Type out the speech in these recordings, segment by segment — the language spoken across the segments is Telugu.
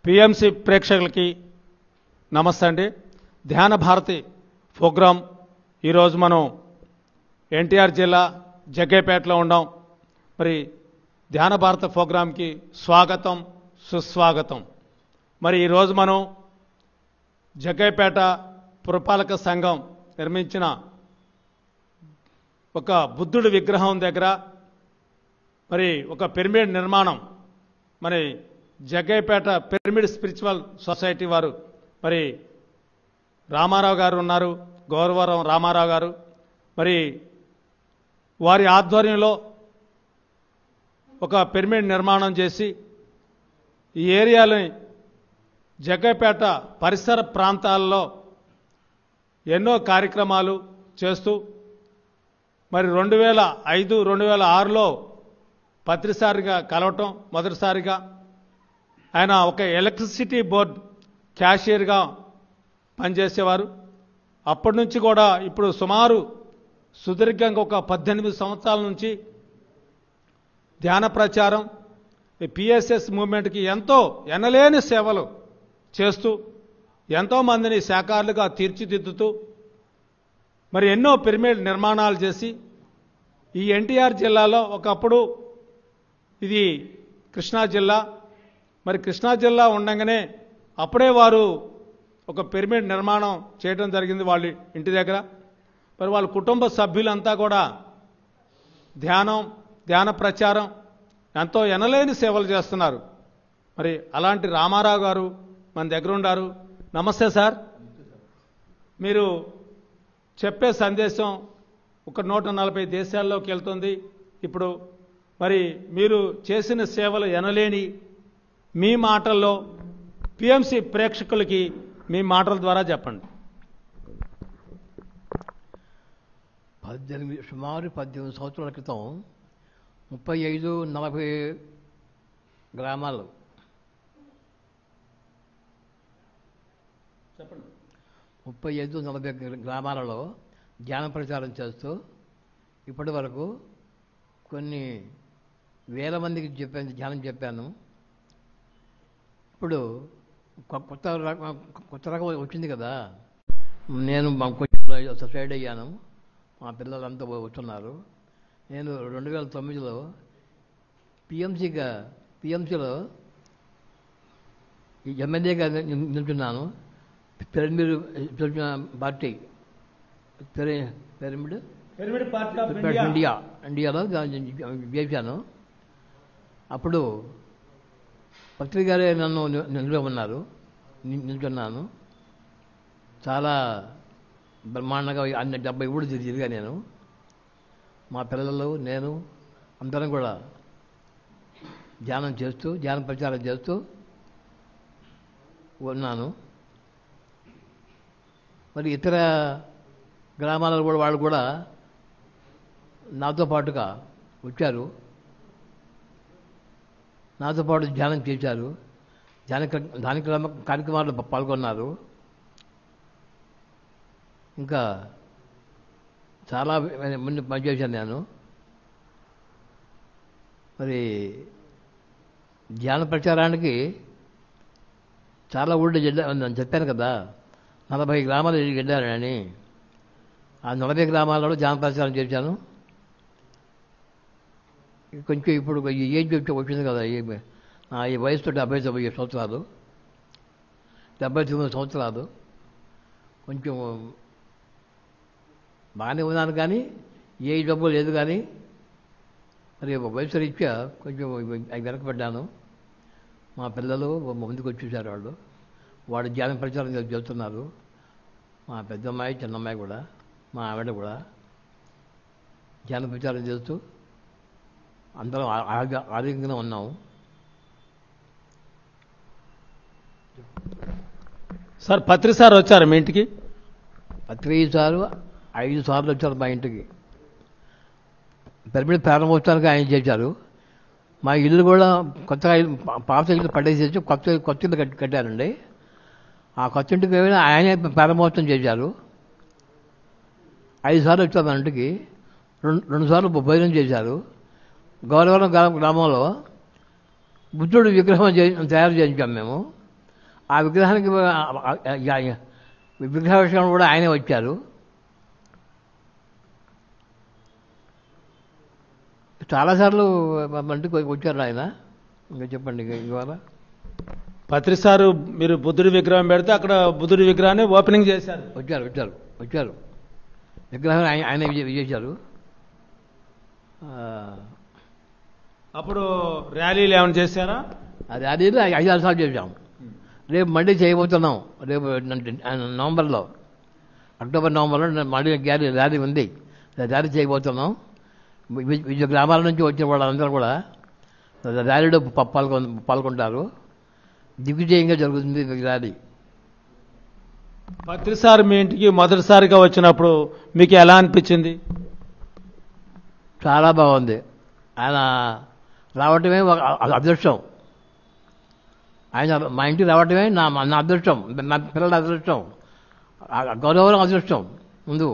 పిఎంసి ప్రేక్షకులకి నమస్తే అండి. ధ్యాన భారతి ప్రోగ్రాం ఈరోజు మనం ఎన్టీఆర్ జిల్లా జగ్గైపేటలో ఉన్నాం. మరి ధ్యాన భారత ప్రోగ్రాంకి స్వాగతం సుస్వాగతం. మరి ఈరోజు మనం జగ్గైపేట పురపాలక సంఘం నిర్మించిన ఒక బుద్ధుడి విగ్రహం దగ్గర మరి ఒక పిరమిడ్ నిర్మాణం మరి జగ్గైపేట పిరమిడ్ స్పిరిచువల్ సొసైటీ వారు మరి రామారావు గారు ఉన్నారు, గౌరవరం రామారావు గారు. మరి వారి ఆధ్వర్యంలో ఒక పిరమిడ్ నిర్మాణం చేసి ఈ ఏరియాలోని జగ్గైపేట పరిసర ప్రాంతాల్లో ఎన్నో కార్యక్రమాలు చేస్తూ మరి 2005, 2006లో పత్రిసారిగా కలవటం మొదటిసారిగా ఆయన ఒక ఎలక్ట్రిసిటీ బోర్డ్ క్యాషియర్గా పనిచేసేవారు. అప్పటి నుంచి కూడా ఇప్పుడు సుమారు సుదీర్ఘంగా ఒక 18 సంవత్సరాల నుంచి ధ్యాన ప్రచారం పిఎస్ఎస్ మూవ్మెంట్కి ఎంతో ఎనలేని సేవలు చేస్తూ ఎంతోమందిని శాఖారులుగా తీర్చిదిద్దుతూ మరి ఎన్నో పిరమిడ్ నిర్మాణాలు చేసి ఈ ఎన్టీఆర్ జిల్లాలో ఒకప్పుడు ఇది కృష్ణా జిల్లా, మరి కృష్ణా జిల్లా ఉండగానే అప్పుడే వారు ఒక పిరమిడ్ నిర్మాణం చేయడం జరిగింది వాళ్ళ ఇంటి దగ్గర. మరి వాళ్ళ కుటుంబ సభ్యులంతా కూడా ధ్యాన ప్రచారం ఎంతో ఎనలేని సేవలు చేస్తున్నారు. మరి అలాంటి రామారావు గారు మన దగ్గర ఉన్నారు. నమస్తే సార్. మీరు చెప్పే సందేశం ఒక 140 దేశాల్లోకి వెళ్తుంది. ఇప్పుడు మరి మీరు చేసిన సేవలు ఎనలేని మీ మాటల్లో పిఎంసి ప్రేక్షకులకి మీ మాటల ద్వారా చెప్పండి. సుమారు 18 సంవత్సరాల క్రితం 35-40 గ్రామాలు చెప్పండి. 35-40 గ్రామాలలో ధ్యాన ప్రచారం చేస్తూ ఇప్పటి వరకు కొన్ని వేల మందికి ధ్యానం చెప్పాను. ఇప్పుడు కొత్త రకం వచ్చింది కదా, నేను కొంచెం సబ్సైడ్ అయ్యాను, మా పిల్లలంతా వస్తున్నారు. నేను 2009లో పిఎంసిలో ఎమ్మెల్యేగా నిల్చున్నాను. పిరమిడ్ పార్టీ ఇండియాలో చేశాను. అప్పుడు పత్రిక గారే నన్ను నిల్చున్నాను. చాలా బ్రహ్మాండంగా 70 ఊళ్ళు తిరిగా నేను, మా పిల్లలు, నేను అందరం కూడా ధ్యాన ప్రచారం చేస్తూ ఉన్నాను. మరి ఇతర గ్రామాలలో కూడా వాళ్ళు కూడా నాతో పాటుగా వచ్చారు, నాతో పాటు ధ్యానం చేశారు, కార్యక్రమాల్లో పాల్గొన్నారు. ఇంకా చాలా మంది పనిచేశాను నేను. మరి ధ్యాన ప్రచారానికి చాలా ఊళ్ళు చెప్పాను కదా, 40 గ్రామాలు వెళ్ళారని. ఆ 40 గ్రామాలలో ధ్యాన ప్రచారం చేశాను. కొంచెం ఇప్పుడు ఈ ఏజ్ వచ్చింది కదా, ఈ వయసుతో 79 సంవత్సరాలు, 79 సంవత్సరాలు. కొంచెం బాగానే ఉన్నాను కానీ ఏ డబ్బు లేదు. కానీ మరి వయసు రీత్యా కొంచెం వెనకబడ్డాను. మా పిల్లలు ముందుకు వచ్చేసారు, వాళ్ళు ధ్యాన ప్రచారం చేస్తున్నారు. మా పెద్దమ్మాయి, చిన్నమ్మాయి కూడా, మా ఆవిడ కూడా ధ్యాన ప్రచారం చేస్తూ అందరం ఆరోగ్యంగా ఉన్నాము. సార్ పత్రి సార్ వచ్చారు మీ ఇంటికి? పత్రి సారు 5 సార్లు వచ్చారు మా ఇంటికి. పిరమిడ్ ప్రారంభోత్సవానికి ఆయన చేశారు. మా ఇల్లు కూడా కొత్తగా పాత ఇల్లు పడేసేసి కొత్త ఇల్లు కట్టారండి. ఆ కొత్త ఇంటికి ఆయనే ప్రారంభోత్సవం చేశారు. 5 సార్లు వచ్చారు మా ఇంటికి. 2 సార్లు భోజనం చేశారు. గౌరవరం గ్రామంలో బుద్ధుడు విగ్రహం తయారు చేయించాం మేము. ఆ విగ్రహానికి విగ్రహావిష్కరణ కూడా ఆయనే వచ్చారు. చాలాసార్లు ఇంటికి వచ్చారు ఆయన. ఇంకా చెప్పండి ఇవాళ. పత్రి సారు మీరు బుద్ధుడి విగ్రహం పెడితే అక్కడ బుద్ధుడి విగ్రహాన్ని ఓపెనింగ్ చేశారు. వచ్చారు విగ్రహం ఆయన చేశారు. అప్పుడు ర్యాలీలు ఏమైనా చేశారా? అది 5-6 సార్లు చేశాం. రేపు మళ్ళీ చేయబోతున్నాం. రేపు నవంబర్లో, నవంబర్లో మళ్ళీ ర్యాలీ ఉంది. ర్యాలీ చేయబోతున్నాం. వివిధ గ్రామాల నుంచి వచ్చిన వాళ్ళందరూ కూడా ర్యాలీలో పాల్గొంటారు. దిగ్విజయంగా జరుగుతుంది ర్యాలీ. పత్రి సార్ మీ ఇంటికి మొదటిసారిగా వచ్చినప్పుడు మీకు ఎలా అనిపించింది? చాలా బాగుంది. ఆయన రావటమే ఒక అదృష్టం. ఆయన మా ఇంటికి రావటమే నా అదృష్టం, నా పిల్లల అదృష్టం, గౌరవం అదృష్టం. ముందు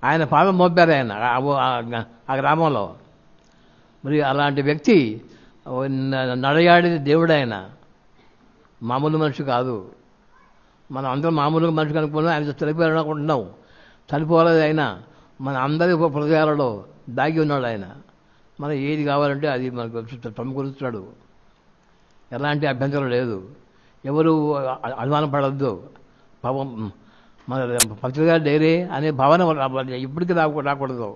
ఆయన పాదం మోపారు ఆయన ఆ గ్రామంలో. మరి అలాంటి వ్యక్తి నడయాడిన దేవుడు ఆయన. మామూలు మనిషి కాదు. మనం అందరం మామూలుగా మనిషి కనుక్కున్నాం. ఆయన చనిపోయాడు అనుకుంటున్నాం. చనిపోలేదు ఆయన. మన అందరి హృదయాలలో దాగి ఉన్నాడు ఆయన. మనం ఏది కావాలంటే అది మనకు సమకూరుస్తాడు. ఎలాంటి అభ్యంతరం లేదు. ఎవరు అనుమానం పడద్దు. పాపం మన పత్రిక డైరీ అనే భావన ఇప్పటికీ రాకూడదు.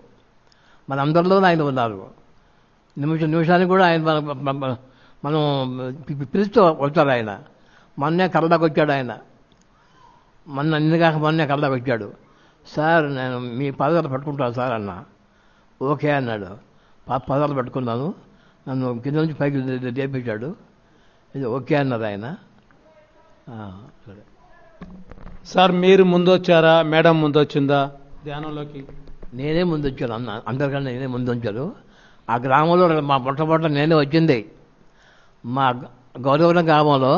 మన అందరిలో ఆయన ఉన్నారు. నిమిషానికి కూడా ఆయన మనం పిలుస్తూ వచ్చారు ఆయన. మొన్నే కళ్ళకి వచ్చాడు ఆయన. మొన్నే కళ్ళకి వచ్చాడు. సార్ నేను మీ పాదాలు పట్టుకుంటాను సార్ అన్న. ఓకే అన్నాడు. పాదాలు పట్టుకున్నాను. నన్ను కింద నుంచి పైకి లేపించాడు. ఇది ఓకే అన్నారు ఆయన. సరే సార్ మీరు ముందు వచ్చారా, మేడం ముందు వచ్చిందా ధ్యానంలోకి? నేనే ముందు వచ్చాను. అందరికన్నా నేనే ముందు వచ్చాను. ఆ గ్రామంలో మా మొట్టమొదట నేనే వచ్చింది. మా గౌరవ గ్రామంలో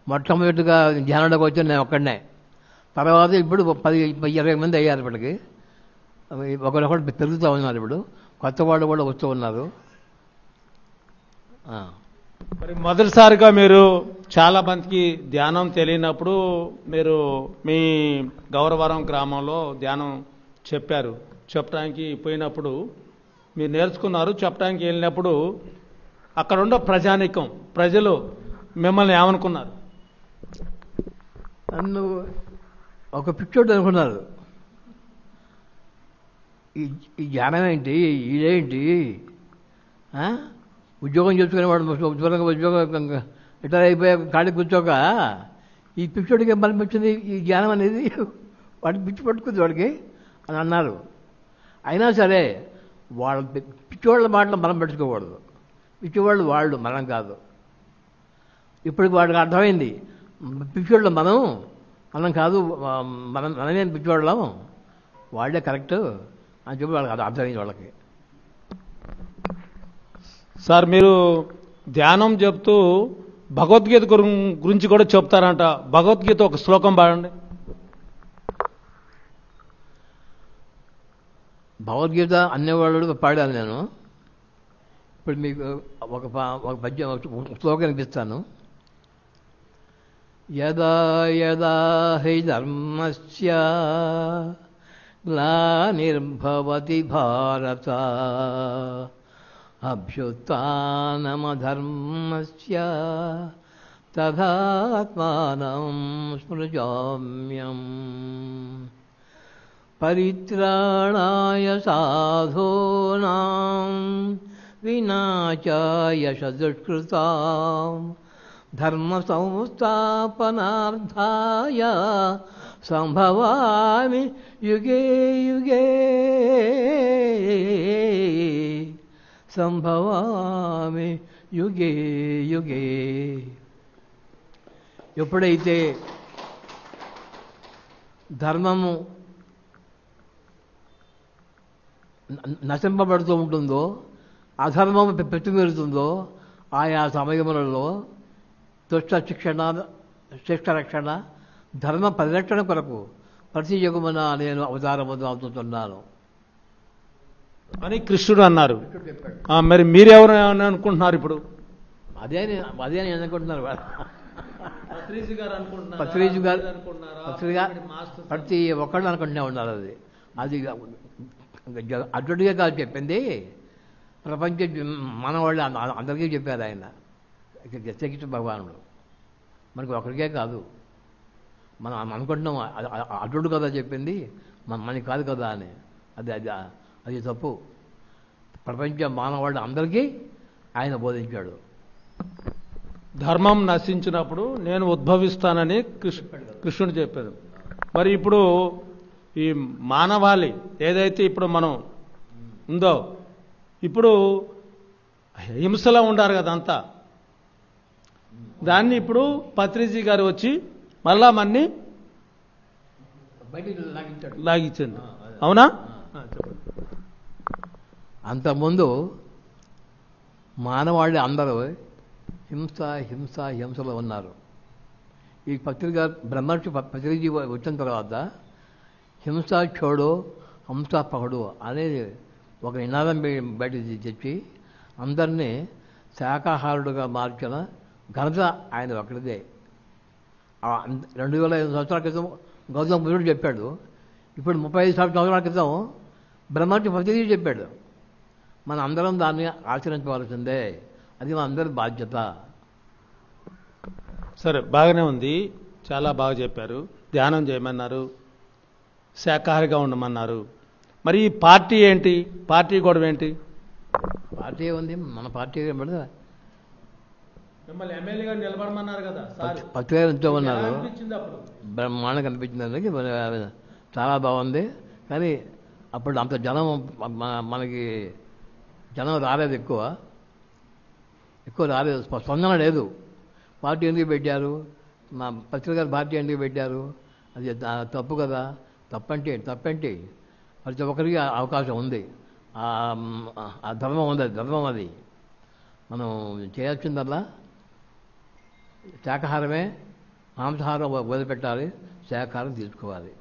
మొట్టమొదటిగా ధ్యానంలోకి వచ్చాను నేను ఒక్కడనే. తర్వాత ఇప్పుడు 10-20 మంది అయ్యారు. ఇప్పటికి ఒకరొకరు పెరుగుతూ ఉన్నారు. ఇప్పుడు కొత్త వాళ్ళు కూడా వస్తూ ఉన్నారు. మరి మొదటిసారిగా మీరు చాలా మందికి ధ్యానం తెలియనప్పుడు మీరు మీ గౌరవరం గ్రామంలో ధ్యానం చెప్పారు. చెప్పడానికి పోయినప్పుడు మీరు నేర్చుకున్నారు. చెప్పడానికి వెళ్ళినప్పుడు అక్కడున్న ప్రజలు మిమ్మల్ని ఏమనుకున్నారు? నన్ను ఒక పిచ్చోడు అనుకున్నారు. ఈ ధ్యానం ఏంటి, ఇదేంటి, ఉద్యోగం చేసుకునేవాడు ఉద్యోగం రిటైర్ అయిపోయా ఖాళీ కూర్చోక ఈ పిచ్చోడికి ఏం పనిపించింది ఈ ధ్యానం అనేది, వాడికి పిచ్చి పట్టుకుంది వాడికి అని అన్నారు. అయినా సరే వాళ్ళ పిచ్చివాళ్ళ మాటలు మనం పెట్టుకోకూడదు. పిచ్చివాళ్ళు వాళ్ళు, మనం కాదు. ఇప్పుడు వాడికి అర్థమైంది. పిచ్చివాళ్ళు మనం కాదు, మనమేం పిచ్చివాళ్ళం, వాళ్ళే కరెక్ట్ అని చెప్పి వాళ్ళకి అర్థమైంది వాళ్ళకి. సార్ మీరు ధ్యానం చెప్తూ భగవద్గీత గురించి కూడా చెప్తారంట. భగవద్గీత ఒక శ్లోకం పాడండి. భగవద్గీత అనేవాళ్ళు పాడాను నేను. ఇప్పుడు మీకు ఒక పద్యం శ్లోకం వినిపిస్తాను. యదా యదా హి ధర్మస్య గ్లానిర్భవతి భారత అభ్యుత్థానమధర్మస్య తదాత్మానం స్మృజామ్యం పరిత్రాణాయ సాధూనాం వినాశాయ సదుష్కృతాం ధర్మ సంస్థాపనార్థాయ సంభవామి యుగే యుగే సంభవామి యుగే యుగే. ఎప్పుడైతే ధర్మము నశింపబడుతూ ఉంటుందో, అధర్మము పెట్టుమీరుతుందో, ఆయా సమయములలో దుష్ట శిక్షణ, శిక్ష రక్షణ, ధర్మ పరిరక్షణ కొరకు ప్రతి యుగమున నేను అవతారమును అవుతున్నాను అని కృష్ణుడు అన్నారు. మరి మీరెవరు అనుకుంటున్నారు ఇప్పుడు? అదే నేను అనుకుంటున్నారు. పత్రిజీ గారు అనుకుంటున్నారా? పత్రిజీ గారు మీరు అనుకుంటున్నారా? పత్రిగా మాస్టర్ ప్రతి ఒక్కళ్ళు అనుకుంటూనే ఉన్నారు అది అడ్డుగా కాదు చెప్పింది, ప్రపంచ మనవాళ్ళు అందరికీ చెప్పారు ఆయన శ్రీకృష్ణ భగవానుడు. మనకి ఒకరికే కాదు, మనం అనుకుంటున్నాం అడ్డు కదా చెప్పింది, మనకి కాదు కదా అని. అది అది అది తప్పు. ప్రపంచ మానవాళ్ళు అందరికీ ఆయన బోధించాడు. ధర్మం నశించినప్పుడు నేను ఉద్భవిస్తానని కృష్ణుడు చెప్పారు. మరి ఇప్పుడు ఈ మానవాళి ఏదైతే ఇప్పుడు మనం ఉందో, ఇప్పుడు హింసలో ఉండారు కదా అంతా, దాన్ని ఇప్పుడు పత్రిజీ గారు వచ్చి మళ్ళా మన్ని లాగించండి. అవునా? అంతకుముందు మానవాళ్ళు అందరూ హింస హింస హింసలో ఉన్నారు. ఈ పత్రిక బ్రహ్మర్షి పత్రిజీ వచ్చిన తర్వాత హింస చోడు హంస పహడు అనేది ఒక నినాదం బయట తెచ్చి అందరినీ శాకాహారుడుగా మార్చిన ఘనత ఆయన ఒకటిదే. 2500 సంవత్సరాల క్రితం గౌతమ బుద్ధుడు చెప్పాడు. ఇప్పుడు 35 సంవత్సరాల క్రితం బ్రహ్మర్షి పత్రిజీ చెప్పాడు. మన అందరం దాన్ని ఆచరించవలసిందే, అది మన అందరి బాధ్యత. సరే, బాగానే ఉంది, చాలా బాగా చెప్పారు. ధ్యానం చేయమన్నారు, శాకాహారిగా ఉండమన్నారు. మరి ఈ పార్టీ ఏంటి? పార్టీ గొడవ ఏంటి? పార్టీ ఉంది, మన పార్టీ మిమ్మల్ని ఎమ్మెల్యేగా నిలబడమన్నారు కదా సార్, పత్రిక ఉంచమన్నారు. అనిపించింది అప్పుడు? బ్రహ్మాండంగా అనిపించింది, చాలా బాగుంది. కానీ అప్పుడు అంత జనం మనకి జనం రాలేదు, ఎక్కువ రాలేదు, స్పందన లేదు. పార్టీ ఎందుకు పెట్టారు, మా పత్రిక పార్టీ ఎందుకు పెట్టారు, అది తప్పు కదా. తప్పంటే ప్రతి ఒక్కరికి అవకాశం ఉంది, ఆ ధర్మం ఉంది, ధర్మం అది. మనం చేయాల్సిందల్లా శాకాహారమే, మాంసాహారం వదిలిపెట్టాలి, శాకాహారం తీసుకోవాలి.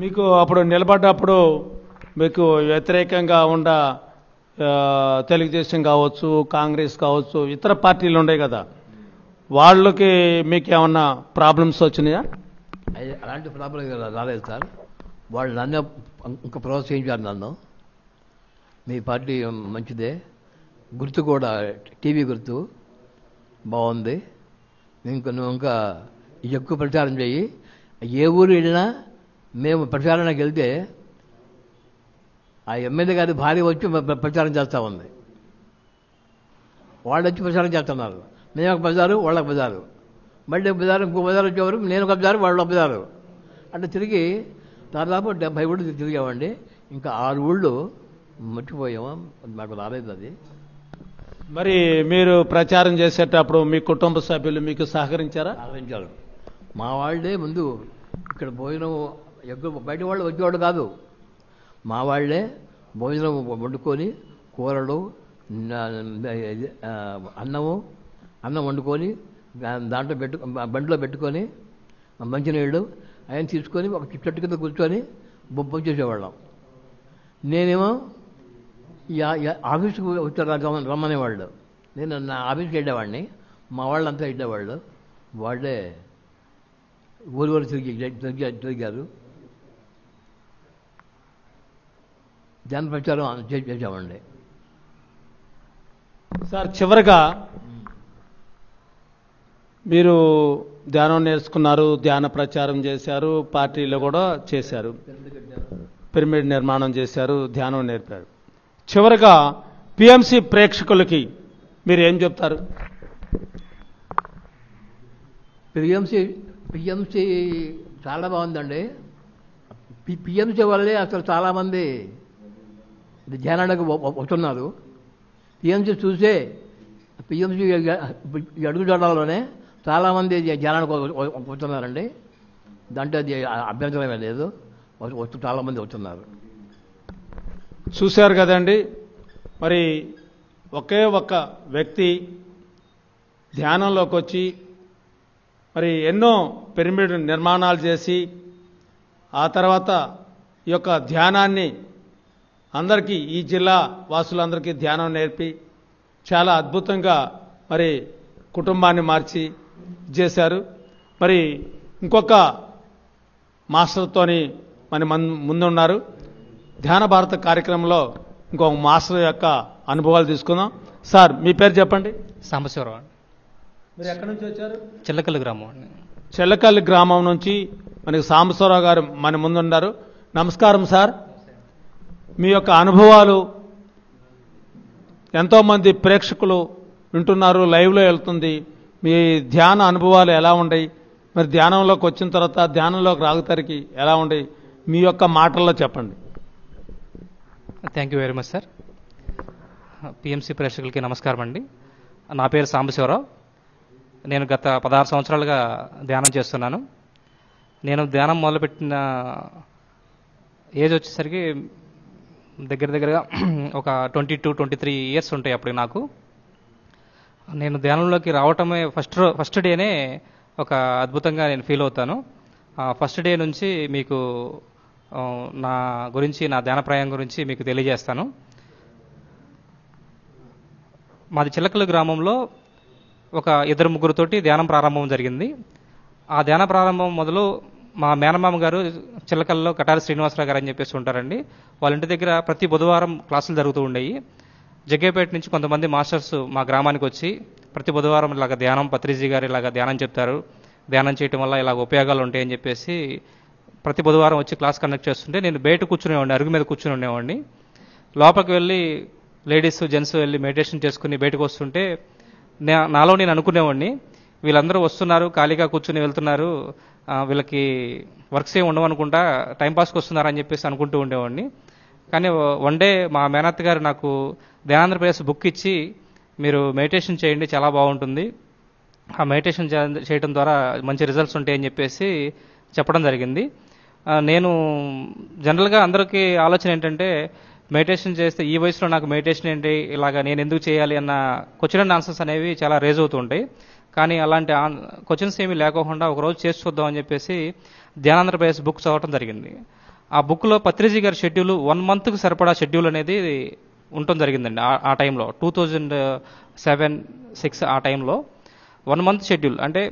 మీకు అప్పుడు నిలబడ్డప్పుడు మీకు వ్యతిరేకంగా ఉండ తెలుగుదేశం కావచ్చు, కాంగ్రెస్ కావచ్చు, ఇతర పార్టీలు ఉన్నాయి కదా, వాళ్ళకి మీకు ఏమన్నా ప్రాబ్లమ్స్ వచ్చినాయా? అలాంటి ప్రాబ్లం రాలేదు సార్. వాళ్ళు నన్ను ఇంకా ప్రోత్సహించారు. నన్ను మీ పార్టీ మంచిదే, గుర్తు కూడా టీవీ గుర్తు బాగుంది, నువ్వు ఇంకా ఎక్కువ ప్రచారం చేయి. ఏ ఊరు వెళ్ళినా మేము ప్రచారానికి వెళ్తే ఆ ఎమ్మెల్యే గారి భార్య వచ్చి ప్రచారం చేస్తూ ఉంది. వాళ్ళు వచ్చి ప్రచారం చేస్తున్నారు. మేము ఒక బజారు, వాళ్ళకి బజారు, మళ్ళీ బజారు, ఇంకో బజారు వచ్చేవారు, నేను ఒక బజారు, వాళ్ళు ఒక బజారు, అంటే తిరిగి దాదాపు 70 ఊళ్ళు తిరిగామండి. ఇంకా 6 ఊళ్ళు మర్చిపోయాము, మాకు రాలేదు అది. మరి మీరు ప్రచారం చేసేటప్పుడు మీ కుటుంబ సభ్యులు మీకు సహకరించారా? సహకరించారు. మా వాళ్ళే ముందు ఇక్కడ భోజనం, ఎక్కువ బయట వాళ్ళు వచ్చేవాళ్ళు కాదు, మా వాళ్ళే భోజనం వండుకొని, కూరలు, అన్నం వండుకొని దాంట్లో బండిలో పెట్టుకొని మంచినీళ్ళు ఆయన తీసుకొని ఒక చెట్టు కింద కూర్చొని బొబ్బం చేసేవాళ్ళం. నేనేమో ఆఫీస్కి వచ్చారు రమ్మనేవాళ్ళు, నేను నా ఆఫీస్కి వెళ్ళేవాడిని, మా వాళ్ళంతా వెళ్ళేవాళ్ళు. వాళ్ళే ఊరు తిరిగారు, జన ప్రచారం చేసామండి. సార్, చివరిగా మీరు ధ్యానం నేర్చుకున్నారు, ధ్యాన ప్రచారం చేశారు, పార్టీలో కూడా చేశారు, పిరమిడ్ నిర్మాణం చేశారు, ధ్యానం నేర్పారు. చివరిగా పిఎంసి ప్రేక్షకులకి మీరు ఏం చెప్తారు? పిఎంసి చాలా బాగుందండి. పిఎంసి వల్లే అసలు చాలామంది ధ్యానానికి వస్తున్నారు. పిఎంసి చూసే పిఎంసి అడుగుజాడల్లోనే చాలామంది ధ్యానానికి వస్తున్నారండి. దాంట్లో అది అభ్యంతరమే లేదు, చాలామంది వస్తున్నారు. చూశారు కదండి, మరి ఒకే ఒక్క వ్యక్తి ధ్యానంలోకి వచ్చి మరి ఎన్నో పిరమిడ్ నిర్మాణాలు చేసి ఆ తర్వాత ఈ యొక్క ధ్యానాన్ని అందరికీ, ఈ జిల్లా వాసులందరికీ ధ్యానం నేర్పి చాలా అద్భుతంగా మరి కుటుంబాన్ని మార్చి చేశారు. మరి ఇంకొక మాస్టర్తోని మన ముందున్నారు. ధ్యాన భారత కార్యక్రమంలో ఇంకొక మాస్టర్ యొక్క అనుభవాలు తీసుకుందాం. సార్, మీ పేరు చెప్పండి. సాంబశివరావు అండి. మీరు ఎక్కడి నుంచి వచ్చారు? చిల్లకల్లి గ్రామం అండి. చెల్లకల్లి గ్రామం నుంచి మనకి సాంబశివరావు గారు మన ముందున్నారు. నమస్కారం సార్. మీ యొక్క అనుభవాలు ఎంతోమంది ప్రేక్షకులు వింటున్నారు, లైవ్లో వెళ్తుంది. మీ ధ్యాన అనుభవాలు ఎలా ఉన్నాయి? మరి ధ్యానంలోకి వచ్చిన తర్వాత ధ్యానంలోకి రాగుతారికి ఎలా ఉన్నాయి? మీ యొక్క మాటల్లో చెప్పండి. Thank you very much sir. PMC ప్రేక్షకులకి నమస్కారం అండి. నా పేరు సాంబశివరావు. నేను గత 16 సంవత్సరాలుగా ధ్యానం చేస్తున్నాను. నేను ధ్యానం మొదలుపెట్టిన ఏజ్ వచ్చేసరికి దగ్గరగా ఒక 22-23 ఇయర్స్ ఉంటాయి అప్పుడు నాకు. నేను ధ్యానంలోకి రావటమే ఫస్ట్ డేనే ఒక అద్భుతంగా నేను ఫీల్ అవుతాను. ఫస్ట్ డే నుంచి మీకు నా గురించి, నా ధ్యానప్రాయం గురించి మీకు తెలియజేస్తాను. మాది చిల్లకల్లు గ్రామంలో ఒక 2-3తోటి ధ్యానం ప్రారంభం జరిగింది. ఆ ధ్యాన ప్రారంభం మొదలు మా మేనమామ గారు చిల్లకల్లో కటారి శ్రీనివాసరావు గారు అని చెప్పేసి ఉంటారండి. వాళ్ళ ఇంటి దగ్గర ప్రతి బుధవారం క్లాసులు జరుగుతూ ఉండేవి. జగ్గేపేట నుంచి కొంతమంది మాస్టర్స్ మా గ్రామానికి వచ్చి ప్రతి బుధవారం ఇలాగ ధ్యానం, పత్రిజీ గారు ఇలాగ ధ్యానం చెప్తారు, ధ్యానం చేయటం వల్ల ఇలాగ ఉపయోగాలు ఉంటాయని చెప్పేసి ప్రతి బుధవారం వచ్చి క్లాస్ కండక్ట్ చేస్తుంటే నేను బయట కూర్చునేవాడిని, అరుగు మీద కూర్చుని ఉండేవాడిని. లోపలికి వెళ్ళి లేడీస్, జెంట్స్ వెళ్ళి మెడిటేషన్ చేసుకుని బయటకు వస్తుంటే నాలో నేను అనుకునేవాడిని, వీళ్ళందరూ వస్తున్నారు, ఖాళీగా కూర్చుని వెళ్తున్నారు, వీళ్ళకి వర్క్స్ ఏమి ఉండవు అనుకుంటా, టైంపాస్కి వస్తున్నారని చెప్పేసి అనుకుంటూ ఉండేవాడిని. కానీ వన్ డే మా మేనత్ గారు నాకు ధ్యానాంధ్రప్రదేశ్ బుక్ ఇచ్చి, మీరు మెడిటేషన్ చేయండి, చాలా బాగుంటుంది, ఆ మెడిటేషన్ చేయడం ద్వారా మంచి రిజల్ట్స్ ఉంటాయని చెప్పేసి చెప్పడం జరిగింది. నేను జనరల్గా అందరికీ ఆలోచన ఏంటంటే, మెడిటేషన్ చేస్తే ఈ వయసులో నాకు మెడిటేషన్ ఏంటి, ఇలాగా నేను ఎందుకు చేయాలి అన్న క్వశ్చన్ అండ్ ఆన్సర్స్ అనేవి చాలా రేజ్ అవుతూ ఉంటాయి. కానీ అలాంటి క్వశ్చన్స్ ఏమీ లేకోకుండా ఒకరోజు చేసి చూద్దాం అని చెప్పేసి ధ్యానాంధ్రప్రదేశ్ బుక్ చదవటం జరిగింది. ఆ బుక్లో పత్రిజీ గారి షెడ్యూల్ 1 మంత్కి సరిపడా షెడ్యూల్ అనేది ఉండటం జరిగిందండి. ఆ టైంలో 2007-06 ఆ టైంలో 1 మంత్ షెడ్యూల్ అంటే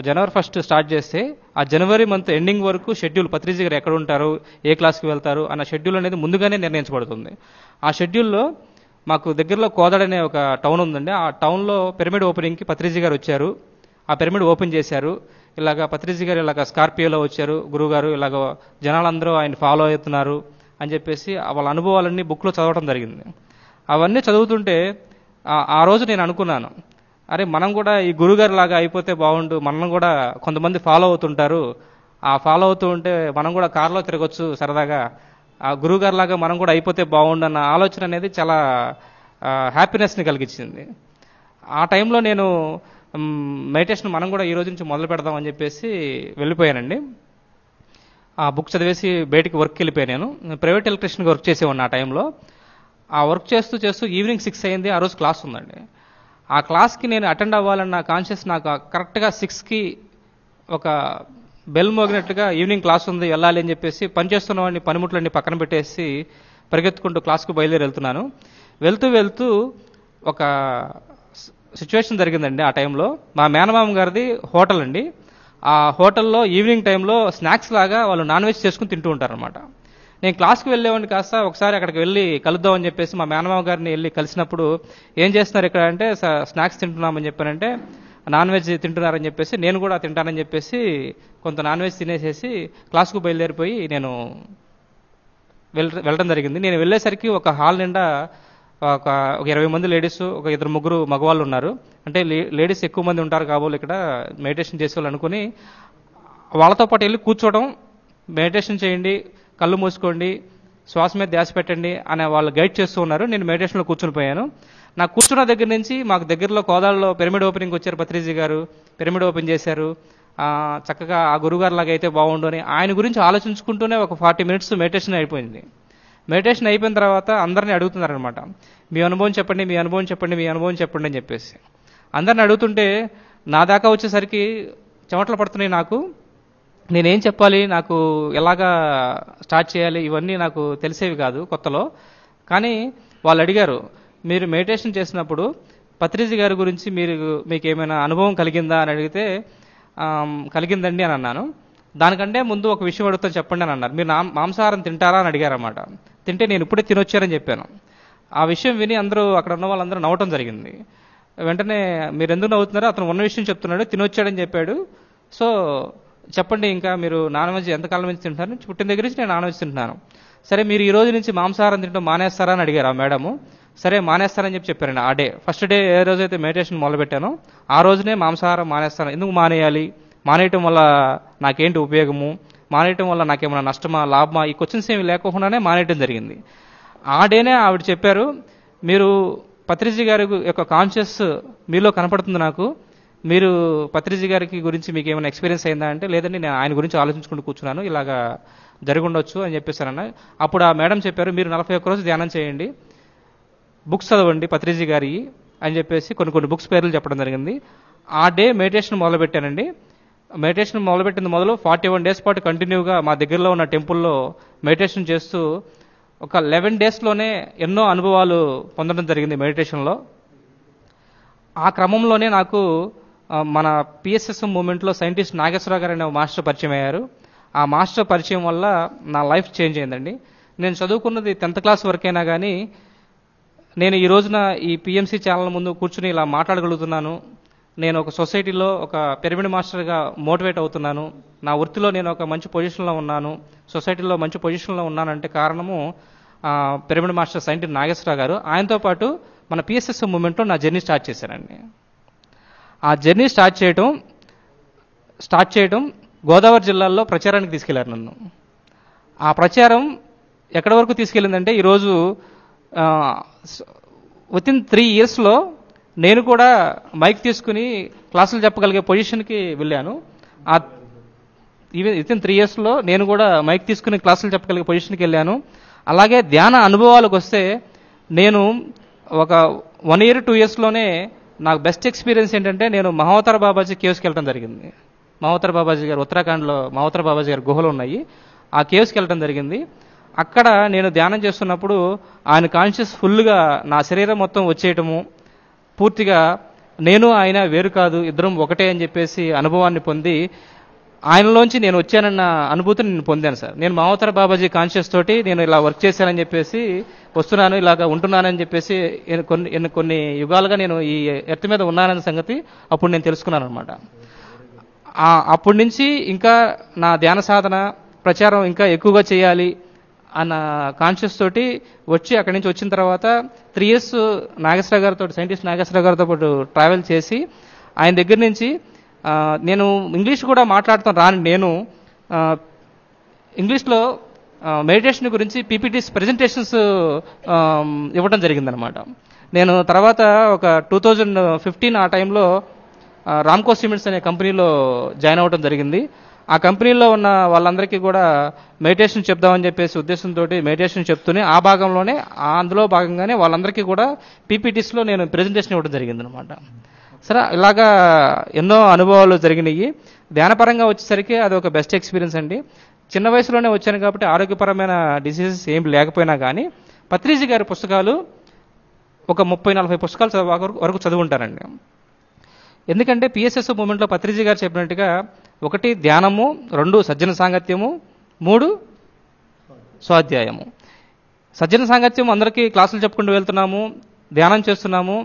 జనవరి 1 స్టార్ట్ చేస్తే ఆ జనవరి మంత్ ఎండింగ్ వరకు షెడ్యూల్ పత్రిజీ గారు ఎక్కడ ఉంటారు, ఏ క్లాస్కి వెళ్తారు అన్న షెడ్యూల్ అనేది ముందుగానే నిర్ణయించబడుతుంది. ఆ షెడ్యూల్లో మాకు దగ్గరలో కోదాడ అనే ఒక టౌన్ ఉందండి. ఆ టౌన్లో పిరమిడ్ ఓపెనింగ్కి పత్రిజీ గారు వచ్చారు. ఆ పిరమిడ్ ఓపెన్ చేశారు. ఇలాగ పత్రిజీ గారు ఇలాగ స్కార్పియోలో వచ్చారు, గురువుగారు ఇలాగ జనాలందరూ ఆయన ఫాలో అవుతున్నారు అని చెప్పేసి వాళ్ళ అనుభవాలన్నీ బుక్లో చదవడం జరిగింది. అవన్నీ చదువుతుంటే ఆ రోజు నేను అనుకున్నాను, అరే మనం కూడా ఈ గురుగారు లాగా అయిపోతే బాగుండు, మనం కూడా కొంతమంది ఫాలో అవుతుంటారు, ఆ ఫాలో అవుతూ ఉంటే మనం కూడా కారులో తిరగొచ్చు సరదాగా, ఆ గురువుగారు లాగా మనం కూడా అయిపోతే బాగుండు అన్న ఆలోచన అనేది చాలా హ్యాపీనెస్ని కలిగించింది. ఆ టైంలో నేను మెడిటేషన్ మనం కూడా ఈ రోజు నుంచి మొదలు పెడదామని చెప్పేసి వెళ్ళిపోయానండి. ఆ బుక్ చదివేసి బయటికి వర్క్కి వెళ్ళిపోయాను. నేను ప్రైవేట్ ఎలక్ట్రీషియన్గా వర్క్ చేసేవాడిని ఆ టైంలో. ఆ వర్క్ చేస్తూ ఈవినింగ్ 6 అయింది. ఆ రోజు క్లాస్ ఉందండి. ఆ క్లాస్కి నేను అటెండ్ అవ్వాలన్న కాన్షియస్ నాకు కరెక్ట్గా 6కి ఒక బెల్ మోగినట్టుగా ఈవినింగ్ క్లాస్ ఉంది వెళ్ళాలి అని చెప్పేసి పనిచేస్తున్న వాడిని పనిముట్లన్నీ పక్కన పెట్టేసి పరిగెత్తుకుంటూ క్లాస్కు బయలుదేరి వెళ్తున్నాను. వెళ్తూ ఒక సిచ్యువేషన్ జరిగిందండి. ఆ టైంలో మా మేనమామ గారిది హోటల్ అండి. ఆ హోటల్లో ఈవినింగ్ టైంలో స్నాక్స్ లాగా వాళ్ళు నాన్ వెజ్ చేసుకుని తింటూ ఉంటారనమాట. నేను క్లాస్కి వెళ్ళేవాడిని కాస్త ఒకసారి అక్కడికి వెళ్ళి కలుద్దామని చెప్పేసి మా మేనమామ గారిని వెళ్ళి కలిసినప్పుడు ఏం చేస్తున్నారు ఇక్కడ అంటే స్నాక్స్ తింటున్నామని చెప్పానంటే నాన్ వెజ్ తింటున్నారని చెప్పేసి నేను కూడా తింటానని చెప్పేసి కొంత నాన్ వెజ్ తినేసేసి క్లాస్కు బయలుదేరిపోయి నేను వెళ్ళడం జరిగింది. నేను వెళ్ళేసరికి ఒక హాల్ నిండా ఒక 20 మంది లేడీస్, ఒక 2-3 మగవాళ్ళు ఉన్నారు. అంటే లేడీస్ ఎక్కువ మంది ఉంటారు కాబోలు ఇక్కడ మెడిటేషన్ చేసేవాళ్ళు అనుకుని వాళ్ళతో పాటు వెళ్ళి కూర్చోవడం, మెడిటేషన్ చేయండి, కళ్ళు మూసుకోండి, శ్వాస మీద ధ్యాస పెట్టండి అనే వాళ్ళు గైడ్ చేస్తూ ఉన్నారు. నేను మెడిటేషన్లో కూర్చుని పోయాను. నాకు కూర్చున్న దగ్గర నుంచి మాకు దగ్గరలో కోదాడలో పిరమిడ్ ఓపెనింగ్ వచ్చారు, పత్రిజీ గారు పిరమిడ్ ఓపెన్ చేశారు. చక్కగా ఆ గురుగారు లాగా అయితే బాగుండు అని ఆయన గురించి ఆలోచించుకుంటూనే ఒక 40 మినిట్స్ మెడిటేషన్ అయిపోయింది. మెడిటేషన్ అయిపోయిన తర్వాత అందరినీ అడుగుతున్నారనమాట, మీ అనుభవం చెప్పండి, మీ అనుభవం చెప్పండి, మీ అనుభవం చెప్పండి అని చెప్పేసి అందరిని అడుగుతుంటే నా దాకా వచ్చేసరికి చెమటలు పడుతున్నాయి. నాకు నేనేం చెప్పాలి, నాకు ఎలాగా స్టార్ట్ చేయాలి, ఇవన్నీ నాకు తెలిసేవి కాదు కొత్తలో. కానీ వాళ్ళు అడిగారు, మీరు మెడిటేషన్ చేసినప్పుడు పత్రిజీ గారి గురించి మీకు ఏమైనా అనుభవం కలిగిందా అని అడిగితే కలిగిందండి అని అన్నాను. దానికంటే ముందు ఒక విషయం అడుగుతా చెప్పండి అని అన్నారు. మీరు మాంసాహారం తింటారా అని అడిగారన్నమాట. తింటే నేను ఇప్పుడే తినొచ్చారని చెప్పాను. ఆ విషయం విని అందరూ అక్కడ ఉన్న వాళ్ళందరూ నవ్వటం జరిగింది. వెంటనే మీరు ఎందుకు నవ్వుతున్నారో, అతను ఉన్న విషయం చెప్తున్నాడు, తినొచ్చాడని చెప్పాడు. సో చెప్పండి, ఇంకా మీరు నాన్ వెజ్ ఎంతకాలం నుంచి తింటున్నారు? పుట్టిన దగ్గర నుంచి నేను నాన్ వెజ్ తింటున్నాను. సరే, మీరు ఈ రోజు నుంచి మాంసాహారం తింటాం మానేస్తారా అని అడిగారు ఆ మేడము. సరే మానేస్తారని చెప్పారండి. ఆ డే ఫస్ట్ డే ఏ రోజైతే మెడిటేషన్ మొదలుపెట్టానో ఆ రోజునే మాంసాహారం మానేస్తాను. ఎందుకు మానేయాలి, మానేయటం వల్ల నాకేంటి ఉపయోగము, మానేయటం వల్ల నాకేమైనా నష్టమా లాభమా, ఈ క్వశ్చన్స్ ఏమి లేకోకుండానే మానేయటం జరిగింది. ఆ డేనే ఆవిడ చెప్పారు, మీరు పత్రిజీ గారి యొక్క కాన్షియస్ మీలో కనపడుతుంది నాకు, మీరు పత్రిజీ గారికి గురించి మీకు ఏమైనా ఎక్స్పీరియన్స్ అయిందా అంటే, లేదండి నేను ఆయన గురించి ఆలోచించుకుంటూ కూర్చున్నాను, ఇలాగా జరిగి ఉండొచ్చు అని చెప్పేశారన్న. అప్పుడు ఆ మేడం చెప్పారు, మీరు 41 రోజు ధ్యానం చేయండి, బుక్స్ చదవండి పత్రిజీ గారి అని చెప్పేసి కొన్ని బుక్స్ పేర్లు చెప్పడం జరిగింది. ఆ డే మెడిటేషన్ మొదలుపెట్టానండి. మెడిటేషన్ మొదలుపెట్టింది 41 డేస్ పాటు కంటిన్యూగా మా దగ్గరలో ఉన్న టెంపుల్లో మెడిటేషన్ చేస్తూ ఒక 11 డేస్లోనే ఎన్నో అనుభవాలు పొందడం జరిగింది మెడిటేషన్లో. ఆ క్రమంలోనే నాకు మన పిఎస్ఎస్ఎం మూమెంట్లో సైంటిస్ట్ నాగేశ్వరరావు గారు అనే మాస్టర్ పరిచయం అయ్యారు. ఆ మాస్టర్ పరిచయం వల్ల నా లైఫ్ చేంజ్ అయిందండి. నేను చదువుకున్నది 10th క్లాస్ వరకైనా కానీ నేను ఈ రోజున ఈ పిఎంసి ఛానల్ ముందు కూర్చుని ఇలా మాట్లాడగలుగుతున్నాను. నేను ఒక సొసైటీలో ఒక పిరమిడ్ మాస్టర్గా మోటివేట్ అవుతున్నాను. నా వృత్తిలో నేను ఒక మంచి పొజిషన్లో ఉన్నాను, సొసైటీలో మంచి పొజిషన్లో ఉన్నానంటే కారణము పిరమిడ్ మాస్టర్ సైంటిస్ట్ నాగేశ్వరరావు గారు. ఆయనతో పాటు మన పిఎస్ఎస్ మూమెంట్లో నా జర్నీ స్టార్ట్ చేశానండి. ఆ జర్నీ స్టార్ట్ చేయడం గోదావరి జిల్లాలో ప్రచారానికి తీసుకెళ్లారు నన్ను. ఆ ప్రచారం ఎక్కడి వరకు తీసుకెళ్ళిందంటే, ఈరోజు వితిన్ 3 ఇయర్స్లో నేను కూడా మైక్ తీసుకుని క్లాసులు చెప్పగలిగే పొజిషన్కి వెళ్ళాను. వితిన్ 3 ఇయర్స్లో నేను కూడా మైక్ తీసుకుని క్లాసులు చెప్పగలిగే పొజిషన్కి వెళ్ళాను. అలాగే ధ్యాన అనుభవాలకు వస్తే నేను ఒక 1 year 2 yearsలోనే నాకు బెస్ట్ ఎక్స్పీరియన్స్ ఏంటంటే, నేను మహావతార బాబాజీ కేవ్స్కి వెళ్ళడం జరిగింది. మహావతార బాబాజీ గారు ఉత్తరాఖండ్లో మహావతార బాబాజీ గారి గుహలు ఉన్నాయి. ఆ కేవ్స్కి వెళ్ళడం జరిగింది. అక్కడ నేను ధ్యానం చేస్తున్నప్పుడు ఆయన కాన్షియస్ ఫుల్గా నా శరీరం మొత్తం వచ్చేయటము, పూర్తిగా నేను ఆయన వేరు కాదు, ఇద్దరం ఒకటే అని చెప్పేసి అనుభవాన్ని పొంది ఆయనలోంచి నేను వచ్చానన్న అనుభూతిని నేను పొందాను సార్. నేను మహావతార బాబాజీ కాన్షియస్ తోటి నేను ఇలా వర్క్ చేశానని చెప్పేసి వస్తున్నాను, ఇలాగా ఉంటున్నానని చెప్పేసి కొన్ని యుగాలుగా నేను ఈ ఎర్త్ మీద ఉన్నానన్న సంగతి అప్పుడు నేను తెలుసుకున్నాను అనమాట. అప్పటి నుంచి ఇంకా నా ధ్యాన సాధన ప్రచారం ఇంకా ఎక్కువగా చేయాలి అన్న కాన్షియస్ తోటి వచ్చి అక్కడి నుంచి వచ్చిన తర్వాత 3 years నాగేశ్వరరావు గారితో, సైంటిస్ట్ నాగేశ్వరరావు గారితో పాటు ట్రావెల్ చేసి ఆయన దగ్గర నుంచి నేను ఇంగ్లీష్ కూడా మాట్లాడుతాను రాని నేను ఇంగ్లీష్లో మెడిటేషన్ గురించి పీపీటీస్ ప్రెజెంటేషన్స్ ఇవ్వడం జరిగిందనమాట. నేను తర్వాత ఒక 2015 ఆ టైంలో రామ్కో సిమెంట్స్ అనే కంపెనీలో జాయిన్ అవ్వడం జరిగింది. ఆ కంపెనీలో ఉన్న వాళ్ళందరికీ కూడా మెడిటేషన్ చెప్దామని చెప్పేసి ఉద్దేశంతో మెడిటేషన్ చెప్తూనే ఆ భాగంలోనే అందులో భాగంగానే వాళ్ళందరికీ కూడా పీపీటీస్లో నేను ప్రెజెంటేషన్ ఇవ్వడం జరిగింది అనమాట. సరే, ఇలాగా ఎన్నో అనుభవాలు జరిగినాయి. ధ్యానపరంగా వచ్చేసరికి అది ఒక బెస్ట్ ఎక్స్పీరియన్స్ అండి. చిన్న వయసులోనే వచ్చాను కాబట్టి ఆరోగ్యపరమైన డిసీజెస్ ఏం లేకపోయినా కానీ పత్రిజీ గారి పుస్తకాలు ఒక 30-40 పుస్తకాలు వరకు చదువుంటారండి. ఎందుకంటే పిఎస్ఎస్ మూమెంట్లో పత్రిజీ గారు చెప్పినట్టుగా 1 ధ్యానము, 2 సజ్జన సాంగత్యము, 3 స్వాధ్యాయము. సజ్జన సాంగత్యం అందరికీ క్లాసులు చెప్పుకుంటూ వెళ్తున్నాము, ధ్యానం చేస్తున్నాము,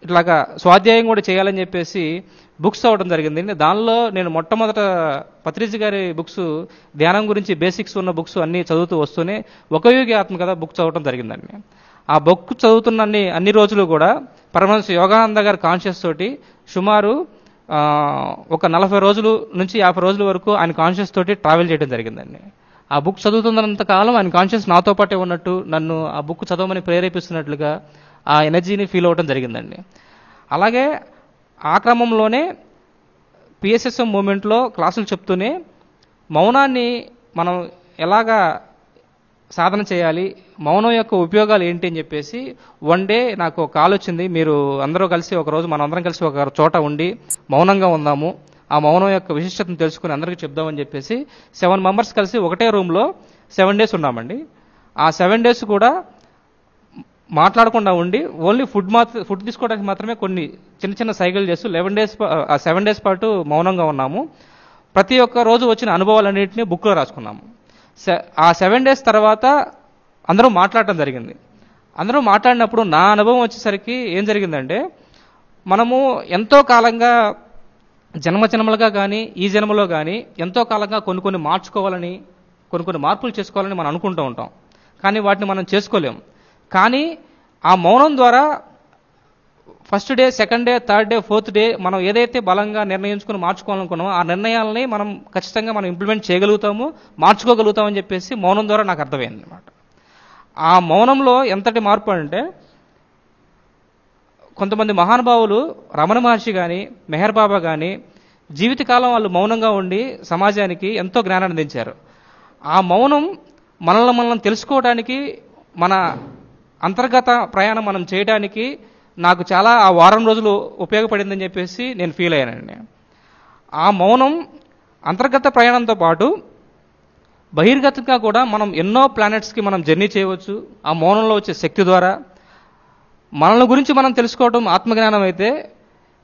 ఇట్లాగా స్వాధ్యాయం కూడా చేయాలని చెప్పేసి బుక్స్ అవ్వడం జరిగింది. దానిలో నేను మొట్టమొదట పత్రిజీ గారి బుక్స్, ధ్యానం గురించి బేసిక్స్ ఉన్న బుక్స్ అన్నీ చదువుతూ వస్తూనే ఒక యోగి ఆత్మకథ బుక్ చదవడం జరిగిందండి. ఆ బుక్ చదువుతున్న అన్ని రోజులు కూడా పరమహంస యోగానంద గారి కాన్షియస్ తోటి సుమారు ఒక 40 రోజులు నుంచి 50 రోజుల వరకు ఆయన కాన్షియస్ తోటి ట్రావెల్ చేయడం జరిగిందండి. ఆ బుక్ చదువుతున్నంత కాలం ఆయన కాన్షియస్ నాతో పాటే ఉన్నట్టు, నన్ను ఆ బుక్ చదవమని ప్రేరేపిస్తున్నట్లుగా ఆ ఎనర్జీని ఫీల్ అవ్వడం జరిగిందండి. అలాగే ఆ క్రమంలోనే పిఎస్ఎస్ఎం మూమెంట్లో క్లాసులు చెప్తూనే మౌనాన్ని మనం ఎలాగా సాధన చేయాలి, మౌనం యొక్క ఉపయోగాలు ఏంటి అని చెప్పేసి వన్ డే నాకు ఒక కాల్ వచ్చింది. మీరు అందరూ కలిసి ఒకరోజు మనం అందరం కలిసి ఒక చోట ఉండి మౌనంగా ఉందాము, ఆ మౌనం యొక్క విశిష్టతను తెలుసుకుని అందరికీ చెప్దామని చెప్పేసి 7 members కలిసి ఒకటే రూమ్లో 7 days ఉన్నామండి. ఆ 7 days కూడా మాట్లాడకుండా ఉండి ఓన్లీ ఫుడ్ తీసుకోవడానికి మాత్రమే కొన్ని చిన్న చిన్న సైకిల్ చేస్తూ 7 డేస్ పాటు మౌనంగా ఉన్నాము. ప్రతి ఒక్క రోజు వచ్చిన అనుభవాలన్నింటినీ బుక్లో రాసుకున్నాము. ఆ 7 డేస్ తర్వాత అందరూ మాట్లాడటం జరిగింది. అందరూ మాట్లాడినప్పుడు నా అనుభవం వచ్చేసరికి ఏం జరిగిందంటే, మనము ఎంతో కాలంగా జన్మలుగా కానీ ఈ జన్మలో కానీ ఎంతో కాలంగా కొన్ని మార్చుకోవాలని, కొన్ని మార్పులు చేసుకోవాలని మనం అనుకుంటూ ఉంటాం. కానీ వాటిని మనం చేసుకోలేం. కానీ ఆ మౌనం ద్వారా first day, second day, third day, fourth day మనం ఏదైతే బలంగా నిర్ణయించుకుని మార్చుకోవాలనుకున్నామో ఆ నిర్ణయాలని మనం ఖచ్చితంగా మనం ఇంప్లిమెంట్ చేయగలుగుతాము, మార్చుకోగలుగుతామని చెప్పేసి మౌనం ద్వారా నాకు అర్థమైంది అనమాట. ఆ మౌనంలో ఎంతటి మార్పు అంటే, కొంతమంది మహానుభావులు రమణ మహర్షి కానీ మెహర్ బాబా కానీ జీవితకాలం వాళ్ళు మౌనంగా ఉండి సమాజానికి ఎంతో జ్ఞానాన్ని అందించారు. ఆ మౌనం మనల్ని తెలుసుకోవడానికి, మన అంతర్గత ప్రయాణం మనం చేయడానికి నాకు చాలా ఆ వారం రోజులు ఉపయోగపడిందని చెప్పేసి నేను ఫీల్ అయ్యానండి. ఆ మౌనం అంతర్గత ప్రయాణంతో పాటు బహిర్గతంగా కూడా మనం ఎన్నో ప్లానెట్స్కి మనం జర్నీ చేయవచ్చు. ఆ మౌనంలో వచ్చే శక్తి ద్వారా మనల్ని గురించి మనం తెలుసుకోవడం ఆత్మజ్ఞానం అయితే,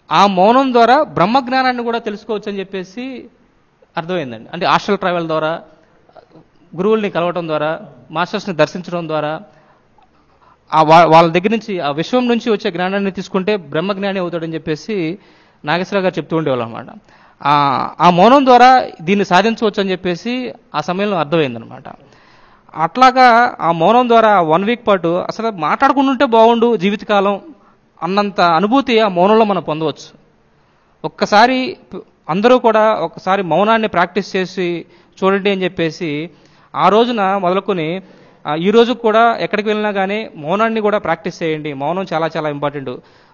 ఆ మౌనం ద్వారా బ్రహ్మజ్ఞానాన్ని కూడా తెలుసుకోవచ్చు అని చెప్పేసి అర్థమైందండి. అంటే ఆస్ట్రల్ ట్రావెల్ ద్వారా, గురువుల్ని కలవటం ద్వారా, మాస్టర్స్ని దర్శించడం ద్వారా, వాళ్ళ దగ్గర నుంచి ఆ విశ్వం నుంచి వచ్చే జ్ఞానాన్ని తీసుకుంటే బ్రహ్మజ్ఞాని అవుతాడని చెప్పేసి నాగేశ్వరరావు గారు చెప్తూ ఉండేవాళ్ళు అనమాట. ఆ మౌనం ద్వారా దీన్ని సాధించవచ్చు అని చెప్పేసి ఆ సమయంలో అర్థమైందనమాట. అట్లాగా ఆ మౌనం ద్వారా 1 వీక్ పాటు అసలు మాట్లాడుకుంటుంటే బాగుండు జీవితకాలం అన్నంత అనుభూతి ఆ మౌనంలో మనం పొందవచ్చు. ఒక్కసారి అందరూ కూడా ఒక్కసారి మౌనాన్ని ప్రాక్టీస్ చేసి చూడండి అని చెప్పేసి ఆ రోజున మొదలుకొని ఈ రోజు కూడా ఎక్కడికి వెళ్ళినా కానీ మౌనాన్ని కూడా ప్రాక్టీస్ చేయండి. మౌనం చాలా చాలా ఇంపార్టెంట్.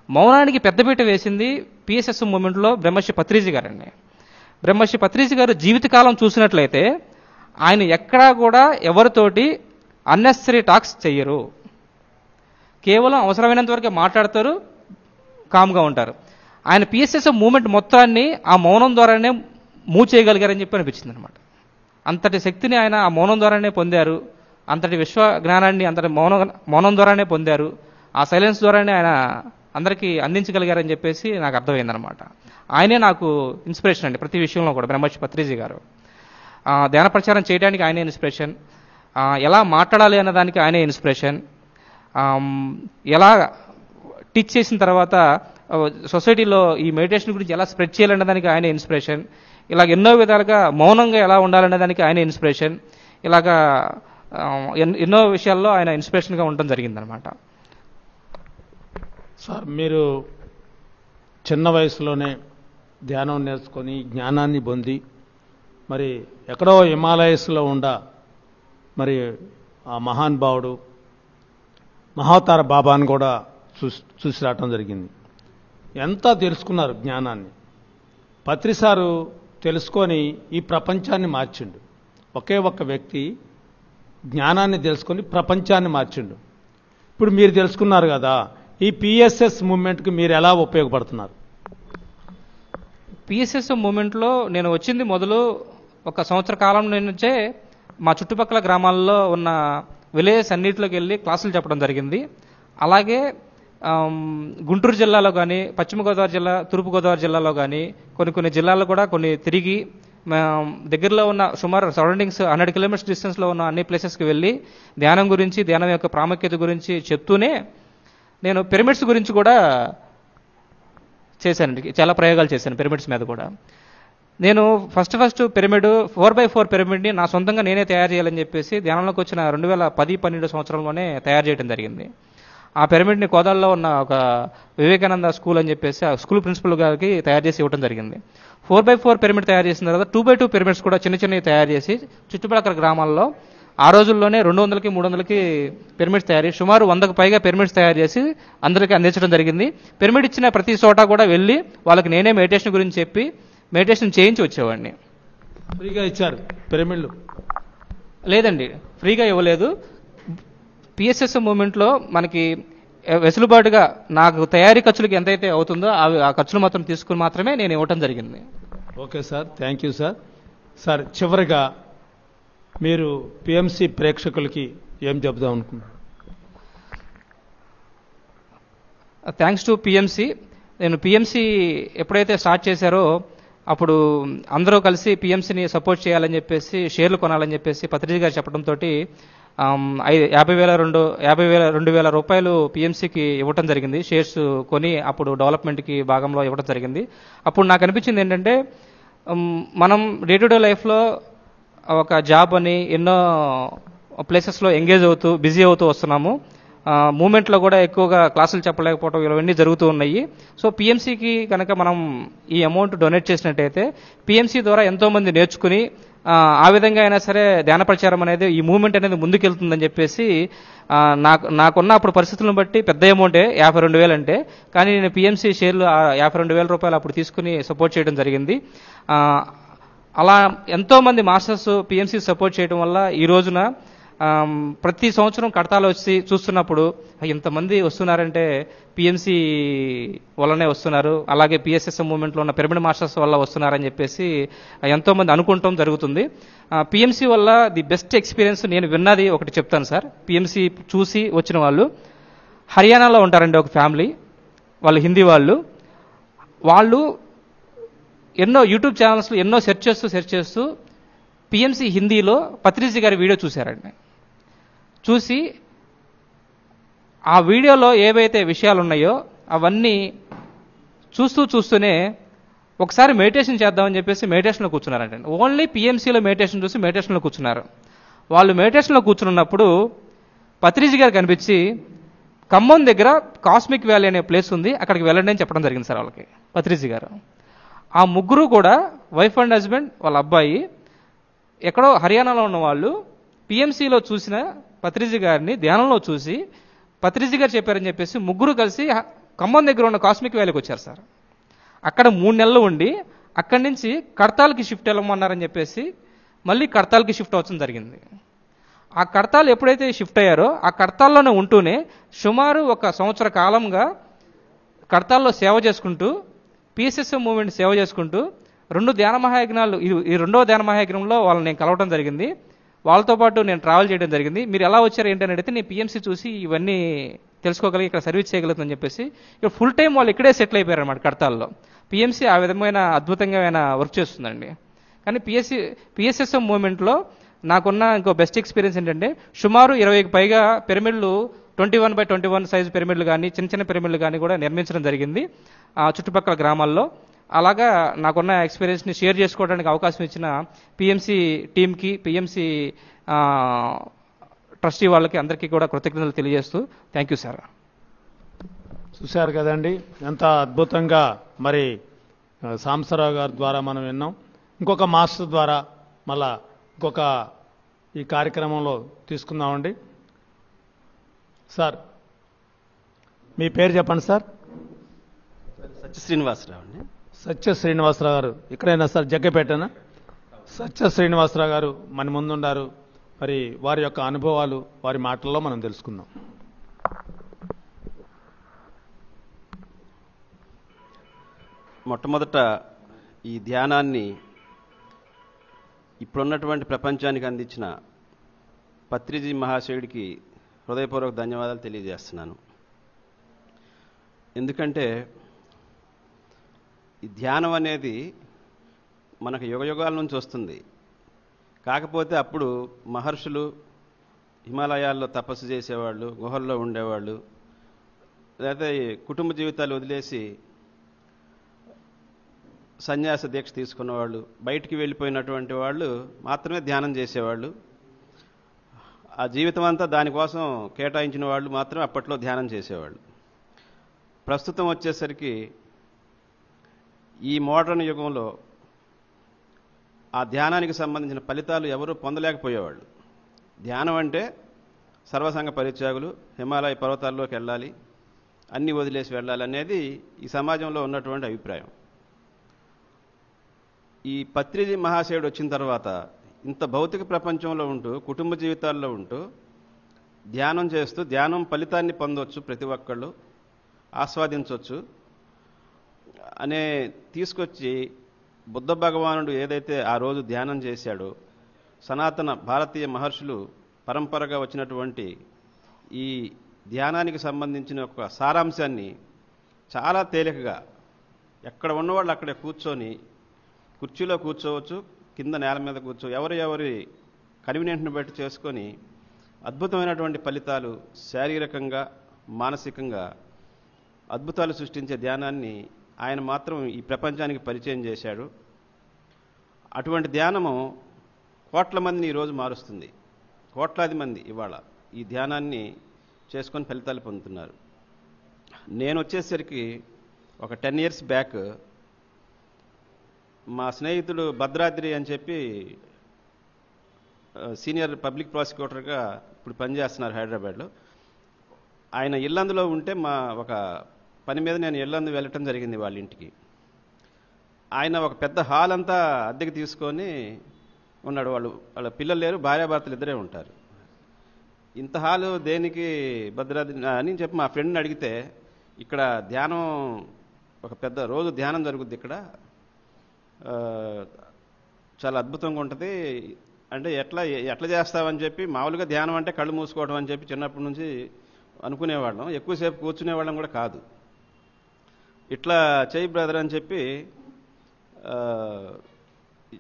మౌనానికి పెద్దపీట వేసింది పిఎస్ఎస్ మూమెంట్లో బ్రహ్మశ్రీ పత్రిజీ గారండి. బ్రహ్మశ్రీ పత్రిజీ గారు జీవితకాలం చూసినట్లయితే ఆయన ఎక్కడా కూడా ఎవరితోటి అన్నెసరీ టాక్స్ చెయ్యరు. కేవలం అవసరమైనంత వరకే మాట్లాడతారు, కామ్గా ఉంటారు. ఆయన పిఎస్ఎస్ మూమెంట్ మొత్తాన్ని ఆ మౌనం ద్వారానే మూవ్ చేయగలిగారని చెప్పి అనిపించింది అనమాట. అంతటి శక్తిని ఆయన ఆ మౌనం ద్వారానే పొందారు. అంతటి విశ్వ జ్ఞానాన్ని అంతటి మౌనం ద్వారానే పొందారు. ఆ సైలెన్స్ ద్వారానే ఆయన అందరికీ అందించగలిగారని చెప్పేసి నాకు అర్థమైందనమాట. ఆయనే నాకు ఇన్స్పిరేషన్ అండి ప్రతి విషయంలో కూడా. బ్రహ్మశ్రీ పత్రిజీ గారు ధ్యాన ప్రచారం చేయడానికి ఆయనే ఇన్స్పిరేషన్, ఎలా మాట్లాడాలి అన్నదానికి ఆయనే ఇన్స్పిరేషన్, ఎలా టీచ్ చేసిన తర్వాత సొసైటీలో ఈ మెడిటేషన్ గురించి ఎలా స్ప్రెడ్ చేయాలనే దానికి ఆయనే ఇన్స్పిరేషన్, ఇలాగ ఎన్నో విధాలుగా మౌనంగా ఎలా ఉండాలనే దానికి ఆయనే ఇన్స్పిరేషన్, ఇలాగా ఎన్నో విషయాల్లో ఆయన ఇన్స్పిరేషన్గా ఉండడం జరిగిందనమాట. సార్, మీరు చిన్న వయసులోనే ధ్యానం నేర్చుకొని జ్ఞానాన్ని పొంది మరి ఎక్కడో హిమాలయస్లో మరి ఆ మహానుభావుడు మహావతార బాబాను కూడా చూసి రావటం జరిగింది. ఎంత తెలుసుకున్నారు జ్ఞానాన్ని. పత్రిసారు తెలుసుకొని ఈ ప్రపంచాన్ని మార్చిండు. ఒకే ఒక్క వ్యక్తి జ్ఞానాన్ని తెలుసుకొని ప్రపంచాన్ని మార్చిండు. ఇప్పుడు మీరు తెలుసుకున్నారు కదా, ఈ పిఎస్ఎస్ మూమెంట్కి మీరు ఎలా ఉపయోగపడుతున్నారు? పిఎస్ఎస్ మూమెంట్లో నేను వచ్చింది మొదలు 1 సంవత్సర కాలం నుంచే మా చుట్టుపక్కల గ్రామాల్లో ఉన్న విలేజెస్ అన్నింటిలోకి వెళ్ళి క్లాసులు చెప్పడం జరిగింది. అలాగే గుంటూరు జిల్లాలో కానీ, పశ్చిమ గోదావరి జిల్లా, తూర్పుగోదావరి జిల్లాలో కానీ కొన్ని జిల్లాల్లో కూడా కొన్ని తిరిగి దగ్గరలో ఉన్న సుమారు సరౌండింగ్స్ 100 కిలోమీటర్స్ డిస్టెన్స్లో ఉన్న అన్ని ప్లేసెస్కి వెళ్ళి ధ్యానం గురించి, ధ్యానం యొక్క ప్రాముఖ్యత గురించి చెప్తూనే నేను పిరమిడ్స్ గురించి కూడా చేశానండి. చాలా ప్రయోగాలు చేశాను పిరమిడ్స్ మీద కూడా. నేను ఫస్ట్ పిరమిడ్ 4x4 పిరమిడ్ని నా సొంతంగా నేనే తయారు చేయాలని చెప్పేసి ధ్యానంలోకి వచ్చిన 2010-12 సంవత్సరంలోనే తయారు చేయడం జరిగింది. ఆ పిరమిడ్ని కోదాల్లో ఉన్న ఒక వివేకానంద స్కూల్ అని చెప్పేసి ఆ స్కూల్ ప్రిన్సిపల్ గారికి తయారు చేసి ఇవ్వడం జరిగింది. 4x4 పిరమిడ్ తయారు చేసిన తర్వాత 2x2 పిరమిడ్స్ కూడా చిన్నవి తయారు చేసి చుట్టుపక్కల గ్రామాల్లో ఆ రోజుల్లోనే 200కి 300కి పిరమిడ్స్ తయారు చేసి సుమారు 100కు పైగా పిరమిడ్స్ తయారు చేసి అందరికీ అందించడం జరిగింది. పిరమిడ్ ఇచ్చిన ప్రతి చోట కూడా వెళ్ళి వాళ్ళకి నేనే మెడిటేషన్ గురించి చెప్పి మెడిటేషన్ చేయించి వచ్చేవాడిని. ఫ్రీగా ఇచ్చారు పిరమిడ్లు? లేదండి, ఫ్రీగా ఇవ్వలేదు. పిఎస్ఎస్ మూమెంట్లో మనకి వెసులుబాటుగా నాకు తయారీ ఖర్చులకి ఎంతైతే అవుతుందో ఆ ఖర్చులు మాత్రం తీసుకుని మాత్రమే నేను ఇవ్వటం జరిగింది. Okay sir, thank you sir. Sir, చివరిగా మీరు పిఎంసి ప్రేక్షకులకి ఏం చెప్దాం అనుకున్నారు? Thanks to PMC. నేను పిఎంసి ఎప్పుడైతే స్టార్ట్ చేశారో అప్పుడు అందరూ కలిసి పిఎంసిని సపోర్ట్ చేయాలని చెప్పేసి షేర్లు కొనాలని చెప్పేసి పత్రిజీ గారు చెప్పడంతో 52,000 రూపాయలు పిఎంసికి ఇవ్వటం జరిగింది. షేర్స్ కొని అప్పుడు డెవలప్మెంట్కి భాగంలో ఇవ్వడం జరిగింది. అప్పుడు నాకు అనిపించింది ఏంటంటే మనం డే టు డే లైఫ్లో ఒక జాబ్ అని ఎన్నో ప్లేసెస్లో ఎంగేజ్ అవుతూ బిజీ అవుతూ వస్తున్నాము. మూమెంట్లో కూడా ఎక్కువగా క్లాసులు చెప్పలేకపోవడం ఇవన్నీ జరుగుతూ ఉన్నాయి. సో పిఎంసికి కనుక మనం ఈ అమౌంట్ డొనేట్ చేసినట్టయితే పిఎంసి ద్వారా ఎంతోమంది నేర్చుకుని ఆ విధంగా అయినా సరే ధ్యాన ప్రచారం అనేది ఈ మూవ్మెంట్ అనేది ముందుకెళ్తుందని చెప్పేసి నాకున్న అప్పుడు పరిస్థితులను బట్టి పెద్ద అమౌంటే 52,000 అంటే, కానీ నేను పిఎంసి షేర్లు 52,000 రూపాయలు అప్పుడు తీసుకుని సపోర్ట్ చేయడం జరిగింది. అలా ఎంతోమంది మాస్టర్స్ పిఎంసి సపోర్ట్ చేయడం వల్ల ఈ రోజున ప్రతి సంవత్సరం కడతాలు వచ్చి చూస్తున్నప్పుడు ఇంతమంది వస్తున్నారంటే పిఎంసి వల్లనే వస్తున్నారు, అలాగే పిఎస్ఎస్ఎం మూవ్మెంట్లో ఉన్న పిరమిడ్ మాస్టర్స్ వల్ల వస్తున్నారని చెప్పేసి ఎంతోమంది అనుకుంటాం జరుగుతుంది. పిఎంసి వల్ల ది బెస్ట్ ఎక్స్పీరియన్స్ నేను విన్నది ఒకటి చెప్తాను సార్. పిఎంసి చూసి వచ్చిన వాళ్ళు హర్యానాలో ఉంటారండి ఒక ఫ్యామిలీ, వాళ్ళు హిందీ వాళ్ళు ఎన్నో యూట్యూబ్ ఛానల్స్లో ఎన్నో సెర్చ్ చేస్తూ పిఎంసి హిందీలో పత్రిజీ గారి వీడియో చూశారండి. చూసి ఆ వీడియోలో ఏవైతే విషయాలు ఉన్నాయో అవన్నీ చూస్తూనే ఒకసారి మెడిటేషన్ చేద్దామని చెప్పేసి మెడిటేషన్లో కూర్చున్నారంట. ఓన్లీ పిఎంసీలో మెడిటేషన్ చూసి మెడిటేషన్లో కూర్చున్నారు. వాళ్ళు మెడిటేషన్లో కూర్చున్నప్పుడు పత్రిజీ గారు కనిపించి ఖమ్మం దగ్గర కాస్మిక్ వ్యాలీ అనే ప్లేస్ ఉంది, అక్కడికి వెళ్ళండి అని చెప్పడం జరిగింది సార్ వాళ్ళకి పత్రిజీ గారు. ఆ ముగ్గురు కూడా వైఫ్ అండ్ హస్బెండ్ వాళ్ళ అబ్బాయి ఎక్కడో హర్యానాలో ఉన్న వాళ్ళు పిఎంసీలో చూసిన పత్రిజీ గారిని ధ్యానంలో చూసి పత్రిజీ గారు చెప్పారని చెప్పేసి ముగ్గురు కలిసి ఖమ్మం దగ్గర ఉన్న కాస్మిక్ వ్యాలీకి వచ్చారు సార్. అక్కడ 3 నెలలు ఉండి అక్కడి నుంచి కడతాల్కి షిఫ్ట్ వెళ్ళమన్నారని చెప్పేసి మళ్ళీ కడతాల్కి షిఫ్ట్ అవడం జరిగింది. ఆ కడతాలు ఎప్పుడైతే షిఫ్ట్ అయ్యారో ఆ కడతాల్లోనే ఉంటూనే సుమారు 1 సంవత్సర కాలంగా కడతాల్లో సేవ చేసుకుంటూ పిఎస్ఎస్ఎం మూవ్మెంట్ సేవ చేసుకుంటూ 2 ధ్యాన మహాయజ్ఞాలు ఈ రెండవ ధ్యాన మహాయజ్ఞంలో వాళ్ళని నేను కలవడం జరిగింది. వాళ్ళతో పాటు నేను ట్రావెల్ చేయడం జరిగింది. మీరు ఎలా వచ్చారు ఏంటని అడిగితే నేను పిఎంసీ చూసి ఇవన్నీ తెలుసుకోగలిగి ఇక్కడ సర్వీస్ చేయగలుగుతుందని చెప్పేసి ఇక్కడ ఫుల్ టైం వాళ్ళు ఇక్కడే సెటిల్ అయిపోయారు అన్నమాట కడతాల్లో. పిఎంసీ ఆ విధమైన అద్భుతంగా వర్క్ చేస్తుందండి. కానీ పిఎస్ఎస్ఎం మూవ్మెంట్లో నాకున్న ఇంకో బెస్ట్ ఎక్స్పీరియన్స్ ఏంటంటే సుమారు 20కి పైగా పిరమిడ్లు 21x21 సైజు పిరమిడ్లు కానీ చిన్న పిరమిడ్లు కానీ కూడా నిర్మించడం జరిగింది చుట్టుపక్కల గ్రామాల్లో. అలాగా నాకున్న ఎక్స్పీరియన్స్ని షేర్ చేసుకోవడానికి అవకాశం ఇచ్చిన పిఎంసి టీంకి పిఎంసి ట్రస్టీ వాళ్ళకి అందరికీ కూడా కృతజ్ఞతలు తెలియజేస్తూ థ్యాంక్ యూ సార్. చూశారు కదండి ఎంత అద్భుతంగా మరి సాంబశివరావు గారి ద్వారా మనం విన్నాం. ఇంకొక మాస్టర్ ద్వారా మళ్ళా ఇంకొక ఈ కార్యక్రమంలో తీసుకుందామండి. సార్ మీ పేరు చెప్పండి సార్. సత్య శ్రీనివాసరావు అండి. సత్య శ్రీనివాసరావు గారు ఇక్కడైనా సార్ జగ్గపేటనా? సత్య శ్రీనివాసరావు గారు మన ముందుండారు. మరి వారి యొక్క అనుభవాలు వారి మాటల్లో మనం తెలుసుకుందాం. మొట్టమొదట ఈ ధ్యానాన్ని ఇప్పుడున్నటువంటి ప్రపంచానికి అందించిన పత్రిజీ మహాశయుడికి హృదయపూర్వక ధన్యవాదాలు తెలియజేస్తున్నాను. ఎందుకంటే ఈ ధ్యానం అనేది మనకు యుగయుగాల నుంచి వస్తుంది. కాకపోతే అప్పుడు మహర్షులు హిమాలయాల్లో తపస్సు చేసేవాళ్ళు, గుహల్లో ఉండేవాళ్ళు, లేకపోతే కుటుంబ జీవితాలు వదిలేసి సన్యాస దీక్ష తీసుకున్నవాళ్ళు, బయటికి వెళ్ళిపోయినటువంటి వాళ్ళు మాత్రమే ధ్యానం చేసేవాళ్ళు. ఆ జీవితం అంతా దానికోసం కేటాయించిన వాళ్ళు మాత్రమే అప్పట్లో ధ్యానం చేసేవాళ్ళు. ప్రస్తుతం వచ్చేసరికి ఈ మోడర్న్ యుగంలో ఆ ధ్యానానికి సంబంధించిన ఫలితాలు ఎవరూ పొందలేకపోయేవాళ్ళు. ధ్యానం అంటే సర్వసంగ పరిత్యాగులు, హిమాలయ పర్వతాల్లోకి వెళ్ళాలి, అన్నీ వదిలేసి వెళ్ళాలి అనేది ఈ సమాజంలో ఉన్నటువంటి అభిప్రాయం. ఈ పత్రిజీ మహాశయుడు వచ్చిన తర్వాత ఇంత భౌతిక ప్రపంచంలో ఉంటూ కుటుంబ జీవితాల్లో ఉంటూ ధ్యానం చేస్తూ ధ్యానం ఫలితాన్ని పొందవచ్చు, ప్రతి ఒక్కళ్ళు ఆస్వాదించవచ్చు అనే తీసుకొచ్చి బుద్ధ భగవానుడు ఏదైతే ఆ రోజు ధ్యానం చేశాడో, సనాతన భారతీయ మహర్షులు పరంపరగా వచ్చినటువంటి ఈ ధ్యానానికి సంబంధించిన ఒక సారాంశాన్ని చాలా తేలికగా ఎక్కడ ఉన్నవాళ్ళు అక్కడే కూర్చొని కుర్చీలో కూర్చోవచ్చు, కింద నేల మీద ఎవరి కన్వీనియంట్ని బట్టి చేసుకొని అద్భుతమైనటువంటి ఫలితాలు శారీరకంగా మానసికంగా అద్భుతాలు సృష్టించే ధ్యానాన్ని ఆయన మాత్రం ఈ ప్రపంచానికి పరిచయం చేశాడు. అటువంటి ధ్యానము కోట్ల మందిని ఈరోజు మారుస్తుంది. కోట్లాది మంది ఇవాళ ఈ ధ్యానాన్ని చేసుకొని ఫలితాలు పొందుతున్నారు. నేను వచ్చేసరికి ఒక 10 years బ్యాక్ మా స్నేహితుడు భద్రాద్రి అని చెప్పి సీనియర్ పబ్లిక్ ప్రాసిక్యూటర్గా ఇప్పుడు పనిచేస్తున్నారు హైదరాబాద్లో. ఆయన ఇల్లందులో ఉంటే ఒక పని మీద నేను ఇల్లందు వెళ్ళటం జరిగింది వాళ్ళ ఇంటికి. ఆయన ఒక పెద్ద హాల్ అంతా అద్దెకి తీసుకొని ఉన్నాడు. వాళ్ళ పిల్లలు లేరు, భార్యాభర్తలు ఇద్దరే ఉంటారు. ఇంత హాలు దేనికి భద్రాద్రి అని చెప్పి మా ఫ్రెండ్ని అడిగితే, ఇక్కడ ధ్యానం ఒక పెద్ద రోజు ధ్యానం జరుగుద్ది ఇక్కడ, చాలా అద్భుతంగా ఉంటుంది అంటే ఎట్లా చేస్తావని చెప్పి, మామూలుగా ధ్యానం అంటే కళ్ళు మూసుకోవడం అని చెప్పి చిన్నప్పటి నుంచి అనుకునేవాళ్ళం, ఎక్కువసేపు కూర్చునేవాళ్ళం కూడా కాదు. ఇట్లా చెయ్యి బ్రదర్ అని చెప్పి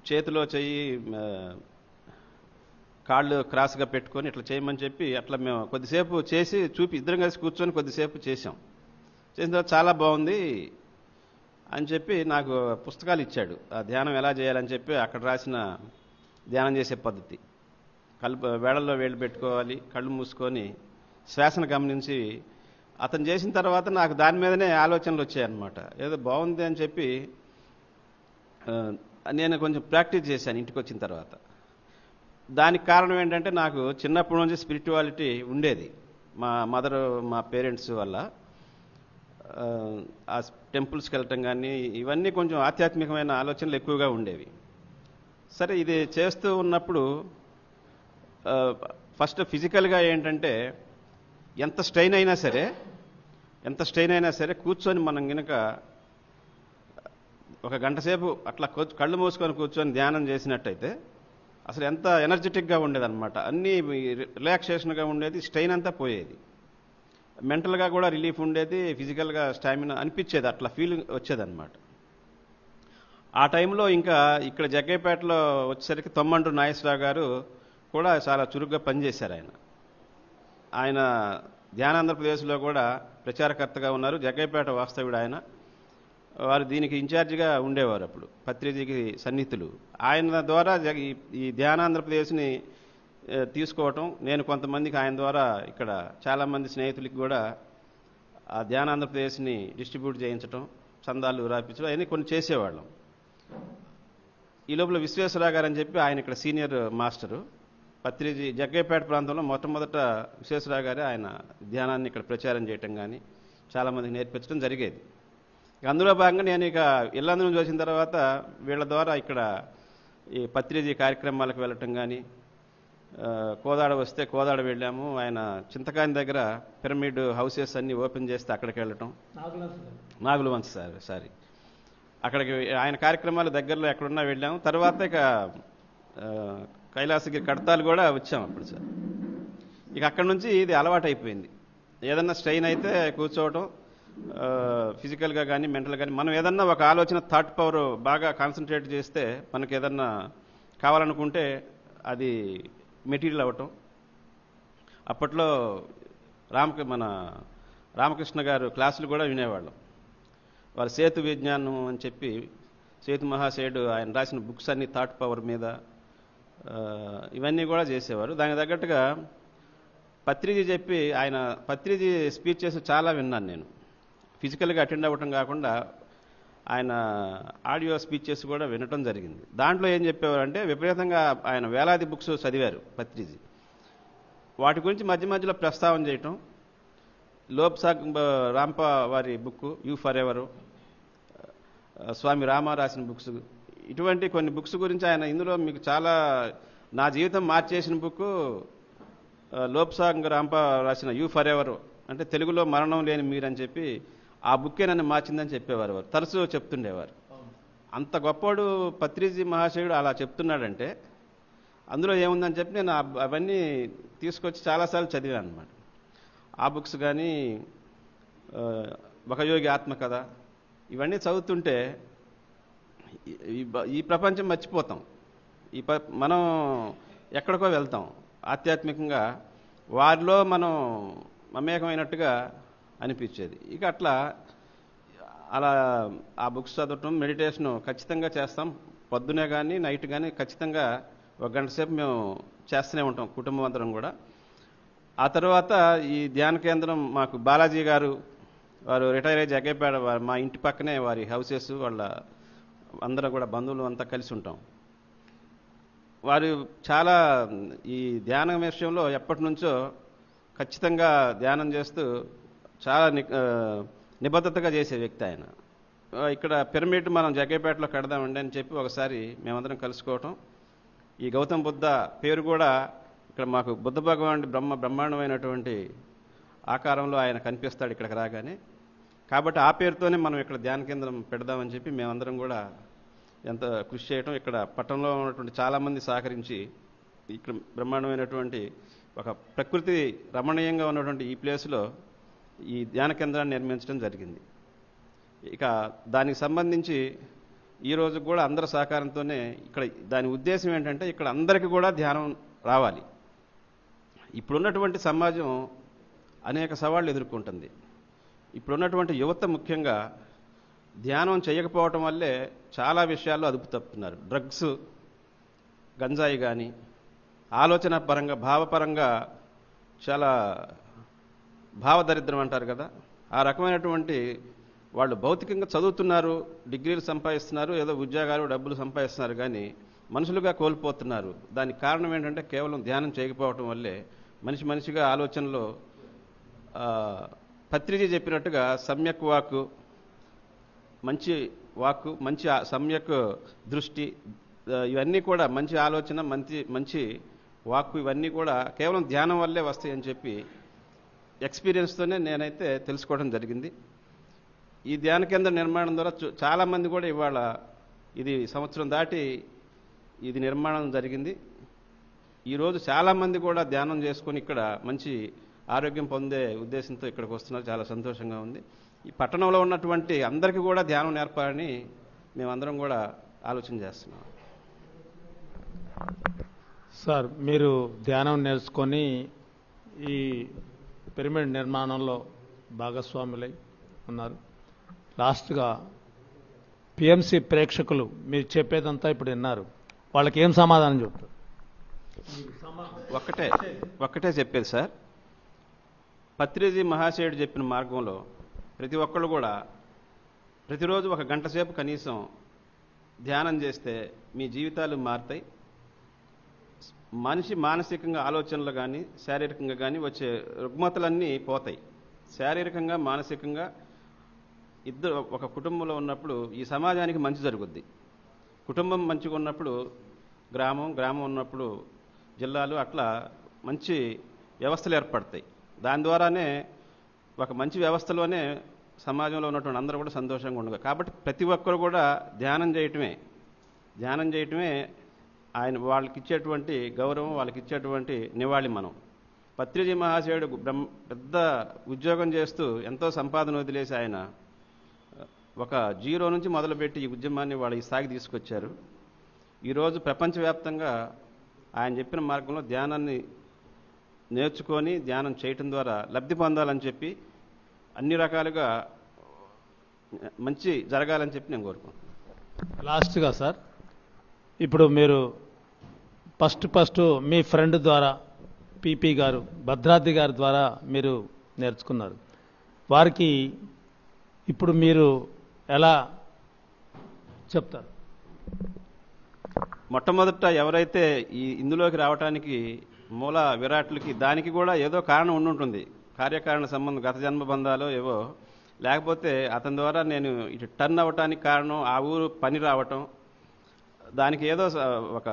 చేతిలో చెయ్యి కాళ్ళు క్రాస్గా పెట్టుకొని ఇట్లా చేయమని చెప్పి అట్లా మేము కొద్దిసేపు చేసి ఇద్దరం కలిసి కూర్చొని కొద్దిసేపు చేసాం. చేసిన తర్వాత చాలా బాగుంది అని చెప్పి నాకు పుస్తకాలు ఇచ్చాడు, ఆ ధ్యానం ఎలా చేయాలని చెప్పి అక్కడ రాసిన ధ్యానం చేసే పద్ధతి. వేళల్లో వేళ్ళు పెట్టుకోవాలి, కళ్ళు మూసుకొని శ్వాసను గమనించి. అతను చేసిన తర్వాత నాకు దాని మీదనే ఆలోచనలు వచ్చాయన్నమాట. ఏదో బాగుంది అని చెప్పి నేను కొంచెం ప్రాక్టీస్ చేశాను ఇంటికి వచ్చిన తర్వాత. దానికి కారణం ఏంటంటే, నాకు చిన్నప్పటి నుంచి స్పిరిచువాలిటీ ఉండేది. మా పేరెంట్స్ వల్ల ఆ టెంపుల్స్కి వెళ్ళటం కానీ ఇవన్నీ కొంచెం ఆధ్యాత్మికమైన ఆలోచనలు ఎక్కువగా ఉండేవి. సరే, ఇది చేస్తూ ఉన్నప్పుడు ఫస్ట్ ఫిజికల్గా ఏంటంటే, ఎంత స్ట్రెయిన్ అయినా సరే కూర్చొని మనం గనక ఒక గంట సేపు అట్లా కళ్ళు మూసుకొని కూర్చొని ధ్యానం చేసినట్టయితే అసలు ఎంత ఎనర్జెటిక్గా ఉండేదన్నమాట. అన్నీ రిలాక్సేషన్గా ఉండేది, స్ట్రెయిన్ అంతా పోయేది, మెంటల్గా కూడా రిలీఫ్ ఉండేది, ఫిజికల్గా స్టామినా అనిపించేది, అట్లా ఫీలింగ్ వచ్చేదన్నమాట. ఆ టైంలో ఇంకా ఇక్కడ జగ్గయ్యపేటలో వచ్చేసరికి తొమ్మండ్రు నాగేశ్వరరావు గారు కూడా చాలా చురుగ్గా పనిచేశారు. ఆయన ధ్యానాంధ్రప్రదేశ్లో కూడా ప్రచారకర్తగా ఉన్నారు. జగ్గయ్యపేట వాస్తవ్యుడు ఆయన. వారు దీనికి ఇన్ఛార్జిగా ఉండేవారు అప్పుడు, పత్రిజీకి సన్నిహితులు. ఆయన ద్వారా ఈ ధ్యానాంధ్రప్రదేశ్ని తీసుకోవటం, నేను కొంతమందికి ఆయన ద్వారా ఇక్కడ చాలామంది స్నేహితులకి కూడా ఆ ధ్యానాంధ్రప్రదేశ్ని డిస్ట్రిబ్యూట్ చేయించడం, చందాలు రాపించడం అవన్నీ కొన్ని చేసేవాళ్ళం. ఈ లోపల విశ్వేశ్వరరావు గారు అని చెప్పి ఆయన ఇక్కడ సీనియర్ మాస్టరు, పత్రిజీ జగ్గయ్యపేట ప్రాంతంలో మొట్టమొదట విశ్వేశ్వరరావు గారే ఆయన ధ్యానాన్ని ఇక్కడ ప్రచారం చేయటం కానీ చాలామందికి నేర్పించడం జరిగేది. అందులో భాగంగా నేను ఇక ఇల్లందు నుంచి వచ్చిన తర్వాత వీళ్ళ ద్వారా ఇక్కడ ఈ పత్రిజీ కార్యక్రమాలకు వెళ్ళటం కానీ, కోదాడ వస్తే కోదాడ వెళ్ళాము, ఆయన చింతకాని దగ్గర పిరమిడ్ హౌసెస్ అన్నీ ఓపెన్ చేస్తే అక్కడికి వెళ్ళటం, నాగులవంశ సారీ అక్కడికి ఆయన కార్యక్రమాలు దగ్గరలో ఎక్కడున్నా వెళ్ళాము. తర్వాత ఇక కైలాసగిరి కడతాలు కూడా వచ్చాం అప్పుడు సార్. ఇక అక్కడి నుంచి ఇది అలవాటు అయిపోయింది. ఏదన్నా స్ట్రెయిన్ అయితే కూర్చోవటం, ఫిజికల్గా కానీ మెంటల్గా కానీ మనం ఏదన్నా ఒక ఆలోచన థాట్ పవర్ బాగా కాన్సన్ట్రేట్ చేస్తే మనకి ఏదన్నా కావాలనుకుంటే అది మెటీరియల్ అవ్వటం. అప్పట్లో మన రామకృష్ణ గారు క్లాసులు కూడా వినేవాళ్ళం. వారు సేతు విజ్ఞానం అని చెప్పి సేతు మహాశయుడు ఆయన రాసిన బుక్స్ అన్ని థాట్ పవర్ మీద ఇవన్నీ కూడా చేసేవారు. దానికి తగ్గట్టుగా పత్రిజీ చెప్పి ఆయన పత్రిజీ స్పీచెస్ చాలా విన్నాను నేను. ఫిజికల్గా అటెండ్ అవ్వటం కాకుండా ఆయన ఆడియో స్పీచెస్ కూడా వినటం జరిగింది. దాంట్లో ఏం చెప్పేవారంటే, విపరీతంగా ఆయన వేలాది బుక్స్ చదివారు పత్రిజీ. వాటి గురించి మధ్య మధ్యలో ప్రస్తావన చేయటం, లోప్సాగ్ రాంప వారి బుక్ యూ ఫర్ ఎవరు, స్వామి రామ రాసిన బుక్స్, ఇటువంటి కొన్ని బుక్స్ గురించి ఆయన ఇందులో మీకు చాలా నా జీవితం మార్చేసిన బుక్ లోప్సాగ్ రాంప రాసిన యూ ఫర్ ఎవరు అంటే తెలుగులో మరణం లేని మీరని చెప్పి ఆ బుక్కే నన్ను మార్చిందని చెప్పేవారు. వారు తరచూ చెప్తుండేవారు. అంత గొప్పవాడు పత్రిజీ మహాశయుడు అలా చెప్తున్నాడంటే అందులో ఏముందని చెప్పి నేను అవన్నీ తీసుకొచ్చి చాలాసార్లు చదివాను అనమాట. ఆ బుక్స్ కానీ ఒక యోగి ఆత్మకథ ఇవన్నీ చదువుతుంటే ఈ ప్రపంచం మర్చిపోతాం. మనం ఎక్కడికో వెళ్తాం ఆధ్యాత్మికంగా, వారిలో మనం మమేకమైనట్టుగా అనిపించేది. ఇక అలా ఆ బుక్స్ చదవటం, మెడిటేషను ఖచ్చితంగా చేస్తాం. పొద్దునే కానీ నైట్ కానీ ఖచ్చితంగా 1 గంట సేపు మేము చేస్తూనే ఉంటాం కుటుంబం అందరం కూడా. ఆ తర్వాత ఈ ధ్యాన కేంద్రం మాకు బాలాజీ గారు వారు రిటైర్ అయ్యి జగ్గైపేట, మా ఇంటి పక్కనే వారి హౌసెస్, వాళ్ళ అందరం కూడా బంధువులు అంతా కలిసి ఉంటాం. వారు చాలా ఈ ధ్యానం విషయంలో ఎప్పటి నుంచో ఖచ్చితంగా ధ్యానం చేస్తూ చాలా నిబద్ధతగా చేసే వ్యక్తి ఆయన. ఇక్కడ పిరమిడ్ మనం జగ్గైపేటలో కడదామండి అని చెప్పి ఒకసారి మేమందరం కలుసుకోవటం. ఈ గౌతమ్ బుద్ధ పేరు కూడా ఇక్కడ మాకు బుద్ధ భగవానుడి బ్రహ్మాండమైనటువంటి ఆకారంలో ఆయన కనిపిస్తాడు ఇక్కడికి రాగానే. కాబట్టి ఆ పేరుతోనే మనం ఇక్కడ ధ్యాన కేంద్రం పెడదామని చెప్పి మేమందరం కూడా ఎంత కృషి చేయటం, ఇక్కడ పట్టణంలో ఉన్నటువంటి చాలామంది సహకరించి ఇక్కడ బ్రహ్మాండమైనటువంటి ఒక ప్రకృతి రమణీయంగా ఉన్నటువంటి ఈ ప్లేస్లో ఈ ధ్యాన కేంద్రాన్ని నిర్మించడం జరిగింది. ఇక దానికి సంబంధించి ఈరోజు కూడా అందరి సహకారంతోనే ఇక్కడ దాని ఉద్దేశం ఏంటంటే ఇక్కడ అందరికీ కూడా ధ్యానం రావాలి. ఇప్పుడున్నటువంటి సమాజం అనేక సవాళ్లు ఎదుర్కొంటుంది. ఇప్పుడున్నటువంటి యువత ముఖ్యంగా ధ్యానం చేయకపోవటం వల్లే చాలా విషయాల్లో అదుపు తప్పుతున్నారు. డ్రగ్స్, గంజాయి కానీ, ఆలోచన పరంగా భావపరంగా చాలా భావదరిద్రం అంటారు కదా, ఆ రకమైనటువంటి వాళ్ళు భౌతికంగా చదువుతున్నారు, డిగ్రీలు సంపాదిస్తున్నారు, ఏదో ఉద్యోగాలు డబ్బులు సంపాదిస్తున్నారు, కానీ మనుషులుగా కోల్పోతున్నారు. దానికి కారణం ఏంటంటే కేవలం ధ్యానం చేయకపోవటం వల్లే మనిషిగా ఆలోచనలో పత్రిజీ చెప్పినట్టుగా సమ్యక్ వాక్కు, మంచి వాక్కు, మంచి సమ్యక్ దృష్టి, ఇవన్నీ కూడా మంచి ఆలోచన, మంచి వాక్కు, ఇవన్నీ కూడా కేవలం ధ్యానం వల్లే వస్తాయని చెప్పి ఎక్స్పీరియన్స్తోనే నేనైతే తెలుసుకోవడం జరిగింది. ఈ ధ్యాన కేంద్ర నిర్మాణం ద్వారా చాలామంది కూడా ఇవాళ ఇది సంవత్సరం దాటి ఇది నిర్మాణం జరిగింది. ఈరోజు చాలామంది కూడా ధ్యానం చేసుకొని ఇక్కడ మంచి ఆరోగ్యం పొందే ఉద్దేశంతో ఇక్కడికి వస్తున్నారు. చాలా సంతోషంగా ఉంది. ఈ పట్టణంలో ఉన్నటువంటి అందరికీ కూడా ధ్యానం నేర్పాలని మేమందరం కూడా ఆలోచన చేస్తున్నాం. సార్, మీరు ధ్యానం నేర్చుకొని ఈ పిరమిడ్ నిర్మాణంలో భాగస్వాములై ఉన్నారు. లాస్ట్గా పిఎంసి ప్రేక్షకులు మీరు చెప్పేదంతా ఇప్పుడు విన్నారు, వాళ్ళకి ఏం సమాధానం చెప్తారు? ఒక్కటే చెప్పేది సార్, పత్రిజీ మహాశయుడు చెప్పిన మార్గంలో ప్రతి ఒక్కళ్ళు కూడా ప్రతిరోజు 1 గంట సేపు కనీసం ధ్యానం చేస్తే మీ జీవితాలు మారుతాయి. మనిషి మానసికంగా ఆలోచనలు కానీ శారీరకంగా కానీ వచ్చే రుగ్మతలన్నీ పోతాయి. శారీరకంగా మానసికంగా ఇద్దరు ఒక కుటుంబంలో ఉన్నప్పుడు ఈ సమాజానికి మంచి జరుగుద్ది. కుటుంబం మంచిగా ఉన్నప్పుడు గ్రామం ఉన్నప్పుడు జిల్లాలు, అట్లా మంచి వ్యవస్థలు ఏర్పడతాయి. దాని ద్వారానే ఒక మంచి వ్యవస్థలోనే సమాజంలో ఉన్నటువంటి అందరూ కూడా సంతోషంగా ఉండగా. కాబట్టి ప్రతి ఒక్కరు కూడా ధ్యానం చేయటమే ఆయన వాళ్ళకి ఇచ్చేటువంటి గౌరవం, వాళ్ళకి ఇచ్చేటువంటి నివాళి. మనం పత్రిజీ మహాశయుడు పెద్ద ఉద్యోగం చేస్తూ ఎంతో సంపాదన వదిలేసి ఆయన ఒక 0 నుంచి మొదలుపెట్టి ఈ ఉద్యమాన్ని వాళ్ళు ఈ స్థాయికి తీసుకొచ్చారు. ఈరోజు ప్రపంచవ్యాప్తంగా ఆయన చెప్పిన మార్గంలో ధ్యానాన్ని నేర్చుకొని ధ్యానం చేయటం ద్వారా లబ్ధి పొందాలని చెప్పి అన్ని రకాలుగా మంచి జరగాలని చెప్పి నేను కోరుకుంటున్నాను. లాస్ట్గా సార్, ఇప్పుడు మీరు ఫస్ట్ మీ ఫ్రెండ్ ద్వారా పీపీ గారు, భద్రాద్రి గారి ద్వారా మీరు నేర్చుకున్నారు. వారికి ఇప్పుడు మీరు ఎలా చెప్తారు? మొట్టమొదట ఎవరైతే ఇందులోకి రావడానికి మూల విరాట్లకి దానికి కూడా ఏదో కారణం ఉండుంటుంది, కార్యకారణ సంబంధం, గత జన్మ బంధాలు ఏవో, లేకపోతే అతని ద్వారా నేను ఇటు టర్న్ అవ్వటానికి కారణం ఆ ఊరు పని రావటం, దానికి ఏదో ఒక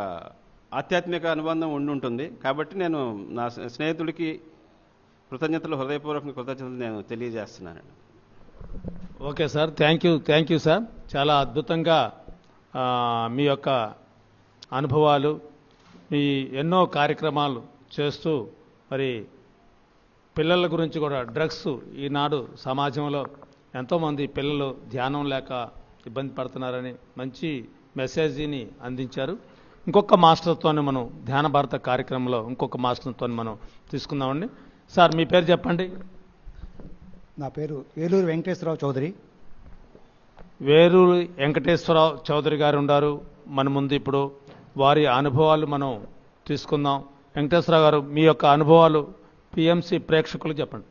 ఆధ్యాత్మిక అనుబంధం ఉండుంటుంది. కాబట్టి నేను నా స్నేహితుడికి హృదయపూర్వక కృతజ్ఞతలు నేను తెలియజేస్తున్నానండి. Okay sir, thank you sir. చాలా అద్భుతంగా మీ యొక్క అనుభవాలు, మీ ఎన్నో కార్యక్రమాలు చేస్తూ మరి పిల్లల గురించి కూడా డ్రగ్స్ ఈనాడు సమాజంలో ఎంతోమంది పిల్లలు ధ్యానం లేక ఇబ్బంది పడుతున్నారని మంచి మెసేజ్ని అందించారు. ఇంకొక మాస్టర్తో మనం ధ్యాన భారత కార్యక్రమంలో ఇంకొక మాస్టర్తో మనం తీసుకుందామండి. సార్ మీ పేరు చెప్పండి. నా పేరు ఏలూరు వెంకటేశ్వరరావు చౌదరి. వేరూరు వెంకటేశ్వరరావు చౌదరి గారు ఉన్నారు మన ముందు. ఇప్పుడు వారి అనుభవాలు మనం తీసుకుందాం. వెంకటేశ్వరరావు గారు, మీ యొక్క అనుభవాలు పిఎంసి ప్రేక్షకులు చెప్పండి.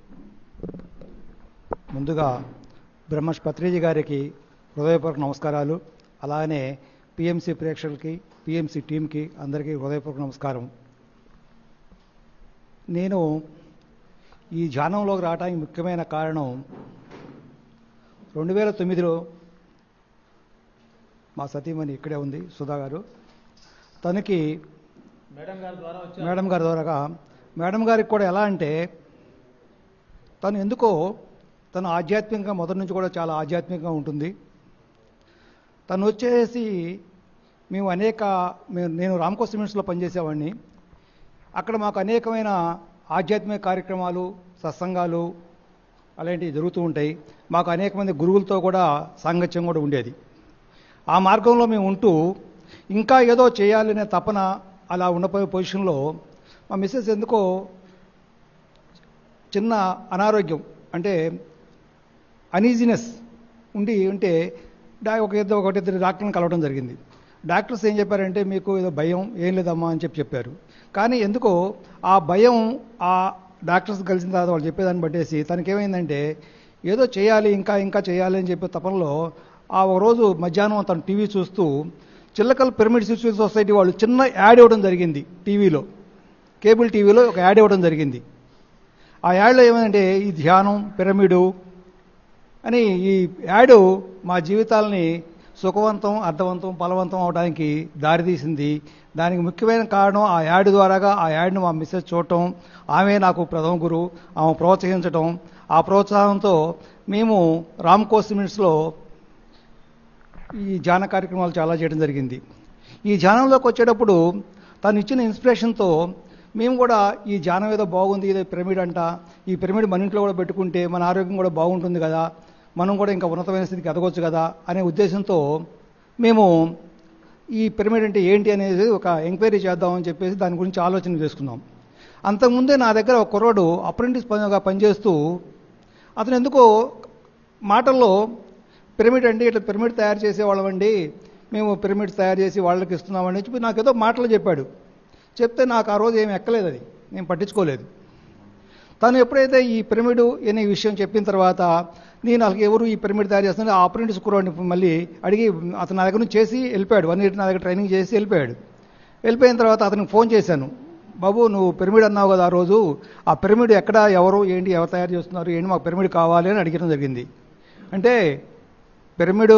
ముందుగా బ్రహ్మశ్ పత్రిజీ గారికి హృదయపూర్వక నమస్కారాలు. అలానే పిఎంసి ప్రేక్షకులకి, పిఎంసి టీంకి అందరికీ హృదయపూర్వక నమస్కారం. నేను ఈ ధ్యానంలోకి రావడానికి ముఖ్యమైన కారణం 2009లో మా సతీమణి ఇక్కడే ఉంది, సుధా గారు. తనకి మేడం గారి ద్వారాగా, మేడం గారికి కూడా ఎలా అంటే తను ఎందుకో తను ఆధ్యాత్మికంగా మొదటి నుంచి కూడా చాలా ఆధ్యాత్మికంగా ఉంటుంది. తను వచ్చేసి నేను రామ్కో సిమెంట్స్లో పనిచేసేవాడిని. అక్కడ మాకు అనేకమైన ఆధ్యాత్మిక కార్యక్రమాలు, సత్సంగాలు అలాంటివి జరుగుతూ ఉంటాయి. మాకు అనేక మంది గురువులతో కూడా సాంగత్యం కూడా ఉండేది. ఆ మార్గంలో మేము ఉంటూ ఇంకా ఏదో చేయాలనే తపన అలా ఉండపోయే పొజిషన్లో మా మిస్సెస్ ఎందుకో చిన్న అనారోగ్యం అంటే అనీజినెస్ ఉంటే ఒకటిద్దరు డాక్టర్ని కలవడం జరిగింది. డాక్టర్స్ ఏం చెప్పారంటే, మీకు ఏదో భయం, ఏం లేదమ్మా అని చెప్పారు. కానీ ఎందుకో ఆ భయం ఆ డాక్టర్స్ కలిసిన తర్వాత వాళ్ళు చెప్పేదాన్ని బట్టేసి తనకేమైందంటే ఏదో చేయాలి, ఇంకా చేయాలి అని చెప్పే తపనలో ఆ ఒక రోజు మధ్యాహ్నం తను టీవీ చూస్తూ చిల్లకల్ పిరమిడ్ సిస్టర్స్ సొసైటీ వాళ్ళు చిన్న యాడ్ ఇవ్వడం జరిగింది. టీవీలో, కేబుల్ టీవీలో ఒక యాడ్ ఇవ్వడం జరిగింది. ఆ యాడ్లో ఏమైందంటే ఈ ధ్యానం, పిరమిడు అని ఈ యాడ్ మా జీవితాలని సుఖవంతం, అర్థవంతం, ఫలవంతం అవడానికి దారితీసింది. దానికి ముఖ్యమైన కారణం ఆ యాడ్ ద్వారాగా ఆ యాడ్ను మా మిస్సెస్ చూడటం, ఆమె నాకు ప్రథమ గురువు, ఆమె ప్రోత్సహించటం. ఆ ప్రోత్సాహంతో మేము రామ్కో సిమెంట్స్లో ఈ ధ్యాన కార్యక్రమాలు చాలా చేయడం జరిగింది. ఈ ధ్యానంలోకి వచ్చేటప్పుడు తను ఇచ్చిన ఇన్స్పిరేషన్తో మేము కూడా ఈ ధ్యానం ఏదో బాగుంది, ఇదే పిరమిడ్ అంట, ఈ పిరమిడ్ మన ఇంట్లో కూడా పెట్టుకుంటే మన ఆరోగ్యం కూడా బాగుంటుంది కదా, మనం కూడా ఇంకా ఉన్నతమైన స్థితికి ఎదగొచ్చు కదా అనే ఉద్దేశంతో మేము ఈ పిరమిడ్ అంటే ఏంటి అనేది ఒక ఎంక్వైరీ చేద్దామని చెప్పేసి దాని గురించి ఆలోచన చేసుకున్నాం. అంతకుముందే నా దగ్గర ఒక కుర్రాడు అప్రెంటిస్ పనిచేస్తూ అతను ఎందుకో మాటల్లో పిరమిడ్ అంటే ఇట్లా పిరమిడ్ తయారు చేసేవాళ్ళమండి, మేము పిరమిడ్స్ తయారు చేసి వాళ్ళకి ఇస్తున్నామని చెప్పి నాకేదో మాటలు చెప్పాడు. చెప్తే నాకు ఆ రోజు ఏమి ఎక్కలేదు, అది నేను పట్టించుకోలేదు. తను ఎప్పుడైతే ఈ పిరమిడ్ అనే విషయం చెప్పిన తర్వాత నేను అసలు ఎవరు ఈ పిరమిడ్ తయారు చేస్తున్నా ఆ అప్రెంటిస్ కుర్రాడిని మళ్ళీ అడిగి అతను నా దగ్గర నుంచి చేసి వెళ్ళిపోయాడు. 1 year నా దగ్గర ట్రైనింగ్ చేసి వెళ్ళిపోయాడు. వెళ్ళిపోయిన తర్వాత అతనికి ఫోన్ చేశాను, బాబు నువ్వు పిరమిడ్ అన్నావు కదా ఆ రోజు, ఆ పిరమిడ్ ఎక్కడ, ఎవరు, ఏంటి, ఎవరు తయారు చేస్తున్నారు, ఏంటి, మాకు పిరమిడ్ కావాలి అని అడిగడం జరిగింది. అంటే పిరమిడ్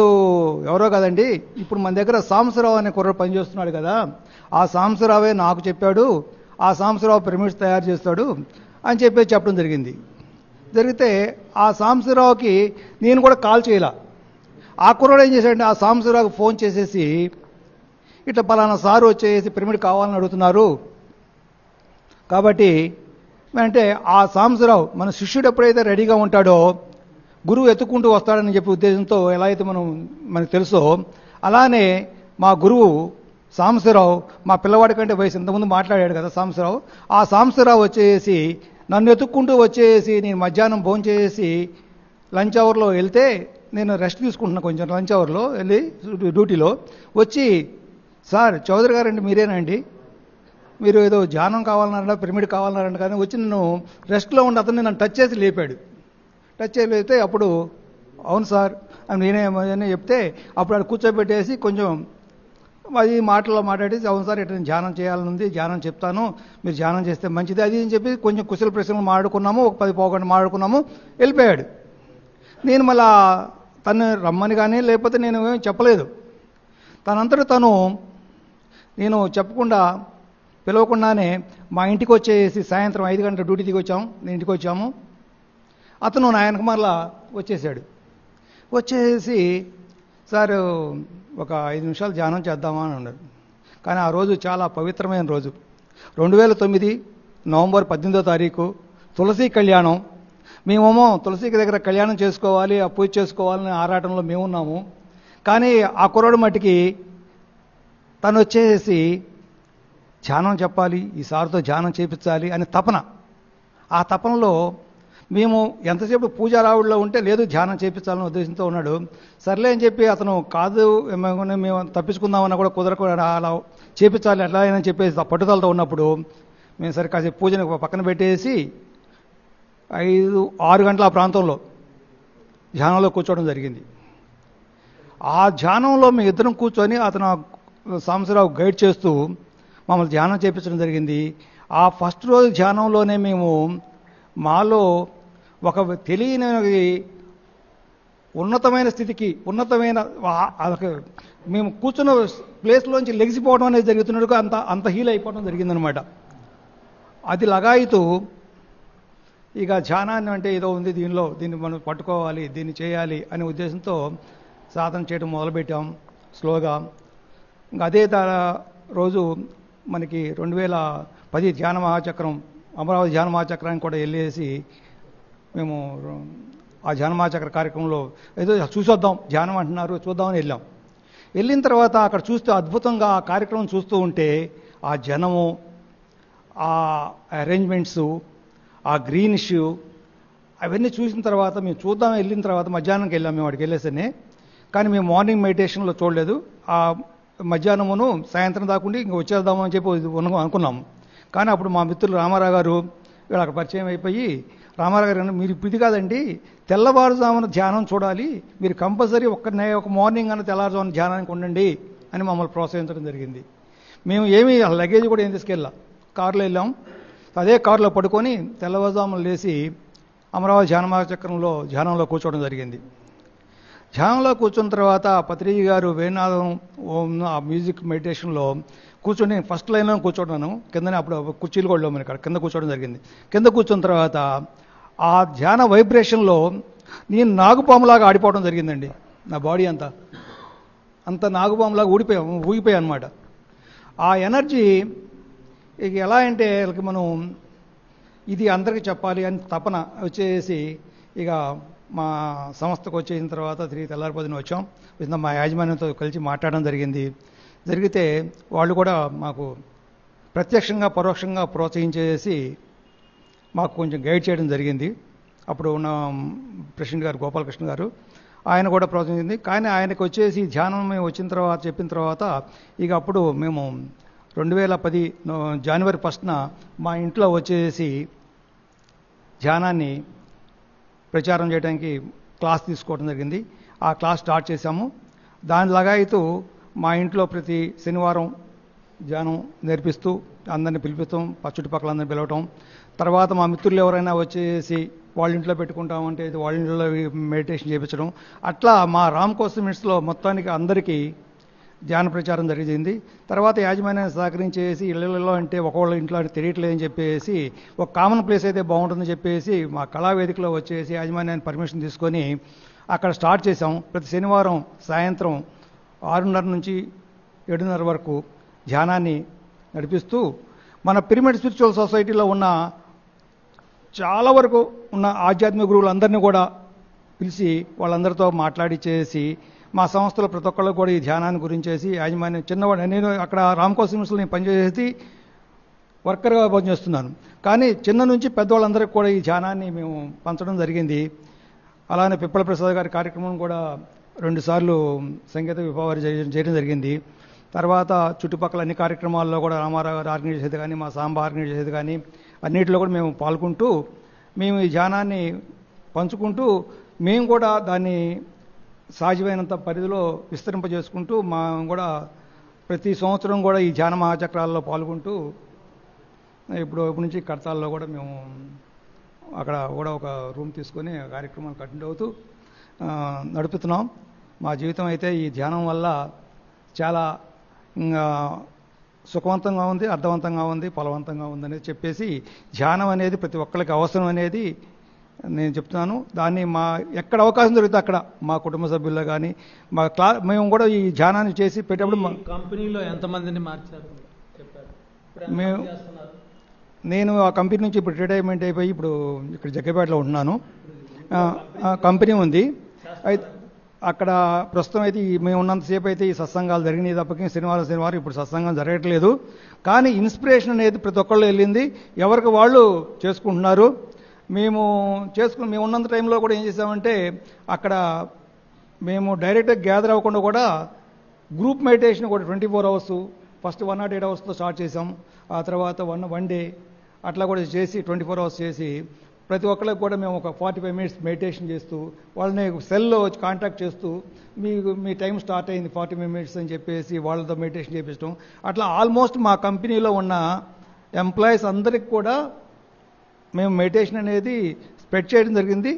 ఎవరో కదండి, ఇప్పుడు మన దగ్గర సాంబశివరావు అనే కుర్రాడు పనిచేస్తున్నాడు కదా, ఆ సాంబశివరావే నాకు చెప్పాడు, ఆ సాంబశివరావు పిరమిడ్స్ తయారు చేస్తాడు అని చెప్పడం జరిగింది. జరిగితే ఆ సాంబశివరావుకి నేను కూడా కాల్ చేయాల. ఆ కుర్రాడు ఏం చేశాడంటే ఆ సాంబశివరావుకి ఫోన్ చేసేసి ఇట్లా పలానా సారు వచ్చేసి పిరమిడ్ కావాలని అడుగుతున్నారు కాబట్టి అంటే ఆ సాంబశివరావు మన శిష్యుడు ఎప్పుడైతే రెడీగా ఉంటాడో గురువు ఎత్తుకుంటూ వస్తాడని చెప్పే ఉద్దేశంతో ఎలా అయితే మనకు తెలుసో అలానే మా గురువు సాంబశివరావు మా పిల్లవాడి కంటే వయసు ఇంతకుముందు మాట్లాడాడు కదా సాంబశివరావు, ఆ సాంబశివరావు వచ్చేసి నన్ను ఎత్తుక్కుంటూ వచ్చేసి నేను మధ్యాహ్నం భోజనం చేసి లంచ్ అవర్లో వెళ్తే నేను రెస్ట్ తీసుకుంటున్నాను కొంచెం లంచ్ అవర్లో వెళ్ళి డ్యూటీలో వచ్చి, సార్ చౌదరి గారండి మీరేనండి, మీరు ఏదో ధ్యానం కావాలన్నారంట పిరమిడ్ కావాలన్నారంట కానీ వచ్చి నన్ను రెస్ట్లో ఉండి అతను నన్ను టచ్ చేసి లేపాడు. టచ్ చేసి లేపితే అప్పుడు అవును సార్ అని నేనే చెప్తే అప్పుడు అది కూర్చోబెట్టేసి కొంచెం అది మాటల్లో మాట్లాడేసి అవును సార్ ఇట్లా ధ్యానం చేయాలని ఉంది, ధ్యానం చెప్తాను, మీరు ధ్యానం చేస్తే మంచిది అది అని చెప్పి కొంచెం కుశల ప్రశ్నలు మాట్లాడుకున్నాము, ఒక 10 గంటలు మాట్లాడుకున్నాము, వెళ్ళిపోయాడు. నేను మళ్ళా తను రమ్మని కానీ లేకపోతే నేను ఏం చెప్పలేదు. తనంతటా తను నేను చెప్పకుండా పిలవకుండానే మా ఇంటికి వచ్చేసి సాయంత్రం 5 గంటల డ్యూటీ దిగి వచ్చాము, నేను ఇంటికి వచ్చాము. అతను నా వెనక మరలా వచ్చేసాడు. వచ్చేసి సార్ ఒక 5 నిమిషాలు ధ్యానం చేద్దామా అని అన్నాడు. కానీ ఆ రోజు చాలా పవిత్రమైన రోజు, 2009 నవంబర్ 18వ తారీఖు తులసి కళ్యాణం. మేమేమో తులసికి దగ్గర కళ్యాణం చేసుకోవాలి, ఆ పూజ చేసుకోవాలని ఆరాటంలో మేమున్నాము. కానీ ఆ కుర్రాడు మట్టికి తను వచ్చేసి ధ్యానం చెప్పాలి, ఈ సార్తో ధ్యానం చేపించాలి అనే తపన. ఆ తపనలో మేము ఎంతసేపు పూజారావుడిలో ఉంటే లేదు ధ్యానం చేపించాలనే ఉద్దేశంతో ఉన్నాడు. సర్లే అని చెప్పి అతను కాదు మేము తప్పించుకుందామన్నా కూడా కుదరకుండా అలా చేపించాలి ఎట్లా అయినా చెప్పేసి పట్టుదలతో ఉన్నప్పుడు మేము సరే కాసేపు పూజని పక్కన పెట్టేసి 5-6 గంటల ఆ ప్రాంతంలో ధ్యానంలో కూర్చోవడం జరిగింది. ఆ ధ్యానంలో మేము ఇద్దరం కూర్చొని అతను సాంబశివరావు గైడ్ చేస్తూ మమ్మల్ని ధ్యానం చేయించడం జరిగింది. ఆ ఫస్ట్ రోజు ధ్యానంలోనే మేము మాలో ఒక తెలియని ఉన్నతమైన స్థితికి మేము కూర్చున్న ప్లేస్లోంచి లెగిసిపోవడం అనేది జరుగుతున్నట్టుగా అంత హీల్ అయిపోవడం జరిగిందనమాట. అది లగాయితూ ఇక ధ్యానాన్ని అంటే ఏదో ఉంది దీన్ని మనం పట్టుకోవాలి, దీన్ని చేయాలి అనే ఉద్దేశంతో సాధన చేయడం మొదలుపెట్టాం స్లోగా. ఇంకా అదే రోజు మనకి 2010 ధ్యాన మహాచక్రం, అమరావతి ధ్యాన మహాచక్రానికి కూడా వెళ్ళేసి మేము ఆ ధ్యాన మహాచక్ర కార్యక్రమంలో ఏదో చూసొద్దాం, ధ్యానం అంటున్నారు చూద్దామని వెళ్ళాం. వెళ్ళిన తర్వాత అక్కడ చూస్తే అద్భుతంగా ఆ కార్యక్రమం చూస్తూ ఉంటే ఆ జనము, ఆ అరేంజ్మెంట్సు, ఆ గ్రీన్ ఇష్యూ అవన్నీ చూసిన తర్వాత మేము చూద్దాం వెళ్ళిన తర్వాత మధ్యాహ్నంకి వెళ్ళాం. మేము వాడికి వెళ్ళేసనే కానీ మేము మార్నింగ్ మెడిటేషన్లో చూడలేదు. ఆ మధ్యాహ్నమును సాయంత్రం దాకుండి ఇంక వచ్చేద్దామని చెప్పి అనుకున్నాము. కానీ అప్పుడు మా మిత్రులు రామారావు గారు వీళ్ళు అక్కడ పరిచయం అయిపోయి, రామారావు గారు మీరు ఇప్పుడు ఇది కాదండి తెల్లవారుజామున ధ్యానం చూడాలి, మీరు కంపల్సరీ ఒక మార్నింగ్ అన్న తెల్లవారుజామున ధ్యానానికి ఉండండి అని మమ్మల్ని ప్రోత్సహించడం జరిగింది. మేము ఏమీ లగేజ్ కూడా ఏం తీసుకెళ్ళాం, కారులో వెళ్ళాం. అదే కారులో పడుకొని తెల్లవారుజామున లేచి అమరావతి ధ్యాన మహాచక్రంలో ధ్యానంలో కూర్చోవడం జరిగింది. ధ్యానంలో కూర్చున్న తర్వాత పత్రిజీ గారు వేణునాదం ఆ మ్యూజిక్ మెడిటేషన్లో కూర్చొని ఫస్ట్ లైన్లో కూర్చోన్నాను. కిందనే అప్పుడు కుర్చీలు కూడా లేవు, ఇక్కడ కింద కూర్చోవడం జరిగింది. కింద కూర్చున్న తర్వాత ఆ ధ్యాన వైబ్రేషన్లో నేను నాగుపాములాగా ఆడిపోవడం జరిగిందండి. నా బాడీ అంత నాగుపాములాగా ఊగిపోయాను అనమాట. ఆ ఎనర్జీ ఇక ఎలా అంటే వాళ్ళకి మనం ఇది అందరికీ చెప్పాలి అని తపన వచ్చేసి ఇక మా సంస్థకు వచ్చేసిన తర్వాత తిరిగి తెల్లారిపోతున్న వచ్చాం. మా యాజమాన్యంతో కలిసి మాట్లాడడం జరిగితే వాళ్ళు కూడా మాకు ప్రత్యక్షంగా పరోక్షంగా ప్రోత్సహించేసి మాకు కొంచెం గైడ్ చేయడం జరిగింది. అప్పుడు ఉన్న ప్రెసిడెంట్ గారు గోపాలకృష్ణ గారు ఆయన కూడా ప్రోత్సహించింది. కానీ ఆయనకు వచ్చేసి ధ్యానం మేము వచ్చిన తర్వాత చెప్పిన తర్వాత ఇక అప్పుడు మేము 2010 జనవరి 1న మా ఇంట్లో వచ్చేసి ధ్యానాన్ని ప్రచారం చేయడానికి క్లాస్ తీసుకోవడం జరిగింది. ఆ క్లాస్ స్టార్ట్ చేశాము. దానిలాగా అయితే మా ఇంట్లో ప్రతి శనివారం ధ్యానం నేర్పిస్తూ అందరిని పిలిపిస్తాం, చుట్టుపక్కల అందరిని పిలవటం. తర్వాత మా మిత్రులు ఎవరైనా వచ్చేసి వాళ్ళ ఇంట్లో పెట్టుకుంటామంటే వాళ్ళ ఇంట్లో మెడిటేషన్ చేయించడం. అట్లా మా రామకోస్ మినిట్స్లో మొత్తానికి అందరికీ ధ్యాన ప్రచారం జరిగింది. తర్వాత యాజమాన్యాన్ని సహకరించేసి ఇళ్ళలో అంటే ఒకళ్ళ ఇంట్లో తెలియట్లేదని చెప్పేసి ఒక కామన్ ప్లేస్ అయితే బాగుంటుందని చెప్పేసి మా కళావేదికలో వచ్చేసి యాజమాన్యాన్ని పర్మిషన్ తీసుకొని అక్కడ స్టార్ట్ చేసాం. ప్రతి శనివారం సాయంత్రం 6:30 నుంచి 7:30 వరకు ధ్యానాన్ని నడిపిస్తూ మన పిరమిడ్ స్పిరిచువల్ సొసైటీలో ఉన్న చాలా వరకు ఉన్న ఆధ్యాత్మిక గురువులందరినీ కూడా పిలిచి వాళ్ళందరితో మాట్లాడిచ్చేసి మా సంస్థలో ప్రతి ఒక్కళ్ళు కూడా ఈ ధ్యానాన్ని గురించేసి యాజమాన్యం చిన్నవాడు నేను అక్కడ రామకోస్ మిషన్లో నేను పనిచేసి వర్కర్గా పనిచేస్తున్నాను. కానీ చిన్న నుంచి పెద్దవాళ్ళందరికీ కూడా ఈ ధ్యానాన్ని మేము పంచడం జరిగింది. అలానే పిప్పల ప్రసాద్ గారి కార్యక్రమం కూడా 2 సార్లు సంగీత విభావాలు చేయడం జరిగింది. తర్వాత చుట్టుపక్కల అన్ని కార్యక్రమాల్లో కూడా రామారావు గారు ఆర్గనైజ్ చేసేది కానీ మా సాంబ ఆర్గనైజ్ చేసేది కానీ అన్నింటిలో కూడా మేము పాల్గొంటూ మేము ఈ ధ్యానాన్ని పంచుకుంటూ మేము కూడా దాన్ని సహజమైనంత పరిధిలో విస్తరింపజేసుకుంటూ మా కూడా ప్రతి సంవత్సరం కూడా ఈ ధ్యాన మహాచక్రాల్లో పాల్గొంటూ ఇప్పుడు నుంచి కడతాల్లో కూడా మేము అక్కడ కూడా ఒక రూమ్ తీసుకొని కార్యక్రమాలు కంటిన్యూ అవుతూ నడుపుతున్నాం. మా జీవితం అయితే ఈ ధ్యానం వల్ల చాలా సుఖవంతంగా ఉంది, అర్థవంతంగా ఉంది, ఫలవంతంగా ఉంది అనేది చెప్పేసి ధ్యానం అనేది ప్రతి ఒక్కరికి అవసరం అనేది నేను చెప్తున్నాను. దాన్ని ఎక్కడ అవకాశం దొరికితే అక్కడ మా కుటుంబ సభ్యుల్లో కానీ మేము కూడా ఈ ధ్యానాన్ని చేసి పెట్టేప్పుడు కంపెనీలో ఎంతమందిని మార్చారు చెప్పారు? నేను ఆ కంపెనీ నుంచి ఇప్పుడు రిటైర్మెంట్ అయిపోయి ఇప్పుడు ఇక్కడ జగ్గపేటలో ఉంటున్నాను. కంపెనీ ఉంది. అయితే అక్కడ ప్రస్తుతం అయితే మేము ఉన్నంతసేపు అయితే ఈ సత్సంగాలు జరిగినాయి తప్పకి శనివారం ఇప్పుడు సత్సంగం జరగట్లేదు. కానీ ఇన్స్పిరేషన్ అనేది ప్రతి ఒక్కళ్ళు వెళ్ళింది, ఎవరికి వాళ్ళు చేసుకుంటున్నారు. మేము ఉన్నంత టైంలో కూడా ఏం చేసామంటే అక్కడ మేము డైరెక్ట్గా గ్యాదర్ అవ్వకుండా కూడా గ్రూప్ మెడిటేషన్ కూడా 24 hours ఫస్ట్ 108 hours స్టార్ట్ చేసాం. ఆ తర్వాత వన్ డే అట్లా కూడా చేసి 24 hours చేసి ప్రతి ఒక్కరికి కూడా మేము ఒక 45 minutes మెడిటేషన్ చేస్తూ వాళ్ళని సెల్లో వచ్చి కాంటాక్ట్ చేస్తూ మీ టైం స్టార్ట్ అయింది 45 minutes అని చెప్పేసి వాళ్ళతో మెడిటేషన్ చేపించడం. అట్లా ఆల్మోస్ట్ మా కంపెనీలో ఉన్న ఎంప్లాయీస్ అందరికి కూడా మేము మెడిటేషన్ అనేది స్ప్రెడ్ చేయడం జరిగింది.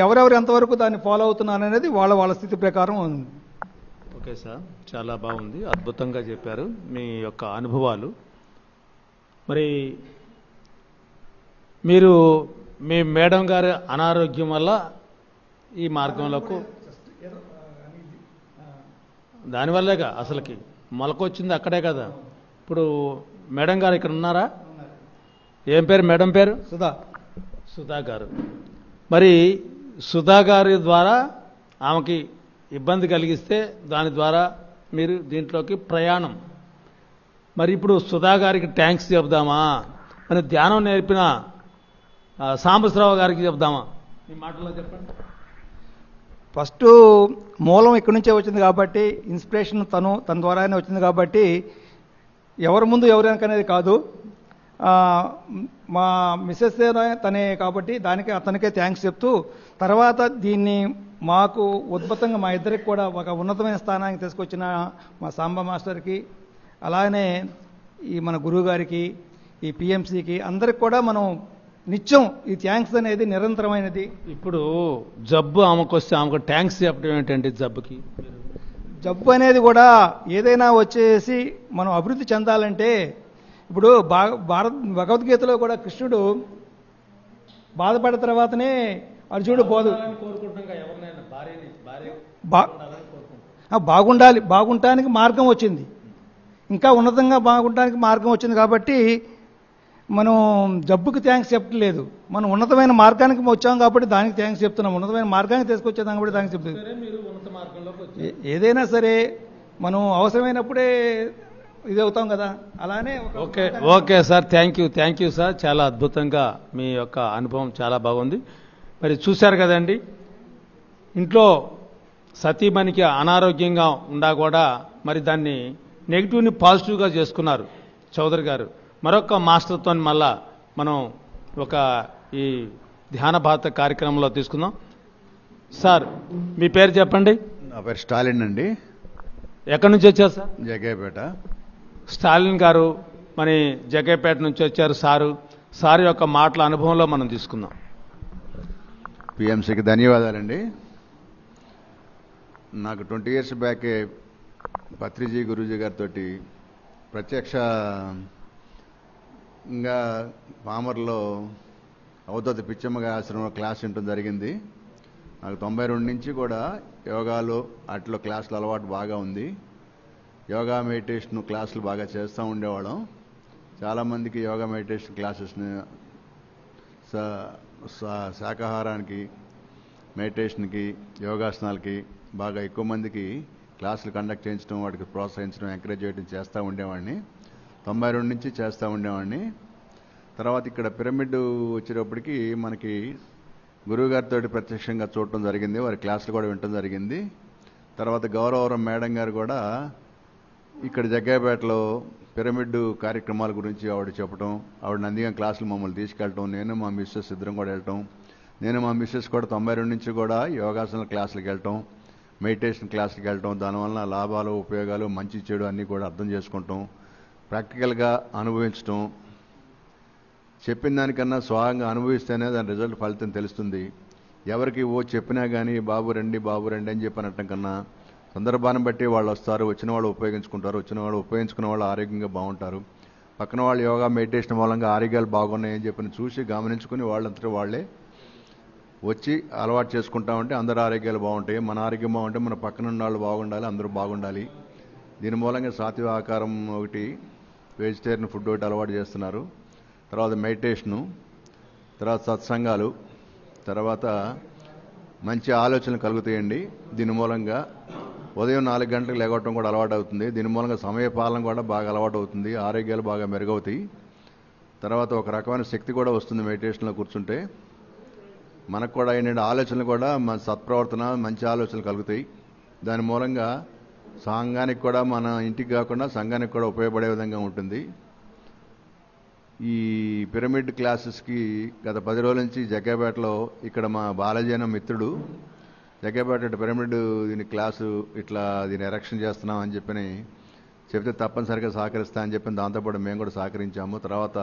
ఎవరెవరు ఎంతవరకు దాన్ని ఫాలో అవుతున్నారు అనేది వాళ్ళ స్థితి ప్రకారం ఉంది. ఓకే సార్, చాలా బాగుంది, అద్భుతంగా చెప్పారు మీ యొక్క అనుభవాలు. మరి మీరు మీ మేడం గారి అనారోగ్యం వల్ల ఈ మార్గంలోకి దానివల్లేగా అసలుకి మొలకొచ్చింది అక్కడే కదా. ఇప్పుడు మేడం గారు ఇక్కడ ఉన్నారా? ఏం పేరు మేడం పేరు? సుధా గారు. మరి సుధా గారి ద్వారా ఆమెకి ఇబ్బంది కలిగిస్తే దాని ద్వారా మీరు దీంట్లోకి ప్రయాణం. మరి ఇప్పుడు సుధా గారికి థ్యాంక్స్ చెప్దామా అని ధ్యానం నేర్పిన సాంబశ్రావు గారికి చెప్దామా? మీ మాటల్లో చెప్పండి. ఫస్ట్ మూలం ఇక్కడి నుంచే వచ్చింది కాబట్టి ఇన్స్పిరేషన్ తన ద్వారానే వచ్చింది కాబట్టి ఎవరి ముందు ఎవరికనేది కాదు. మా మిస్సెస్ తనే కాబట్టి దానికి అతనికే థ్యాంక్స్ చెప్తూ తర్వాత దీన్ని మాకు ఉద్భుతంగా మా ఇద్దరికి కూడా ఒక ఉన్నతమైన స్థానానికి తీసుకొచ్చిన మా సాంబ మాస్టర్కి, అలానే ఈ మన గురువు గారికి, ఈ పిఎంసికి అందరికి కూడా మనం నిత్యం ఈ థ్యాంక్స్ అనేది నిరంతరమైనది. ఇప్పుడు జబ్బు ఆమెకు వస్తే ఆమెకు థ్యాంక్స్ చెప్పడం ఏంటంటే జబ్బు అనేది కూడా ఏదైనా వచ్చేసి మనం అభివృద్ధి చెందాలంటే ఇప్పుడు భగవద్గీతలో కూడా కృష్ణుడు బాధపడిన తర్వాతనే అర్జునుడు బాగుండటానికి మార్గం వచ్చింది, ఇంకా ఉన్నతంగా బాగుండటానికి మార్గం వచ్చింది. కాబట్టి మనం జబ్బుకి థ్యాంక్స్ చెప్పట్లేదు, మనం ఉన్నతమైన మార్గానికి వచ్చాం కాబట్టి దానికి థ్యాంక్స్ చెప్తున్నాం. ఉన్నతమైన మార్గానికి తీసుకొచ్చేదాం కాబట్టి థ్యాంక్స్ చెప్తుంది. ఏదైనా సరే మనం అవసరమైనప్పుడే ఇది అవుతాం కదా, అలానే. Okay sir, thank you sir, చాలా అద్భుతంగా మీ యొక్క అనుభవం చాలా బాగుంది. మరి చూశారు కదండి, ఇంట్లో సతీమణికి అనారోగ్యంగా ఉండా కూడా మరి దాన్ని నెగిటివ్ని పాజిటివ్గా చేసుకున్నారు చౌదరి గారు. మరొక మాస్టర్తో మళ్ళా మనం ఒక ఈ ధ్యాన భారత కార్యక్రమంలో తీసుకుందాం. సార్ మీ పేరు చెప్పండి. నా పేరు స్టాలిన్ అండి. ఎక్కడి నుంచి వచ్చారు సార్? జగ్గయ్యపేట. స్టాలిన్ గారు మరి జగ్గయ్యపేట నుంచి వచ్చారు. సార్ యొక్క మాటల అనుభవంలో మనం తీసుకుందాం. పిఎంసికి ధన్యవాదాలండి. నాకు 20 years బ్యాక్ పత్రిజీ గురూజీ గారితో ప్రత్యక్షంగా పామర్లో అవధూత పిచ్చమ్మ గారి ఆశ్రమంలో క్లాస్ వినటం జరిగింది. నాకు 92 నుంచి కూడా యోగాలో అట్లా క్లాసులు అలవాటు బాగా ఉంది. యోగా మెడిటేషన్ క్లాసులు బాగా చేస్తూ ఉండేవాళ్ళం. చాలామందికి యోగా మెడిటేషన్ క్లాసెస్ని శాకాహారానికి, మెడిటేషన్కి, యోగాసనాలకి బాగా ఎక్కువ మందికి క్లాసులు కండక్ట్ చేయించడం, వాటికి ప్రోత్సహించడం, ఎంకరేజ్ చేయడం చేస్తూ ఉండేవాడిని. 92 నుంచి చేస్తూ ఉండేవాడిని. తర్వాత ఇక్కడ పిరమిడ్ వచ్చేటప్పటికి మనకి గురువుగారితో ప్రత్యక్షంగా చూడటం జరిగింది, వారి క్లాసులు కూడా వినటం జరిగింది. తర్వాత గౌరవరం మేడం గారు కూడా ఇక్కడ జగ్గయ్యపేటలో పిరమిడ్ కార్యక్రమాల గురించి ఆవిడ చెప్పడం, ఆవిడ నందిగా క్లాసులు మమ్మల్ని తీసుకెళ్ళటం, నేను మా మిస్సెస్ ఇద్దరం కూడా వెళ్ళటం. నేను మా మిస్సెస్ కూడా 92 నుంచి కూడా యోగాసన క్లాసులకు వెళ్ళటం, మెడిటేషన్ క్లాసులకు వెళ్ళటం, దానివల్ల లాభాలు, ఉపయోగాలు, మంచి చెడు అన్నీ కూడా అర్థం చేసుకుంటాం, ప్రాక్టికల్గా అనుభవించటం. చెప్పిన దానికన్నా స్వయంగా అనుభవిస్తేనే దాని రిజల్ట్ ఫలితం తెలుస్తుంది. ఎవరికి చెప్పినా కానీ బాబు రండి అని చెప్పనట్టం కన్నా సందర్భాన్ని బట్టి వాళ్ళు వస్తారు, వచ్చిన వాళ్ళు ఉపయోగించుకుంటారు, వచ్చిన వాళ్ళు ఉపయోగించుకున్న వాళ్ళు ఆరోగ్యంగా బాగుంటారు. పక్కన వాళ్ళు యోగా మెడిటేషన్ మూలంగా ఆరోగ్యాలు బాగున్నాయని చెప్పని చూసి గమనించుకుని వాళ్ళంతటా వాళ్ళే వచ్చి అలవాటు చేసుకుంటామంటే అందరూ ఆరోగ్యాలు బాగుంటాయి. మన ఆరోగ్యం బాగుంటే మన పక్కన ఉన్న వాళ్ళు బాగుండాలి, అందరూ బాగుండాలి. దీని మూలంగా సాత్విక ఆకారం ఒకటి, వెజిటేరియన్ ఫుడ్ ఒకటి అలవాటు చేస్తున్నారు. తర్వాత మెడిటేషను, తర్వాత సత్సంగాలు, తర్వాత మంచి ఆలోచనలు కలుగుతాయండి. దీని మూలంగా ఉదయం 4 గంటలకు లేగవటం కూడా అలవాటు అవుతుంది. దీని మూలంగా సమయ పాలన కూడా బాగా అలవాటు అవుతుంది. ఆరోగ్యాలు బాగా మెరుగవుతాయి. తర్వాత ఒక రకమైన శక్తి కూడా వస్తుంది మెడిటేషన్లో కూర్చుంటే. మనకు కూడా ఏంటంటే ఆలోచనలు కూడా మన సత్ప్రవర్తన, మంచి ఆలోచనలు కలుగుతాయి. దాని మూలంగా సంఘానికి కూడా, మన ఇంటికి కాకుండా సంఘానికి కూడా ఉపయోగపడే విధంగా ఉంటుంది. ఈ పిరమిడ్ క్లాసెస్కి గత 10 రోజుల నుంచి జగ్గేపేటలో ఇక్కడ మా బాలాజీ అనే మిత్రుడు జగ్గేపేట పిరమిడ్ దీని క్లాసు ఇట్లా దీన్ని ఎరెక్షన్ చేస్తున్నాం అని చెప్పని చెప్తే తప్పనిసరిగా సహకరిస్తా అని చెప్పి దాంతోపాటు మేము కూడా సహకరించాము. తర్వాత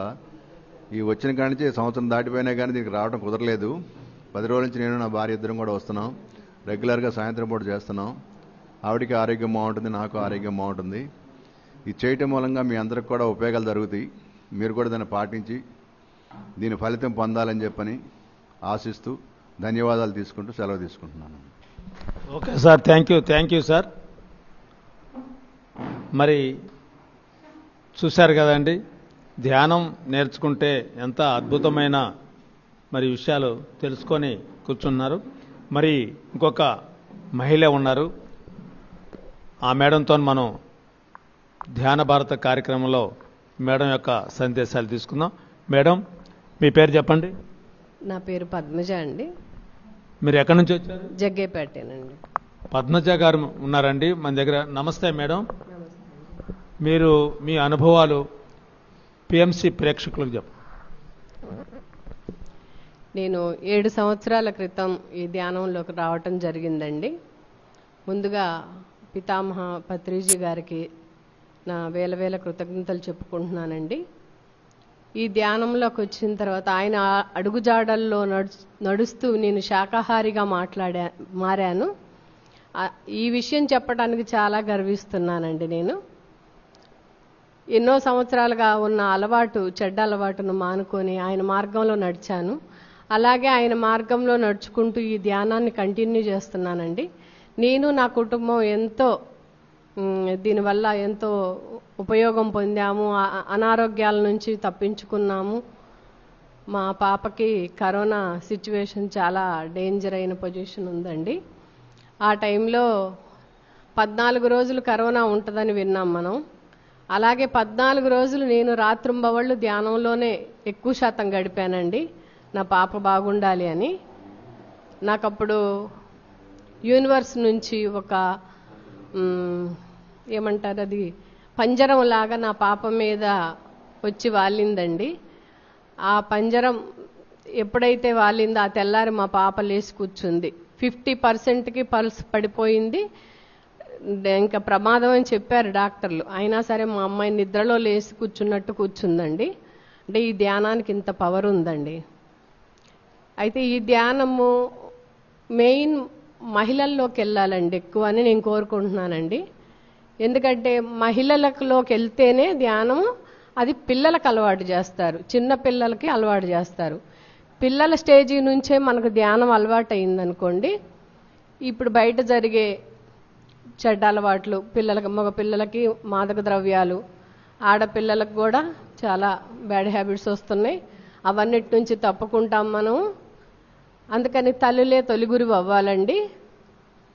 ఈ వచ్చిన కాడి నుంచి సంవత్సరం దాటిపోయినా కానీ దీనికి రావడం కుదరలేదు. 10 రోజుల నుంచి నేను నా భార్య ఇద్దరం కూడా వస్తున్నాం. రెగ్యులర్గా సాయంత్రం పూట చేస్తున్నాం. ఆవిడికి ఆరోగ్యం బాగుంటుంది, నాకు ఆరోగ్యం బాగుంటుంది. ఇది చేయటం మూలంగా మీ అందరికి కూడా ఉపయోగాలు జరుగుతాయి. మీరు కూడా దాన్ని పాటించి దీని ఫలితం పొందాలని చెప్పని ఆశిస్తూ ధన్యవాదాలు తీసుకుంటూ సెలవు తీసుకుంటున్నాను. Okay sir, thank you sir. మరి చూశారు కదండి, ధ్యానం నేర్చుకుంటే ఎంత అద్భుతమైన మరి విషయాలు తెలుసుకొని కూర్చున్నారు. మరి ఇంకొక మహిళ ఉన్నారు, ఆ మేడంతో మనం ధ్యాన భారత కార్యక్రమంలో మేడం యొక్క సందేశాలు తీసుకుందాం. మేడం, మీ పేరు చెప్పండి. నా పేరు పద్మజ అండి. మీరు ఎక్కడి నుంచి వచ్చారు? జగ్గేపేటేనండి. పద్మజ గారు ఉన్నారండి మన దగ్గర. నమస్తే మేడం. మీరు మీ అనుభవాలు పిఎంసి ప్రేక్షకులకు చెప్పండి. నేను 7 సంవత్సరాల క్రితం ఈ ధ్యానంలోకి రావటం జరిగిందండి. ముందుగా పితామహ పత్రిజీ గారికి నా వేల కృతజ్ఞతలు చెప్పుకుంటున్నానండి. ఈ ధ్యానంలోకి వచ్చిన తర్వాత ఆయన అడుగుజాడల్లో నడుస్తూ నేను శాకాహారిగా మారాను. ఈ విషయం చెప్పడానికి చాలా గర్విస్తున్నానండి. నేను ఎన్నో సంవత్సరాలుగా ఉన్న చెడ్డ అలవాటును మానుకొని ఆయన మార్గంలో నడిచాను. అలాగే ఆయన మార్గంలో నడుచుకుంటూ ఈ ధ్యానాన్ని కంటిన్యూ చేస్తున్నానండి. నేను నా కుటుంబం ఎంతో దీనివల్ల ఎంతో ఉపయోగం పొందాము. అనారోగ్యాల నుంచి తప్పించుకున్నాము. మా పాపకి కరోనా సిచ్యువేషన్ చాలా డేంజర్ అయిన పొజిషన్ ఉందండి. ఆ టైంలో 14 రోజులు కరోనా ఉంటుందని విన్నాం మనం. అలాగే 14 రోజులు నేను రాత్రింబవళ్ళు ధ్యానంలోనే ఎక్కువ శాతం గడిపానండి, నా పాప బాగుండాలి అని. నాకప్పుడు యూనివర్స్ నుంచి ఒక ఏమంటారు, అది పంజరం లాగా నా పాప మీద వచ్చి వాలిందండి. ఆ పంజరం ఎప్పుడైతే వాలిందో ఆ తెల్లారి మా పాప లేచి కూర్చుంది. 50%కి పల్స్ పడిపోయింది. ఇంకా ప్రమాదం అని చెప్పారు డాక్టర్లు. అయినా సరే మా అమ్మాయి నిద్రలో లేచి కూర్చున్నట్టు కూర్చుందండి. అంటే ఈ ధ్యానానికి ఇంత పవర్ ఉందండి. అయితే ఈ ధ్యానము మెయిన్ మహిళల్లోకి వెళ్ళాలండి ఎక్కువ అని నేను కోరుకుంటున్నానండి. ఎందుకంటే మహిళలలోకి వెళ్తేనే ధ్యానము అది పిల్లలకు అలవాటు చేస్తారు, చిన్న పిల్లలకి అలవాటు చేస్తారు. పిల్లల స్టేజీ నుంచే మనకు ధ్యానం అలవాటు అయిందనుకోండి, ఇప్పుడు బయట జరిగే చెడ్డ అలవాట్లు మగ పిల్లలకి మాదక ద్రవ్యాలు, ఆడపిల్లలకు కూడా చాలా బ్యాడ్ హ్యాబిట్స్ వస్తున్నాయి. అవన్నిటి నుంచి తప్పుకుంటాం మనం. అందుకని తల్లులే తొలిగురువు అవ్వాలండి.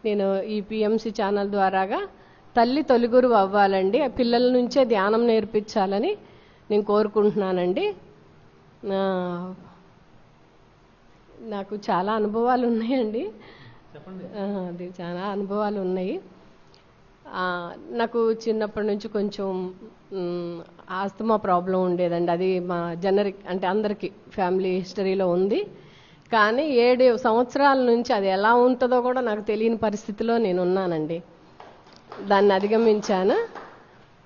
నేను ఈ పిఎంసి ఛానల్ ద్వారాగా తల్లి తొలిగురువు అవ్వాలండి, పిల్లల నుంచే ధ్యానం నేర్పించాలని నేను కోరుకుంటున్నానండి. నాకు చాలా అనుభవాలు ఉన్నాయండి. అది చాలా అనుభవాలు ఉన్నాయి. నాకు చిన్నప్పటి నుంచి కొంచెం ఆస్తమా ప్రాబ్లం ఉండేదండి. అది మా జనరిక్ అంటే అందరికీ ఫ్యామిలీ హిస్టరీలో ఉంది. కానీ 7 సంవత్సరాల నుంచి అది ఎలా ఉంటుందో కూడా నాకు తెలియని పరిస్థితిలో నేను ఉన్నానండి. దాన్ని అధిగమించాను.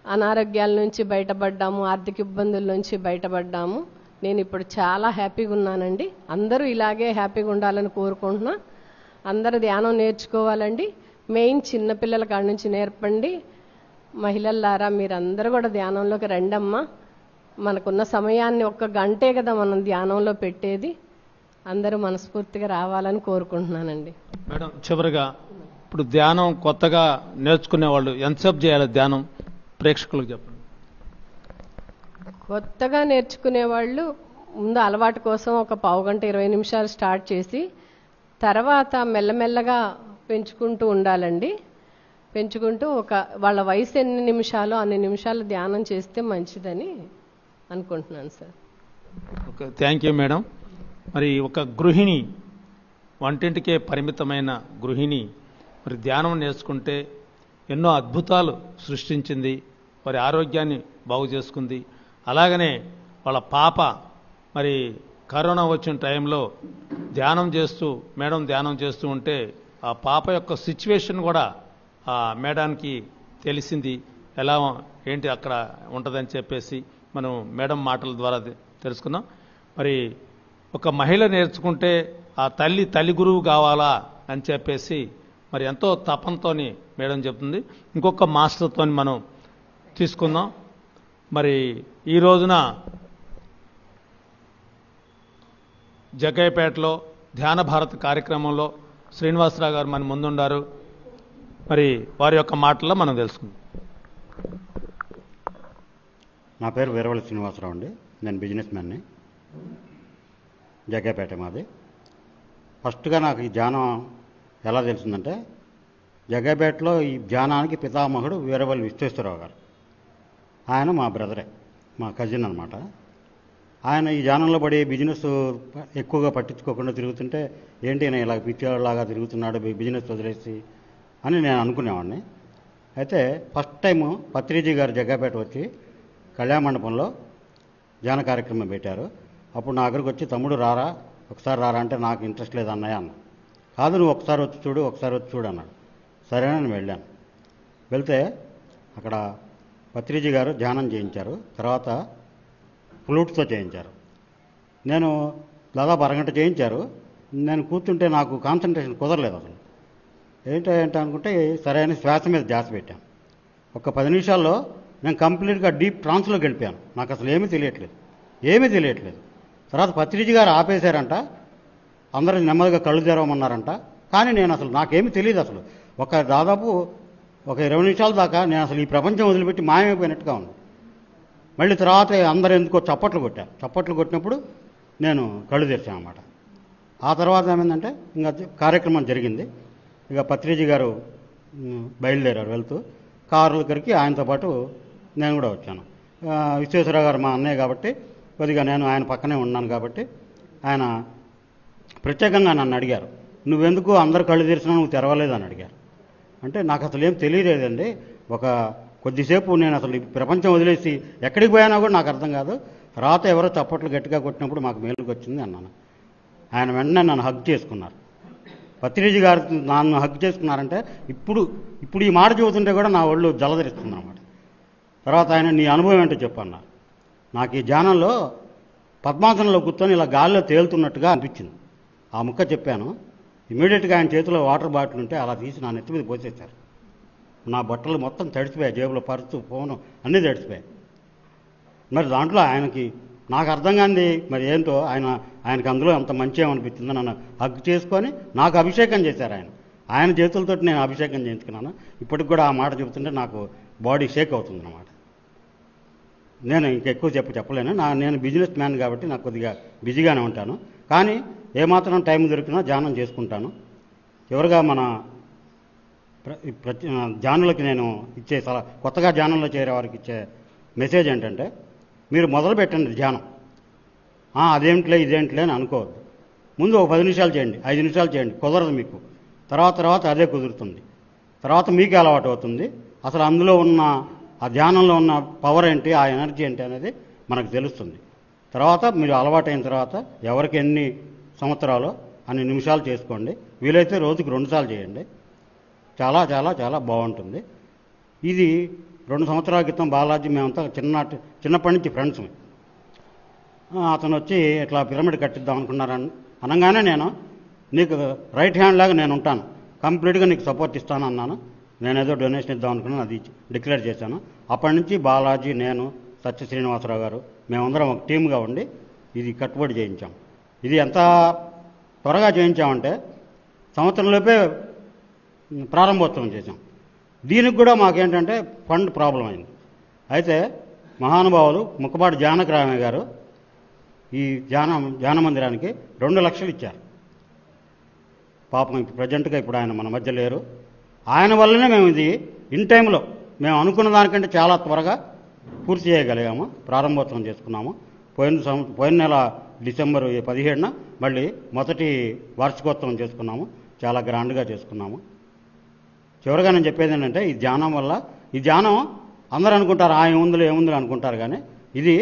అనారోగ్యాల నుంచి బయటపడ్డాము, ఆర్థిక ఇబ్బందుల నుంచి బయటపడ్డాము. నేను ఇప్పుడు చాలా హ్యాపీగా ఉన్నానండి. అందరూ ఇలాగే హ్యాపీగా ఉండాలని కోరుకుంటున్నా. అందరూ ధ్యానం నేర్చుకోవాలండి. మెయిన్ చిన్నపిల్లల కాడి నుంచి నేర్పండి. మహిళలారా మీరందరూ కూడా ధ్యానంలోకి రండమ్మా. మనకున్న సమయాన్ని 1 గంటే కదా మనం ధ్యానంలో పెట్టేది. అందరూ మనస్ఫూర్తిగా రావాలని కోరుకుంటున్నానండి. మేడం, చివరిగా ఇప్పుడు ధ్యానం కొత్తగా నేర్చుకునే వాళ్ళు ఎంతసేపు చేయాలి ధ్యానం? ప్రేక్షకులకు చెప్పండి. కొత్తగా నేర్చుకునే వాళ్ళు ముందు అలవాటు కోసం ఒక పావుగంట 20 నిమిషాలు స్టార్ట్ చేసి తర్వాత మెల్లమెల్లగా పెంచుకుంటూ ఉండాలండి. పెంచుకుంటూ వాళ్ళ వయసు ఎన్ని నిమిషాలు అన్ని నిమిషాలు ధ్యానం చేస్తే మంచిదని అనుకుంటున్నాను sir. Okay, thank you madam. మరి ఒక గృహిణి, వంటింటికే పరిమితమైన గృహిణి మరి ధ్యానం నేర్చుకుంటే ఎన్నో అద్భుతాలు సృష్టించింది, వారి ఆరోగ్యాన్ని బాగు చేసుకుంది. అలాగనే వాళ్ళ పాప మరి కరోనా వచ్చిన టైంలో ధ్యానం చేస్తూ మేడం ధ్యానం చేస్తూ ఉంటే ఆ పాప యొక్క సిచ్యువేషన్ కూడా ఆ మేడానికి తెలిసింది, ఎలా ఏంటి అక్కడ ఉంటుందని చెప్పేసి మనం మేడం మాటల ద్వారా తెలుసుకుందాం. మరి ఒక మహిళ నేర్చుకుంటే ఆ తల్లి గురువు కావాలా అని చెప్పేసి మరి ఎంతో తపంతోని మేడం చెప్తుంది. ఇంకొక మాస్టర్తో మనం తీసుకుందాం. మరి ఈ రోజున జగ్గయ్యపేటలో ధ్యాన భారత్ కార్యక్రమంలో శ్రీనివాసరావు గారు మన ముందుండారు. మరి వారి యొక్క మాటల్లో మనం తెలుసుకుందాం. నా పేరు వీరవల్లి శ్రీనివాసరావు అండి. నేను బిజినెస్ మ్యాన్ని, జగ్గయ్యపేట మాది. ఫస్ట్గా నాకు ఈ ధ్యానం ఎలా తెలిసిందంటే, జగ్గయ్యపేటలో ఈ ధ్యానానికి పితామహుడు వీరవల్లి విశ్వేశ్వరరావు గారు. ఆయన మా బ్రదరే, మా కజిన్ అనమాట. ఆయన ఈ ధ్యానంలో పడి బిజినెస్ ఎక్కువగా పట్టించుకోకుండా తిరుగుతుంటే, ఏంటి నేను ఇలా పిచ్చిలాగా తిరుగుతున్నాడు బిజినెస్ వదిలేసి అని నేను అనుకునేవాడిని. అయితే ఫస్ట్ టైము పత్రిజీ గారు జగ్గయ్యపేట వచ్చి కళ్యాణ మండపంలో ధ్యాన కార్యక్రమం పెట్టారు. అప్పుడు నా దగ్గరకు వచ్చి, తమ్ముడు రారా, ఒకసారి రారా అంటే, నాకు ఇంట్రెస్ట్ లేదు అన్నయ్య అన్న. కాదు, నువ్వు ఒకసారి వచ్చి చూడు అన్నాడు. సరేనని వెళ్ళాను. వెళ్తే అక్కడ పత్రిజీ గారు ధ్యానం చేయించారు. తర్వాత ఫ్లూట్తో చేయించారు. నేను దాదాపు అరగంట చేయించారు. నేను కూర్చుంటే నాకు కాన్సన్ట్రేషన్ కుదరలేదు అసలు. ఏంటంటే అనుకుంటే సరే అని శ్వాస మీద ధ్యాస పెట్టాను. ఒక 10 నిమిషాల్లో నేను కంప్లీట్గా డీప్ ట్రాన్స్లోకి వెళ్ళిపోయాను. నాకు అసలు ఏమీ తెలియట్లేదు. తర్వాత పత్రిజీ గారు ఆపేశారంట, అందరూ నెమ్మదిగా కళ్ళు తెరవమన్నారంట. కానీ నేను అసలు నాకేమీ తెలియదు. అసలు దాదాపు ఒక 20 నిమిషాల దాకా నేను అసలు ఈ ప్రపంచం వదిలిపెట్టి మాయమైపోయినట్టుగా ఉంది. మళ్ళీ తర్వాత అందరూ ఎందుకో చప్పట్లు కొట్టారు. చప్పట్లు కొట్టినప్పుడు నేను కళ్ళు తెరిచాను అన్నమాట. ఆ తర్వాత ఏమైందంటే ఇంకా కార్యక్రమం జరిగింది. ఇక పత్రిజీ గారు బయలుదేరారు. వెళ్తూ కారు దగ్గరికి ఆయనతో పాటు నేను కూడా వచ్చాను. విశ్వేశ్వరరావు గారు మా అన్నయ్య కాబట్టి కొద్దిగా నేను ఆయన పక్కనే ఉన్నాను కాబట్టి ఆయన ప్రత్యేకంగా నన్ను అడిగారు, నువ్వెందుకు అందరు కళ్ళు తెరిచినా నువ్వు తెరవలేదని అడిగారు. అంటే నాకు అసలు ఏం తెలియలేదండి. కొద్దిసేపు నేను అసలు ఈ ప్రపంచం వదిలేసి ఎక్కడికి పోయానో కూడా నాకు అర్థం కాదు. రాత ఎవరో చప్పట్లు గట్టిగా కొట్టినప్పుడు మాకు మేలుకు వచ్చింది అన్నాను. ఆయన వెంటనే నన్ను హగ్ చేసుకున్నారు. పత్రిజీ గారు నన్ను హగ్ చేసుకున్నారంటే ఇప్పుడు ఈ మాట చెబుతుంటే కూడా నా ఒళ్ళు జలధరిస్తుంది అన్నమాట. తర్వాత ఆయన, నీ అనుభవం ఏంటో చెప్పన్నారు. నాకు ఈ ధ్యానంలో పద్మాసనంలో కూర్చొని ఇలా గాలిలో తేలుతున్నట్టుగా అనిపించింది. ఆ ముక్క చెప్పాను. ఇమీడియట్గా ఆయన చేతిలో వాటర్ బాటిల్ ఉంటే అలా తీసి నా నెత్తి మీద పోసేశారు. నా బట్టలు మొత్తం తడిసిపోయాయి, జేబులో పర్సు, ఫోను అన్నీ తడిసిపోయాయి. మరి దాంట్లో నాకు అర్థం కాంది మరి ఏంటో ఆయనకి అందులో అంత మంచి ఏమనిపించిందో నన్ను హగ్ చేసుకొని నాకు అభిషేకం చేశారు. ఆయన చేతులతో నేను అభిషేకం చేయించుకున్నాను. ఇప్పటికి కూడా ఆ మాట చెబుతుంటే నాకు బాడీ షేక్ అవుతుంది అన్నమాట. నేను ఇంకెక్కువ చెప్పలేను. నేను బిజినెస్ మ్యాన్ కాబట్టి నాకు కొద్దిగా బిజీగానే ఉంటాను. కానీ ఏమాత్రం టైం దొరికినా ధ్యానం చేసుకుంటాను. చివరిగా మన ధ్యానులకి నేను ఇచ్చే కొత్తగా ధ్యానంలో చేరే వారికి ఇచ్చే మెసేజ్ ఏంటంటే, మీరు మొదలు పెట్టండి ధ్యానం. అదేంటిలే ఇదేంటిలే అని అనుకోవద్దు. ముందు ఒక 10 నిమిషాలు చేయండి, 5 నిమిషాలు చేయండి, కుదరదు మీకు. తర్వాత అదే కుదురుతుంది. తర్వాత మీకే అలవాటు అవుతుంది. అసలు అందులో ఉన్న ఆ ధ్యానంలో ఉన్న పవర్ ఏంటి, ఆ ఎనర్జీ ఏంటి అనేది మనకు తెలుస్తుంది. తర్వాత మీరు అలవాటైన తర్వాత ఎవరికి ఎన్ని సంవత్సరాలు అన్ని నిమిషాలు చేసుకోండి. వీలైతే రోజుకి 2 సార్లు చేయండి. చాలా చాలా చాలా బాగుంటుంది. ఇది 2 సంవత్సరాల క్రితం బాలాజీ మేమంతా చిన్నప్పటి నుంచి ఫ్రెండ్స్. అతను వచ్చి ఇట్లా పిరమిడ్ కట్టిద్దాం అనుకున్నారని అనగానే, నేను నీకు రైట్ హ్యాండ్ లాగా నేను ఉంటాను, కంప్లీట్గా నీకు సపోర్ట్ ఇస్తాను అన్నాను. నేనేదో డొనేషన్ ఇద్దాం అనుకున్నాను, అది డిక్లేర్ చేశాను. అప్పటి నుంచి బాలాజీ, నేను, సత్య శ్రీనివాసరావు గారు మేమందరం ఒక టీమ్గా ఉండి ఇది కట్టుబడి చేయించాం. ఇది ఎంత త్వరగా చేయించామంటే సంవత్సరంలోపే ప్రారంభోత్సవం చేశాం. దీనికి కూడా మాకేంటంటే ఫండ్ ప్రాబ్లం అయింది. అయితే మహానుభావులు ముక్కపాటి జానకరామయ్య గారు ఈ ధ్యాన మందిరానికి 2 లక్షలు ఇచ్చారు. పాపం ఇప్పుడు ప్రజెంట్గా ఇప్పుడు ఆయన మన మధ్య లేరు. ఆయన వల్లనే మేము ఇది ఇన్ టైంలో మేము అనుకున్న దానికంటే చాలా త్వరగా పూర్తి చేయగలిగాము. ప్రారంభోత్సవం చేసుకున్నాము. పోయిన నెల డిసెంబర్ 17న మళ్ళీ మొదటి వార్షికోత్సవం చేసుకున్నాము. చాలా గ్రాండ్గా చేసుకున్నాము. చివరిగా నేను చెప్పేది ఏంటంటే ఈ ధ్యానం వల్ల ఈ ధ్యానం అందరూ అనుకుంటారు ఏముందులు అనుకుంటారు, కానీ ఇది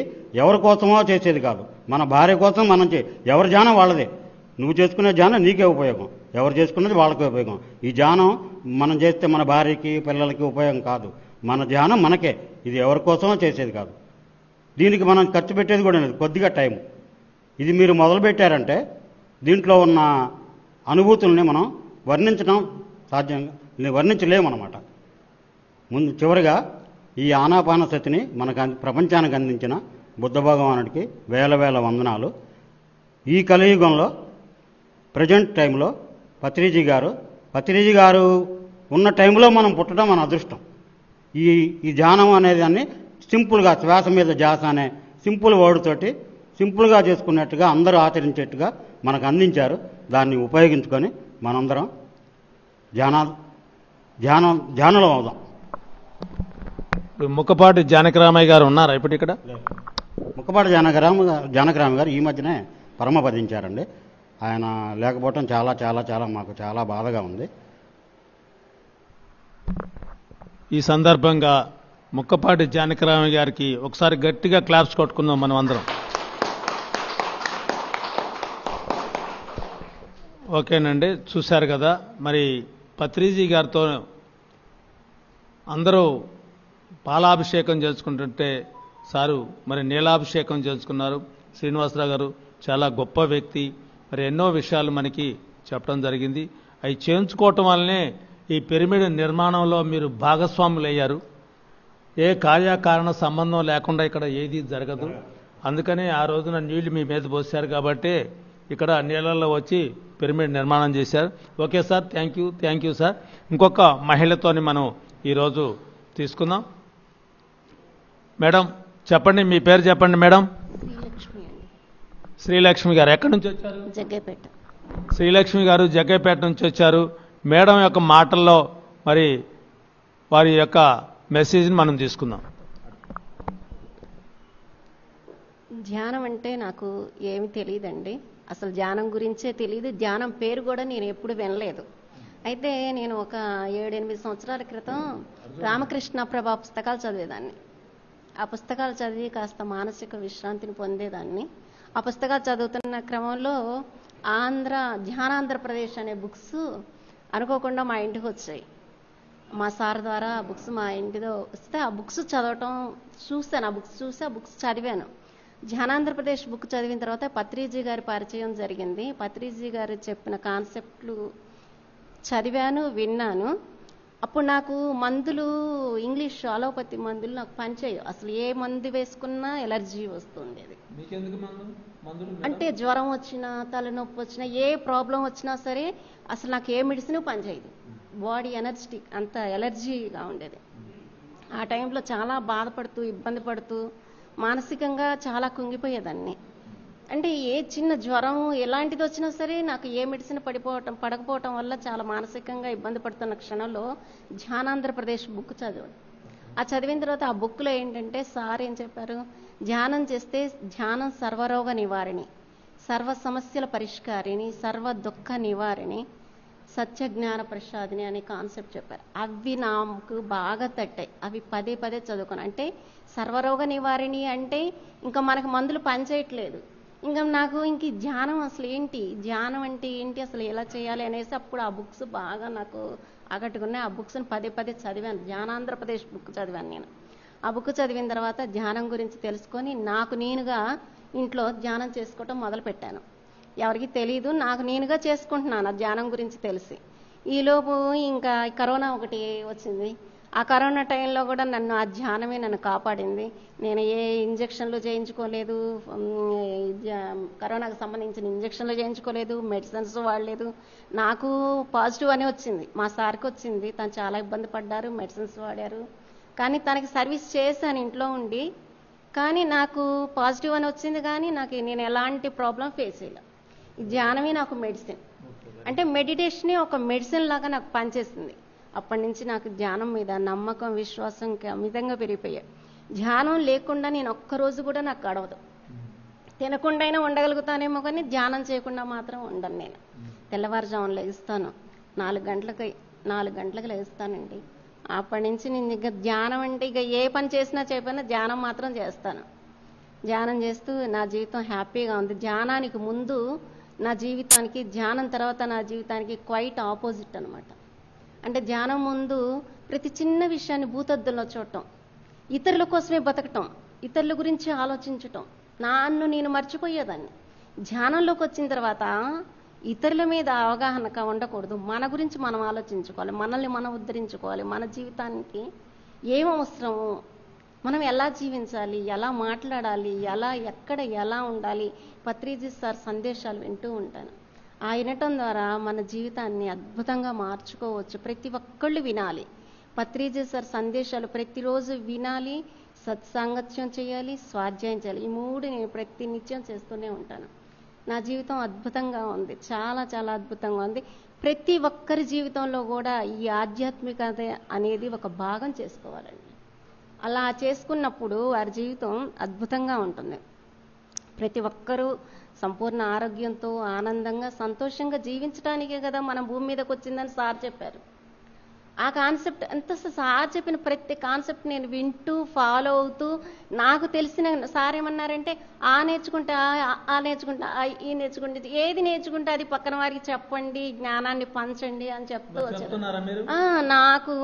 ఎవరి కోసమో చేసేది కాదు. మన భార్య కోసం మనం ఎవరి ధ్యానం వాళ్ళదే. నువ్వు చేసుకునే ధ్యానం నీకే ఉపయోగం, ఎవరు చేసుకున్నది వాళ్ళకే ఉపయోగం. ఈ ధ్యానం మనం చేస్తే మన భార్యకి పిల్లలకి ఉపయోగం కాదు. మన ధ్యానం మనకే. ఇది ఎవరి కోసమో చేసేది కాదు. దీనికి మనం ఖర్చు పెట్టేది కూడా లేదు, కొద్దిగా టైం. ఇది మీరు మొదలుపెట్టారంటే దీంట్లో ఉన్న అనుభూతుల్ని మనం వర్ణించలేమన్నమాట. చివరిగా ఈ ఆనాపానసతిని మనకు ప్రపంచానికి అందించిన బుద్ధ భగవానుడికి వేల వందనాలు. ఈ కలియుగంలో ప్రజెంట్ టైంలో పత్రిజీ గారు ఉన్న టైంలో మనం పుట్టడం మన అదృష్టం. ఈ ధ్యానం అనేది దాన్ని సింపుల్గా శ్వాస మీద ధ్యాస అనే సింపుల్ వర్డ్ తోటి సింపుల్గా చేసుకున్నట్టుగా అందరూ ఆచరించేట్టుగా మనకు అందించారు. దాన్ని ఉపయోగించుకొని మనందరం ధ్యానంలో అవుదాం. ముక్కపాటి జానకరామయ్య గారు ఉన్నారా ఇప్పుడు ఇక్కడ? ముక్కపాటి జానకరామ గారు ఈ మధ్యనే పరమపదించారండి. ఆయన లేకపోవటం చాలా చాలా చాలా మాకు చాలా బాధగా ఉంది. ఈ సందర్భంగా ముక్కపాటి జానకరామయ్య గారికి ఒకసారి గట్టిగా క్లాప్స్ కొట్టుకుందాం మనం అందరం. ఓకేనండి, చూశారు కదా. మరి పత్రిజీ గారితో అందరూ పాలాభిషేకం చేసుకుంటుంటే సారు మరి నీలాభిషేకం చేసుకున్నారు. శ్రీనివాసరావు గారు చాలా గొప్ప వ్యక్తి. మరి ఎన్నో విషయాలు మనకి చెప్పడం జరిగింది. అవి చేయించుకోవటం వల్లనే ఈ పిరమిడ్ నిర్మాణంలో మీరు భాగస్వాములు అయ్యారు. ఏ కార్యకారణ సంబంధం లేకుండా ఇక్కడ ఏది జరగదు. అందుకనే ఆ రోజున నీళ్లు మీ మీద పోసారు కాబట్టి ఇక్కడ నీళ్ళల్లో వచ్చి పిరమిడ్ నిర్మాణం చేశారు. Okay sir, thank you sir. ఇంకొక మహిళతోని మనం ఈరోజు తీసుకుందాం. మేడం చెప్పండి, మీ పేరు చెప్పండి మేడం. శ్రీలక్ష్మి గారు ఎక్కడి నుంచి వచ్చారు? జగ్గైపేట. శ్రీలక్ష్మి గారు జగ్గైపేట నుంచి వచ్చారు. మేడం యొక్క మాటల్లో మరి వారి యొక్క మెసేజ్ని మనం తీసుకుందాం. ధ్యానం అంటే నాకు ఏమి తెలియదండి. అసలు ధ్యానం గురించే తెలియదు. ధ్యానం పేరు కూడా నేను ఎప్పుడు వినలేదు. అయితే నేను ఒక 7-8 సంవత్సరాల క్రితం రామకృష్ణ ప్రభా పుస్తకాలు చదివేదాన్ని. ఆ పుస్తకాలు చదివి కాస్త మానసిక విశ్రాంతిని పొందేదాన్ని. ఆ పుస్తకాలు చదువుతున్న క్రమంలో ధ్యానాంధ్రప్రదేశ్ అనే బుక్స్ అనుకోకుండా మా ఇంటికి వచ్చాయి. మా సార్ ద్వారా ఆ బుక్స్ మా ఇంటిలో వస్తే ఆ బుక్స్ చదవటం చూశాను. ఆ బుక్స్ చూసి ఆ బుక్స్ చదివాను. ధ్యానాంధ్రప్రదేశ్ బుక్ చదివిన తర్వాత పత్రిజీ గారి పరిచయం జరిగింది. పత్రిజీ గారు చెప్పిన కాన్సెప్ట్లు చదివాను, విన్నాను. అప్పుడు నాకు మందులు ఇంగ్లీష్ అలోపతి మందులు నాకు పనిచేయవు. అసలు ఏ మందు వేసుకున్నా ఎలర్జీ వస్తుంది. అది అంటే జ్వరం వచ్చినా తలనొప్పి వచ్చినా ఏ ప్రాబ్లం వచ్చినా సరే అసలు నాకు ఏ మెడిసిన్ పనిచేయదు. బాడీ ఎనర్జెటిక్ అంత ఎలర్జీగా ఉండేది. ఆ టైంలో చాలా బాధపడుతూ ఇబ్బంది పడుతూ మానసికంగా చాలా కుంగిపోయేదాన్ని. అంటే ఏ చిన్న జ్వరం ఎలాంటిది వచ్చినా సరే నాకు ఏ మెడిసిన్ పడకపోవటం వల్ల చాలా మానసికంగా ఇబ్బంది పడుతున్న క్షణంలో ధ్యానాంధ్రప్రదేశ్ బుక్ చదివాను. ఆ చదివిన తర్వాత ఆ బుక్లో ఏంటంటే సార్ ఏం చెప్పారు, ధ్యానం చేస్తే ధ్యానం సర్వరోగ నివారిణి, సర్వ సమస్యల పరిష్కారిణి, సర్వ దుఃఖ నివారిణి, సత్య జ్ఞాన ప్రసాదిని అనే కాన్సెప్ట్ చెప్పారు. అవి నాకు బాగా తట్టాయి. అవి పదే చదువుకున్నాను. అంటే సర్వరోగ నివారిణి అంటే ఇంకా మనకు మందులు పనిచేయట్లేదు. ఇంకా నాకు ఇంక ధ్యానం అసలు ఏంటి, ధ్యానం అంటే ఏంటి, అసలు ఎలా చేయాలి అనేసి అప్పుడు ఆ బుక్స్ బాగా నాకు ఆకట్టుకున్నాయి. ఆ బుక్స్ని పదే చదివాను. ధ్యానాంధ్రప్రదేశ్ బుక్ చదివాను నేను. ఆ బుక్ చదివిన తర్వాత ధ్యానం గురించి తెలుసుకొని నాకు నేనుగా ఇంట్లో ధ్యానం చేసుకోవటం మొదలుపెట్టాను. ఎవరికి తెలీదు, నాకు నేనుగా చేసుకుంటున్నాను ఆ ధ్యానం గురించి తెలిసి. ఈలోపు ఇంకా కరోనా ఒకటి వచ్చింది. ఆ కరోనా టైంలో కూడా నన్ను ఆ ధ్యానమే నన్ను కాపాడింది. నేను ఏ ఇంజక్షన్లు చేయించుకోలేదు, కరోనాకు సంబంధించిన ఇంజక్షన్లు చేయించుకోలేదు, మెడిసిన్స్ వాడలేదు. నాకు పాజిటివ్ అని వచ్చింది. మా సార్కి వచ్చింది. తను చాలా ఇబ్బంది పడ్డారు, మెడిసిన్స్ వాడారు. కానీ తనకి సర్వీస్ చేశాను ఇంట్లో ఉండి. కానీ నాకు పాజిటివ్ అని వచ్చింది, కానీ నేను ఎలాంటి ప్రాబ్లం ఫేస్ చేయలే. ఈ ధ్యానమే నాకు మెడిసిన్. అంటే మెడిటేషనే ఒక మెడిసిన్ లాగా నాకు పనిచేస్తుంది. అప్పటి నుంచి నాకు ధ్యానం మీద నమ్మకం, విశ్వాసం అమితంగా పెరిగిపోయాయి. ధ్యానం లేకుండా నేను ఒక్కరోజు కూడా నాకు గడవదు. తినకుండా అయినా ఉండగలుగుతానేమో, కానీ ధ్యానం చేయకుండా మాత్రం ఉండను. నేను తెల్లవారుజామున లేస్తాను, 4 గంటలకు లేస్తానండి. అప్పటి నుంచి నేను ఇక ధ్యానం అంటే ఇక ఏ పని చేసినా చేయకపోయినా ధ్యానం మాత్రం చేస్తాను. ధ్యానం చేస్తూ నా జీవితం హ్యాపీగా ఉంది. ధ్యానానికి ముందు నా జీవితానికి, ధ్యానం తర్వాత నా జీవితానికి క్వైట్ ఆపోజిట్ అనమాట. అంటే ధ్యానం ముందు ప్రతి చిన్న విషయాన్ని భూతద్దంలో చూడటం, ఇతరుల కోసమే బతకటం, ఇతరుల గురించి ఆలోచించటం, నన్ను నేను మర్చిపోయేదాన్ని. ధ్యానంలోకి వచ్చిన తర్వాత ఇతరుల మీద అవగాహన ఉండకూడదు, మన గురించి మనం ఆలోచించుకోవాలి, మనల్ని మనం ఉద్ధరించుకోవాలి. మన జీవితానికి ఏం అవసరము, మనం ఎలా జీవించాలి, ఎలా మాట్లాడాలి, ఎక్కడ ఎలా ఉండాలి. పత్రిజీ సార్ సందేశాలు వింటూ ఉంటాను. ఆ వినటం ద్వారా మన జీవితాన్ని అద్భుతంగా మార్చుకోవచ్చు. ప్రతి ఒక్కళ్ళు వినాలి పత్రిజీ సార్ సందేశాలు, ప్రతిరోజు వినాలి, సత్సాంగత్యం చేయాలి, స్వాధ్యాయం చేయాలి. ఈ 3 నేను ప్రతి నిత్యం చేస్తూనే ఉంటాను. నా జీవితం అద్భుతంగా ఉంది, చాలా చాలా అద్భుతంగా ఉంది. ప్రతి ఒక్కరి జీవితంలో కూడా ఈ ఆధ్యాత్మికత అనేది ఒక భాగం చేసుకోవాలండి. అలా చేసుకున్నప్పుడు వారి జీవితం అద్భుతంగా ఉంటుంది. ప్రతి ఒక్కరూ సంపూర్ణ ఆరోగ్యంతో, ఆనందంగా, సంతోషంగా జీవించడానికే కదా మనం భూమి మీదకి వచ్చిందని సార్ చెప్పారు. ఆ కాన్సెప్ట్ ఎంత సార్ చెప్పిన ప్రతి కాన్సెప్ట్ నేను వింటూ ఫాలో అవుతూ, నాకు తెలిసిన సార్ ఏమన్నారంటే ఆ నేర్చుకుంటే ఆ నేర్చుకుంటా, ఈ నేర్చుకుంటే, ఏది నేర్చుకుంటే అది పక్కన వారికి చెప్పండి, జ్ఞానాన్ని పంచండి అని చెప్తూ వచ్చారు. నాకు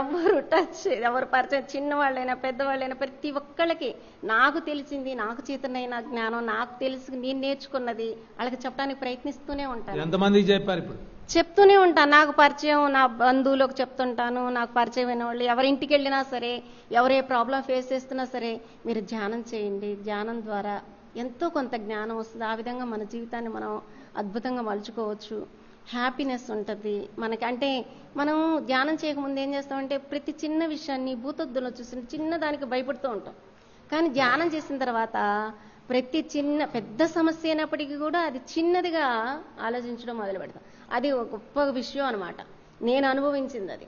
ఎవరు పరిచయం, చిన్నవాళ్ళైనా పెద్దవాళ్ళైనా ప్రతి ఒక్కళ్ళకి నాకు తెలిసింది, నాకు చేతనైన జ్ఞానం, నాకు తెలిసి నేను నేర్చుకున్నది వాళ్ళకి చెప్పడానికి ప్రయత్నిస్తూనే ఉంటాను. ఎంతమందికి చెప్పారు? ఇప్పుడు చెప్తూనే ఉంటాను. నాకు పరిచయం నా బంధువులకు చెప్తుంటాను, నాకు పరిచయమైన వాళ్ళు ఎవరింటికి వెళ్ళినా సరే, ఎవరే ప్రాబ్లం ఫేస్ చేస్తున్నా సరే, మీరు ధ్యానం చేయండి, ధ్యానం ద్వారా ఎంతో కొంత జ్ఞానం వస్తుంది. ఆ విధంగా మన జీవితాన్ని మనం అద్భుతంగా మలుచుకోవచ్చు. హ్యాపీనెస్ ఉంటుంది మనకి. అంటే మనం ధ్యానం చేయకముందు ఏం చేస్తామంటే ప్రతి చిన్న విషయాన్ని భూతద్దులో చూసి చిన్నదానికి భయపడుతూ ఉంటాం. కానీ ధ్యానం చేసిన తర్వాత ప్రతి పెద్ద సమస్య అయినప్పటికీ కూడా అది చిన్నదిగా ఆలోచించడం మొదలు పెడతాం. అది ఒక గొప్ప విషయం అనమాట. నేను అనుభవించింది అది.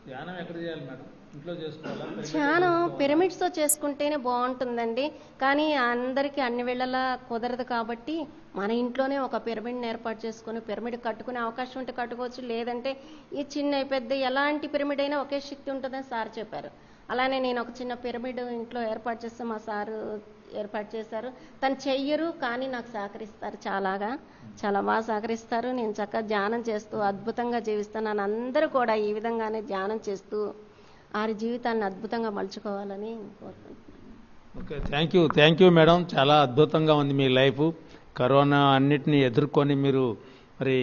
ధ్యానం ఎక్కడ చేయాలి మేడం? ఇంట్లో చేసుకోవాలా? ధ్యానం పిరమిడ్స్తో చేసుకుంటేనే బాగుంటుందండి. కానీ అందరికీ అన్ని వేళలా కుదరదు కాబట్టి మన ఇంట్లోనే ఒక పిరమిడ్ని ఏర్పాటు చేసుకుని పిరమిడ్ కట్టుకునే అవకాశం ఉంటే కట్టుకోవచ్చు. లేదంటే ఈ చిన్న పెద్ద ఎలాంటి పిరమిడ్ అయినా ఒకే శక్తి ఉంటుందని సార్ చెప్పారు. అలానే నేను ఒక చిన్న పిరమిడ్ ఇంట్లో ఏర్పాటు చేస్తే మా సారు ఏర్పాటు చేశారు. తను చెయ్యరు కానీ నాకు సహకరిస్తారు, చాలా బాగా సహకరిస్తారు. నేను చక్కగా ధ్యానం చేస్తూ అద్భుతంగా జీవిస్తున్నాను. అందరూ కూడా ఈ విధంగానే ధ్యానం చేస్తూ వారి జీవితాన్ని అద్భుతంగా మలుచుకోవాలని కోరుకుంటున్నాను. Okay, thank you madam. చాలా అద్భుతంగా ఉంది మీ లైఫ్. కరోనా అన్నిటినీ ఎదుర్కొని మీరు మరి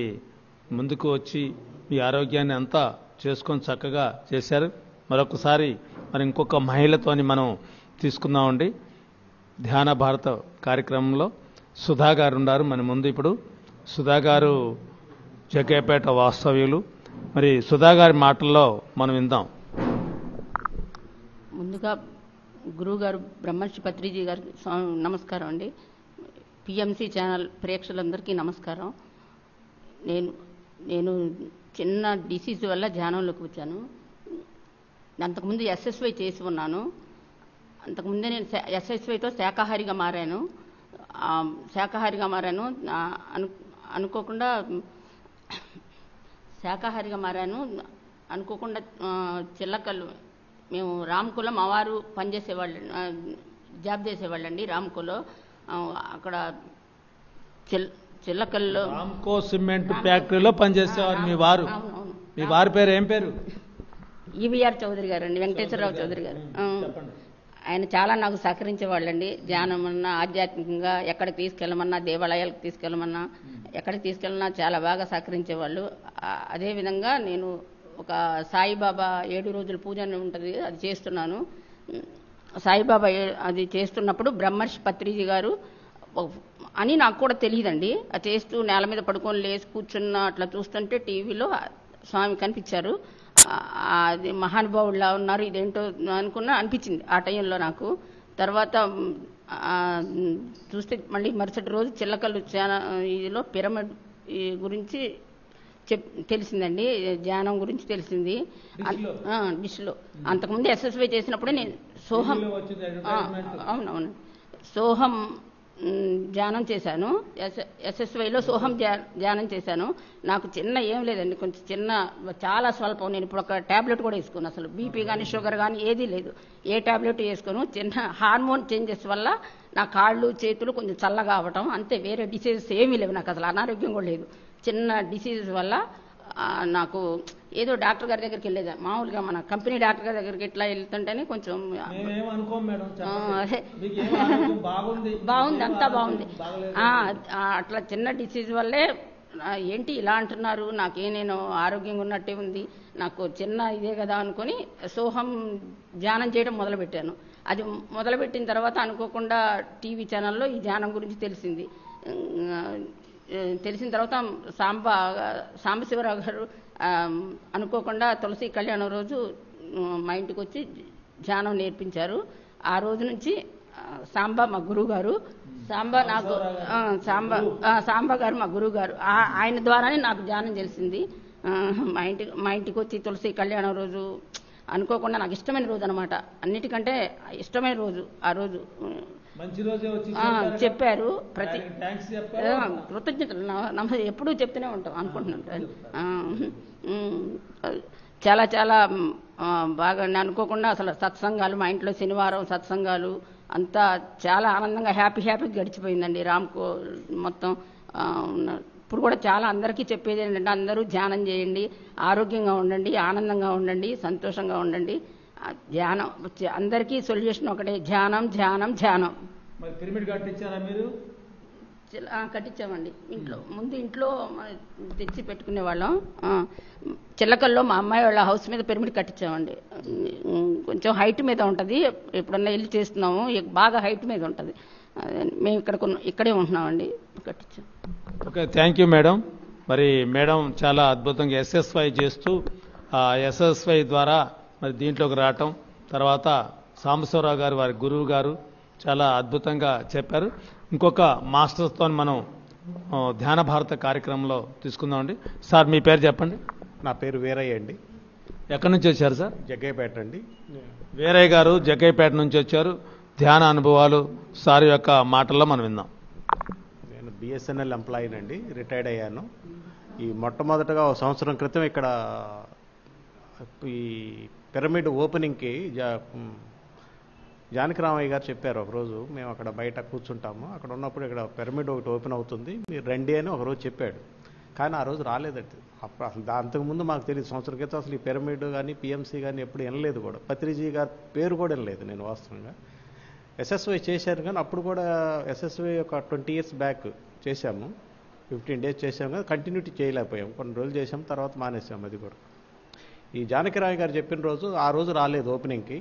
ముందుకు వచ్చి మీ ఆరోగ్యాన్ని అంతా చేసుకొని చక్కగా చేశారు. మరొకసారి మరి ఇంకొక మహిళతోని మనం తీసుకుందామండి. ధ్యాన భారత కార్యక్రమంలో సుధా గారు ఉన్నారు మన ముందు. ఇప్పుడు సుధా గారు జగ్గయ్యపేట వాస్తవ్యులు. మరి సుధా గారి మాటల్లో మనం విందాం. ముందుగా గురువుగారు బ్రహ్మర్షి పత్రిజీ గారికి నమస్కారం అండి. పిఎంసి ఛానల్ ప్రేక్షకులందరికీ నమస్కారం. నేను చిన్న డిసీజ్ వల్ల ధ్యానంలోకి వచ్చాను. అంతకుముందు ఎస్ఎస్వై చేసి ఉన్నాను. అంతకుముందే నేను ఎస్ఎస్వైతో శాకాహారిగా మారాను. అనుకోకుండా చిల్లకల్లు మేము రామ్కోలో మా వారు పనిచేసేవాళ్ళు, జాబ్ చేసేవాళ్ళండి రామ్కోలో. అక్కడ చిల్లకల్లో రామ్కో సిమెంట్ ఫ్యాక్టరీలో పనిచేసేవారు మీ వారు. మీ వారి పేరు ఏం పేరు? ఈవీఆర్ చౌదరి గారు అండి, వెంకటేశ్వరరావు చౌదరి గారు. ఆయన చాలా నాకు సహకరించేవాళ్ళండి. ధ్యానం అన్నా, ఆధ్యాత్మికంగా ఎక్కడికి తీసుకెళ్ళమన్నా, దేవాలయాలకు తీసుకెళ్ళమన్నా, ఎక్కడికి తీసుకెళ్ళినా చాలా బాగా సహకరించేవాళ్ళు. అదేవిధంగా నేను ఒక సాయిబాబా 7 రోజుల పూజ ఉంటుంది, అది చేస్తున్నాను. సాయిబాబా అది చేస్తున్నప్పుడు బ్రహ్మర్షి పత్రిజీ గారు అని నాకు కూడా తెలియదండి. అది చేస్తూ నేల మీద పడుకొని లేచి కూర్చున్న అట్లా చూస్తుంటే టీవీలో స్వామి కనిపించారు. అది మహానుభావుడిలా ఉన్నారు, ఇదేంటో అనిపించింది ఆ టైంలో నాకు. తర్వాత చూస్తే మళ్ళీ మరుసటి రోజు చిల్లకల్లు ఇదిలో పిరమిడ్ గురించి తెలిసిందండి, ధ్యానం గురించి తెలిసింది డిష్లో. అంతకుముందు ఎస్ఎస్వై చేసినప్పుడే నేను సోహం అవునవును సోహం ధ్యానం చేశాను. ఎస్ఎస్వైలో సోహం ధ్యానం చేశాను. నాకు చిన్న ఏం లేదండి, కొంచెం చిన్న చాలా స్వల్పం. నేను ఇప్పుడు ఒక ట్యాబ్లెట్ కూడా వేసుకోను, అసలు బీపీ కానీ షుగర్ కానీ ఏదీ లేదు, ఏ ట్యాబ్లెట్ వేసుకోను. చిన్న హార్మోన్ చేంజెస్ వల్ల నా కాళ్ళు చేతులు కొంచెం చల్లగా అవ్వటం అంతే, వేరే డిసీజెస్ ఏమీ లేవు. నాకు అసలు అనారోగ్యం కూడా లేదు. చిన్న డిసీజెస్ వల్ల నాకు ఏదో డాక్టర్ గారి దగ్గరికి వెళ్ళేదా, మామూలుగా మన కంపెనీ డాక్టర్ గారి దగ్గరికి ఇట్లా వెళ్తుంటేనే కొంచెం బాగుంది, అంతా బాగుంది. అట్లా చిన్న డిసీజ్ వల్లే ఏంటి ఇలా అంటున్నారు, నేను ఆరోగ్యంగా ఉన్నట్టే ఉంది, నాకు చిన్న ఇదే కదా అనుకుని సోహం ధ్యానం చేయడం మొదలుపెట్టాను. అది మొదలుపెట్టిన తర్వాత అనుకోకుండా టీవీ ఛానల్లో ఈ ధ్యానం గురించి తెలిసింది. తెలిసిన తర్వాత సాంబశివరావు గారు అనుకోకుండా తులసి కళ్యాణం రోజు మా ఇంటికి వచ్చి ధ్యానం నేర్పించారు. ఆ రోజు నుంచి సాంబా మా గురువు గారు, సాంబా గారు మా గురువు గారు, ఆయన ద్వారానే నాకు ధ్యానం తెలిసింది. మా ఇంటికి వచ్చి తులసి కళ్యాణం రోజు అనుకోకుండా నాకు ఇష్టమైన రోజు అనమాట, అన్నిటికంటే ఇష్టమైన రోజు ఆ రోజు చెప్పారు. ప్రతి కృతజ్ఞతలు ఎప్పుడూ చెప్తూనే ఉంటాం అనుకుంటున్నాను. చాలా చాలా బాగా అనుకోకుండా అసలు సత్సంగాలు, మా ఇంట్లో శనివారం సత్సంగాలు అంతా చాలా ఆనందంగా హ్యాపీగా గడిచిపోయిందండి. రామ్కో మొత్తం ఇప్పుడు కూడా చాలా అందరికీ చెప్పేది ఏంటంటే అందరూ ధ్యానం చేయండి, ఆరోగ్యంగా ఉండండి, ఆనందంగా ఉండండి, సంతోషంగా ఉండండి. ధ్యానం అందరికీ సొల్యూషన్ ఒకటే, ధ్యానం ధ్యానం ధ్యానం. పిరమిడ్ కట్టించారా మీరు? కట్టించామండి. ముందు ఇంట్లో తెచ్చి పెట్టుకునే వాళ్ళం. చిల్లకల్లో మా అమ్మాయి వాళ్ళ హౌస్ మీద పిరమిడ్ కట్టించామండి. కొంచెం హైట్ మీద ఉంటుంది, ఎప్పుడన్నా వెళ్ళి చేస్తున్నాము, బాగా హైట్ మీద ఉంటుంది. మేము ఇక్కడే ఉంటున్నామండి, కట్టించాం. Okay, thank you madam. మరి మేడం చాలా అద్భుతంగా ఎస్ఎస్వై చేస్తూ ఆ ఎస్ఎస్వై ద్వారా మరి దీంట్లోకి రావటం, తర్వాత సాంబశివరావు గారు వారి గురువు గారు చాలా అద్భుతంగా చెప్పారు. ఇంకొక మాస్టర్స్తో మనం ధ్యాన భారత కార్యక్రమంలో తీసుకుందామండి. సార్ మీ పేరు చెప్పండి. నా పేరు వీరయ్య అండి. ఎక్కడి నుంచి వచ్చారు సార్? జగ్గయ్యపేట అండి. వీరయ్య గారు జగ్గయ్యపేట నుంచి వచ్చారు. ధ్యాన అనుభవాలు సార్ యొక్క మాటల్లో మనం విందాం. నేను బిఎస్ఎన్ఎల్ ఎంప్లాయీనండి, రిటైర్డ్ అయ్యాను. ఈ మొట్టమొదటగా 1 సంవత్సరం క్రితం ఇక్కడ ఈ పిరమిడ్ ఓపెనింగ్కి జానకిరామయ్య గారు చెప్పారు. ఒకరోజు మేము అక్కడ బయట కూర్చుంటాము, అక్కడ ఉన్నప్పుడు ఇక్కడ పిరమిడ్ ఒకటి ఓపెన్ అవుతుంది, మీరు రండి అని ఒకరోజు చెప్పాడు. కానీ ఆ రోజు రాలేదండి. అప్పుడు అసలు అంతకుముందు మాకు తెలియదు. సంవత్సరం క్రితం అసలు ఈ పిరమిడ్ కానీ పిఎంసీ కానీ ఎప్పుడు వినలేదు కూడా. పత్రిజీ గారి పేరు కూడా వినలేదు నేను వాస్తవంగా. ఎస్ఎస్వై చేశారు కానీ అప్పుడు కూడా ఎస్ఎస్వై ఒక 20 years బ్యాక్ చేశాము, 15 days చేసాము కానీ కంటిన్యూటీ చేయలేకపోయాం. కొన్ని రోజులు చేసాము, తర్వాత మానేసాము. అది కూడా ఈ జానకిరామయ్య గారు చెప్పిన రోజు ఆ రోజు రాలేదు ఓపెనింగ్కి.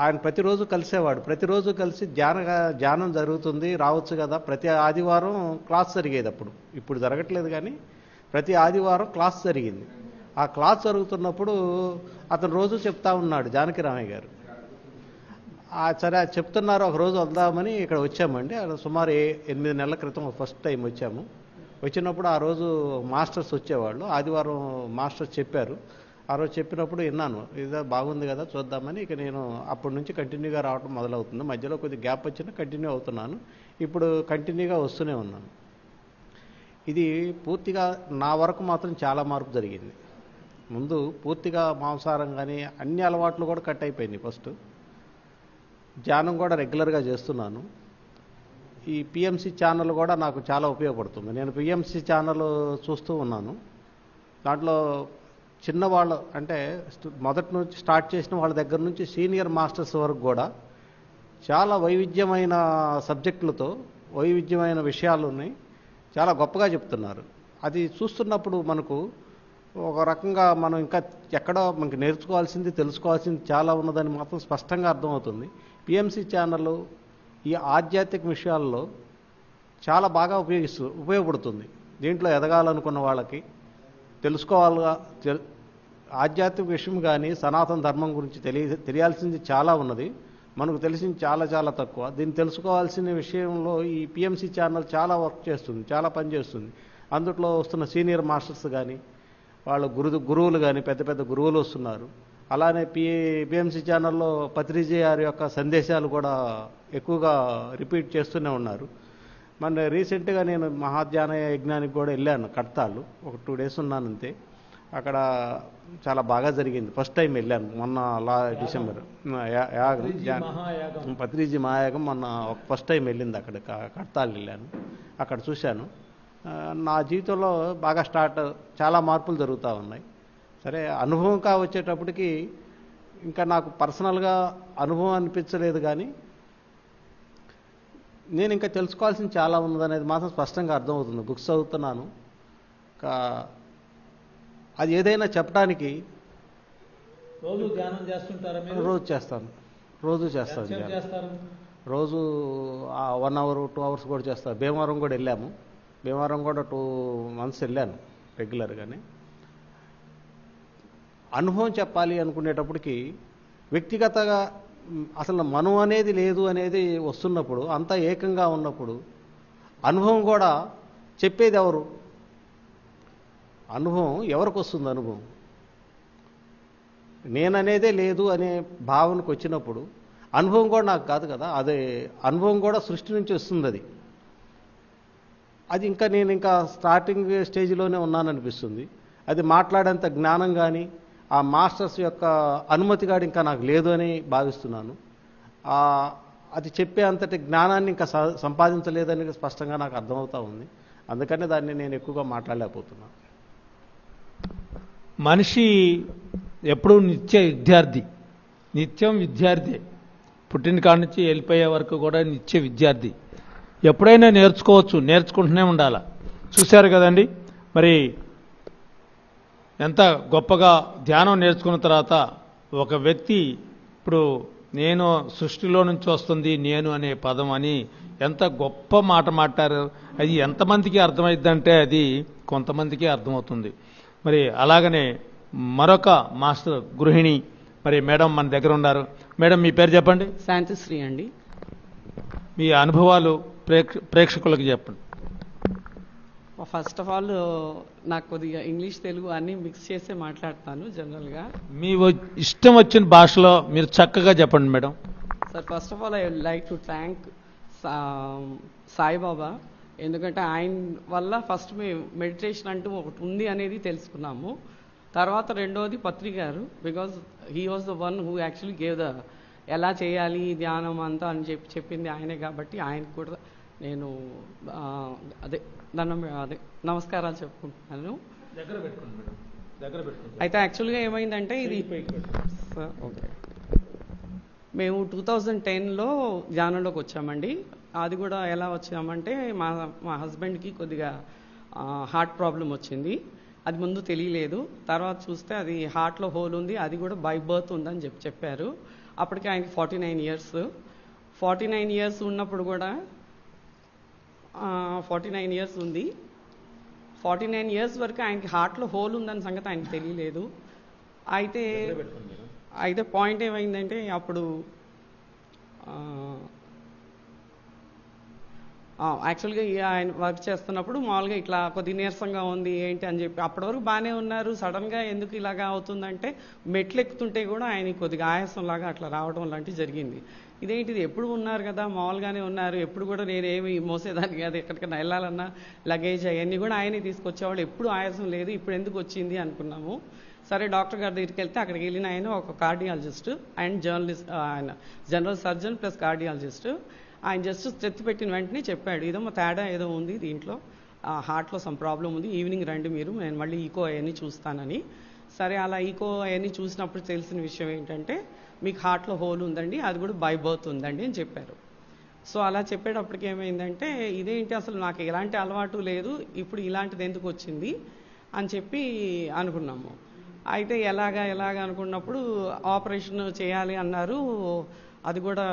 ఆయన ప్రతిరోజు కలిసేవాడు, ప్రతిరోజు కలిసి ధ్యానం జరుగుతుంది రావచ్చు కదా. ప్రతి ఆదివారం క్లాస్ జరిగేది అప్పుడు, ఇప్పుడు జరగట్లేదు కానీ ప్రతి ఆదివారం క్లాస్ జరిగింది. ఆ క్లాస్ జరుగుతున్నప్పుడు అతను రోజు చెప్తా ఉన్నాడు జానకిరామయ్య గారు. సరే చెప్తున్నారు, ఒక రోజు వద్దామని ఇక్కడ వచ్చామండి. సుమారు 8 నెలల క్రితం ఫస్ట్ టైం వచ్చాము. వచ్చినప్పుడు ఆ రోజు మాస్టర్స్ వచ్చేవాళ్ళు, ఆదివారం మాస్టర్స్ చెప్పారు. ఆ రోజు చెప్పినప్పుడు విన్నాను, ఇదే బాగుంది కదా చూద్దామని. ఇక నేను అప్పటి నుంచి కంటిన్యూగా రావడం మొదలవుతుంది. మధ్యలో కొద్ది గ్యాప్ వచ్చినా కంటిన్యూ అవుతున్నాను. ఇప్పుడు కంటిన్యూగా వస్తూనే ఉన్నాను. ఇది పూర్తిగా నా వరకు మాత్రం చాలా మార్పు జరిగింది. ముందు పూర్తిగా మాంసాహారం కానీ అన్ని అలవాట్లు కూడా కట్ అయిపోయింది. ఫస్ట్ ధ్యానం కూడా రెగ్యులర్గా చేస్తున్నాను. ఈ పిఎంసి ఛానల్ కూడా నాకు చాలా ఉపయోగపడుతుంది. నేను పిఎంసి ఛానల్ చూస్తూ ఉన్నాను. దాంట్లో చిన్నవాళ్ళు అంటే మొదటి నుంచి స్టార్ట్ చేసిన వాళ్ళ దగ్గర నుంచి సీనియర్ మాస్టర్స్ వరకు కూడా చాలా వైవిధ్యమైన సబ్జెక్టులతో వైవిధ్యమైన విషయాలని చాలా గొప్పగా చెప్తున్నారు. అది చూస్తున్నప్పుడు మనకు ఒక రకంగా మనం ఇంకా ఎక్కడో మనకి నేర్చుకోవాల్సింది తెలుసుకోవాల్సింది చాలా ఉన్నదని మాత్రం స్పష్టంగా అర్థమవుతుంది. పిఎంసి ఛానల్ ఈ ఆధ్యాత్మిక విషయాల్లో చాలా బాగా ఉపయోగపడుతుంది. దీంట్లో ఎదగాలనుకున్న వాళ్ళకి తెలుసుకోవాలిగా ఆధ్యాత్మిక విషయం కానీ సనాతన ధర్మం గురించి తెలియాల్సింది చాలా ఉన్నది. మనకు తెలిసింది చాలా చాలా తక్కువ. దీన్ని తెలుసుకోవాల్సిన విషయంలో ఈ పిఎంసి ఛానల్ చాలా వర్క్ చేస్తుంది, చాలా పని చేస్తుంది. అందుట్లో వస్తున్న సీనియర్ మాస్టర్స్ కానీ వాళ్ళ గురువులు కానీ పెద్ద పెద్ద గురువులు వస్తున్నారు. అలానే పిఎంసి ఛానల్లో పత్రిజీ గారి యొక్క సందేశాలు కూడా ఎక్కువగా రిపీట్ చేస్తూనే ఉన్నారు. మన రీసెంట్గా నేను మహాధ్యాన యజ్ఞానికి కూడా వెళ్ళాను కడతాళ్ళు, ఒక 2 days ఉన్నాను అంతే. అక్కడ చాలా బాగా జరిగింది. ఫస్ట్ టైం వెళ్ళాను మొన్న డిసెంబర్ యాగం, పత్రిజీ మహాయాగం మొన్న ఫస్ట్ టైం వెళ్ళింది. అక్కడ కడతాళ్ళు వెళ్ళాను, అక్కడ చూశాను. నా జీవితంలో బాగా చాలా మార్పులు జరుగుతూ ఉన్నాయి. సరే, అనుభవంగా వచ్చేటప్పటికి ఇంకా నాకు పర్సనల్గా అనుభవం అనిపించలేదు, కానీ నేను ఇంకా తెలుసుకోవాల్సింది చాలా ఉన్నదనేది మాత్రం స్పష్టంగా అర్థమవుతుంది. బుక్స్ చదువుతున్నాను, అది ఏదైనా చెప్పడానికి రోజు ధ్యానం చేస్తుంటారా? రోజు చేస్తాను రోజు 1 hour 2 hours కూడా చేస్తాను. భీమవరం కూడా వెళ్ళాము, భీమవరం కూడా 2 months వెళ్ళాను రెగ్యులర్గానే. అనుభవం చెప్పాలి అనుకునేటప్పటికి వ్యక్తిగతంగా అసలు మనం అనేది లేదు అనేది వస్తున్నప్పుడు, అంతా ఏకంగా ఉన్నప్పుడు అనుభవం కూడా చెప్పేది ఎవరు? అనుభవం ఎవరికి వస్తుంది? అనుభవం నేననేదే లేదు అనే భావనకు వచ్చినప్పుడు అనుభవం కూడా నాకు కాదు కదా, అదే అనుభవం కూడా సృష్టి నుంచి వస్తుంది. అది ఇంకా నేను ఇంకా స్టార్టింగ్ స్టేజ్లోనే ఉన్నాననిపిస్తుంది. అది మాట్లాడేంత జ్ఞానం కానీ ఆ మాస్టర్స్ యొక్క అనుమతి కూడా ఇంకా నాకు లేదు అని భావిస్తున్నాను. అది చెప్పే అంతటి జ్ఞానాన్ని ఇంకా సంపాదించలేదని స్పష్టంగా నాకు అర్థమవుతా ఉంది. అందుకనే దాన్ని నేను ఎక్కువగా మాట్లాడలేకపోతున్నాను. మనిషి ఎప్పుడూ నిత్యం విద్యార్థి, పుట్టిన కాడ నుంచి వెళ్ళిపోయే వరకు కూడా నిత్య విద్యార్థి. ఎప్పుడైనా నేర్చుకోవచ్చు, నేర్చుకుంటూనే ఉండాలి. చూశారు కదండి, మరి ఎంత గొప్పగా ధ్యానం నేర్చుకున్న తర్వాత ఒక వ్యక్తి ఇప్పుడు నేను సృష్టిలో నుంచి వస్తుంది నేను అనే పదం అని ఎంత గొప్ప మాట మాట్లాడారు. అది ఎంతమందికి అర్థమైందంటే అది కొంతమందికి అర్థమవుతుంది. మరి అలాగనే మరొక మాస్టర్ గృహిణి మరి మేడం మన దగ్గర ఉన్నారు. మేడం, మీ పేరు చెప్పండి. శాంతిశ్రీ అండి. మీ అనుభవాలు ప్రేక్షకులకు చెప్పండి. ఫస్ట్ ఆఫ్ ఆల్ నాకు కొద్దిగా ఇంగ్లీష్ తెలుగు అన్నీ మిక్స్ చేసే మాట్లాడతాను జనరల్గా. మీ ఇష్టం వచ్చిన భాషలో మీరు చక్కగా చెప్పండి madam. Sir, first of all I would like to thank Saibaba. ఎందుకంటే ఆయన వల్ల ఫస్ట్ మేము మెడిటేషన్ అంటూ ఒకటి ఉంది అనేది తెలుసుకున్నాము. తర్వాత రెండోది పత్రి గారు, because he was the one who actually gave the ఎలా చేయాలి ధ్యానం అంతా అని చెప్పింది ఆయనే. కాబట్టి ఆయనకు కూడా నేను నమస్కారాలు చెప్పుకుంటున్నాను. అయితే యాక్చువల్గా ఏమైందంటే ఇది ఓకే, మేము 2010లో ధ్యానంలోకి వచ్చామండి. అది కూడా ఎలా వచ్చామంటే మా హస్బెండ్కి కొద్దిగా హార్ట్ ప్రాబ్లం వచ్చింది. అది ముందు తెలియలేదు. తర్వాత చూస్తే అది హార్ట్లో హోల్ ఉంది, అది కూడా బై బర్త్ ఉందని చెప్పారు. అప్పటికి ఆయనకి 49 years. 49 years ఉన్నప్పుడు కూడా 49 years ఉంది. 49 years వరకు ఆయనకి హార్ట్లో హోల్ ఉందని సంగతి ఆయనకి తెలియలేదు. అయితే పాయింట్ ఏమైందంటే అప్పుడు యాక్చువల్గా ఆయన వర్క్ చేస్తున్నప్పుడు మామూలుగా ఇట్లా కొద్దిగా నీరసంగా ఉంది ఏంటి అని చెప్పి అప్పటి వరకు బాగానే ఉన్నారు. సడన్గా ఎందుకు ఇలాగా అవుతుందంటే మెట్లు ఎక్కుతుంటే కూడా ఆయన కొద్దిగా ఆయాసం లాగా అట్లా రావడం లాంటివి జరిగింది. ఇదేంటిది, ఎప్పుడు ఉన్నారు కదా, మామూలుగానే ఉన్నారు, ఎప్పుడు కూడా నేనేమి మోసేదాన్ని కాదు, ఎక్కడికైనా వెళ్ళాలన్నా లగేజ్ అవన్నీ కూడా ఆయనే తీసుకొచ్చేవాళ్ళు, ఎప్పుడు ఆయాసం లేదు, ఇప్పుడు ఎందుకు వచ్చింది అనుకున్నాము. సరే డాక్టర్ గారి దగ్గరికి వెళ్తే అక్కడికి వెళ్ళిన ఆయన ఒక కార్డియాలజిస్ట్ అండ్ ఆయన జనరల్ సర్జన్ ప్లస్ కార్డియాలజిస్ట్. ఆయన జస్ట్ స్ట్రెచ్ పెట్టిన వెంటనే చెప్పాడు, ఏదో మా తేడా ఏదో ఉంది దీంట్లో, హార్ట్లో సమ్ ప్రాబ్లం ఉంది, ఈవినింగ్ రండి మీరు, నేను మళ్ళీ ఈకో అవన్నీ చూస్తానని. సరే, అలా ఈకో అవన్నీ చూసినప్పుడు తెలిసిన విషయం ఏంటంటే మీకు హార్ట్లో హోల్ ఉందండి, అది కూడా బై బర్త్ ఉందండి అని చెప్పారు. సో అలా చెప్పేటప్పటికి ఏమైందంటే ఇదేంటి అసలు నాకు ఎలాంటి అలవాటు లేదు, ఇప్పుడు ఇలాంటిది ఎందుకు వచ్చింది అని చెప్పి అనుకున్నాము. అయితే ఎలాగా అనుకున్నప్పుడు ఆపరేషన్ చేయాలి అన్నారు. అది కూడా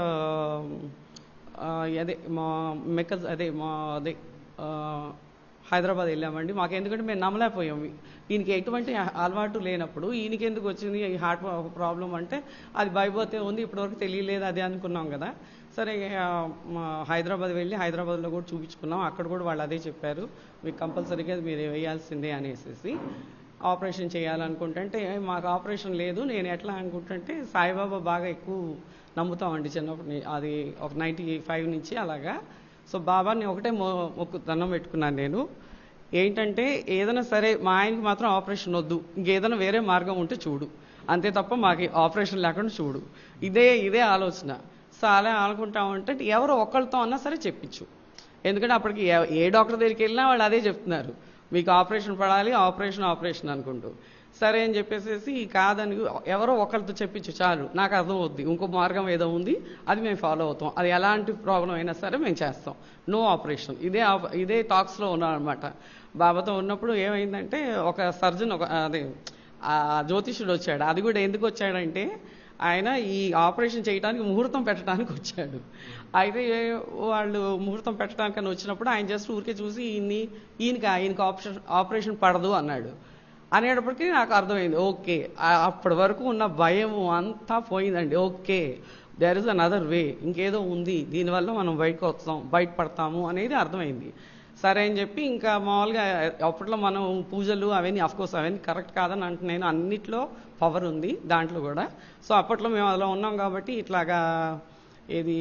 హైదరాబాద్ వెళ్ళామండి. మాకు ఎందుకంటే మేము నమ్మలేకపోయాం, ఈయనకి ఎటువంటి అలవాటు లేనప్పుడు ఈయనకి ఎందుకు వచ్చింది ఈ హార్ట్ ప్రాబ్లం అంటే అది భయపోతే ఉంది, ఇప్పటివరకు తెలియలేదు అది అనుకున్నాం కదా. సరే హైదరాబాద్ వెళ్ళి హైదరాబాద్లో కూడా చూపించుకున్నాం. అక్కడ కూడా వాళ్ళు అదే చెప్పారు, మీకు కంపల్సరీగా మీరు వేయాల్సిందే అనేసి. ఆపరేషన్ చేయాలనుకుంటుంటే మాకు ఆపరేషన్ లేదు. నేను ఎట్లా అనుకుంటుంటే సాయిబాబా బాగా ఎక్కువ నమ్ముతామండి చిన్నప్పటి, అది ఒక 95 నుంచి అలాగా. సో బాబాని ఒకటే దండం పెట్టుకున్నాను నేను, ఏంటంటే ఏదైనా సరే మా ఆయనకి మాత్రం ఆపరేషన్ వద్దు, ఇంకేదైనా వేరే మార్గం ఉంటే చూడు, అంతే తప్ప మాకు ఆపరేషన్ లేకుండా చూడు, ఇదే ఆలోచన. సో అలా అనుకుంటామంటే ఎవరో ఒకళ్ళతో అన్నా సరే చెప్పించు, ఎందుకంటే అప్పటికి ఏ డాక్టర్ దగ్గరికి వెళ్ళినా వాళ్ళు అదే చెప్తున్నారు, మీకు ఆపరేషన్ పడాలి, ఆపరేషన్ అనుకుంటూ. సరే అని చెప్పేసి కాదని ఎవరో ఒకరితో చెప్పించు చాలు, నాకు అర్థం అవుద్ది, ఇంకో మార్గం ఏదో ఉంది, అది మేము ఫాలో అవుతాం, అది ఎలాంటి ప్రాబ్లం అయినా సరే మేము చేస్తాం, నో ఆపరేషన్. ఇదే టాక్స్లో ఉన్నాం అనమాట. బాబాతో ఉన్నప్పుడు ఏమైందంటే ఒక సర్జన్ అదే జ్యోతిష్యుడు వచ్చాడు. అది కూడా ఎందుకు వచ్చాడంటే ఆయన ఈ ఆపరేషన్ చేయడానికి ముహూర్తం పెట్టడానికి వచ్చాడు. అయితే వాళ్ళు ముహూర్తం పెట్టడానికని వచ్చినప్పుడు ఆయన జస్ట్ ఊరికే చూసి ఈయనకి ఆపరేషన్ పడదు అన్నాడు. అనేటప్పటికీ నాకు అర్థమైంది, ఓకే అప్పటి వరకు ఉన్న భయం అంతా పోయిందండి. Okay there is another way, ఇంకేదో ఉంది, దీనివల్ల మనం బయటపడతాము అనేది అర్థమైంది. సరే అని చెప్పి ఇంకా మామూలుగా అప్పట్లో మనం పూజలు అవన్నీ అఫ్కోర్స్ అవన్నీ కరెక్ట్ కాదని అంటున్నాను, అన్నిట్లో పవర్ ఉంది దాంట్లో కూడా. సో అప్పట్లో మేము అలా ఉన్నాం కాబట్టి ఇట్లాగా ఏది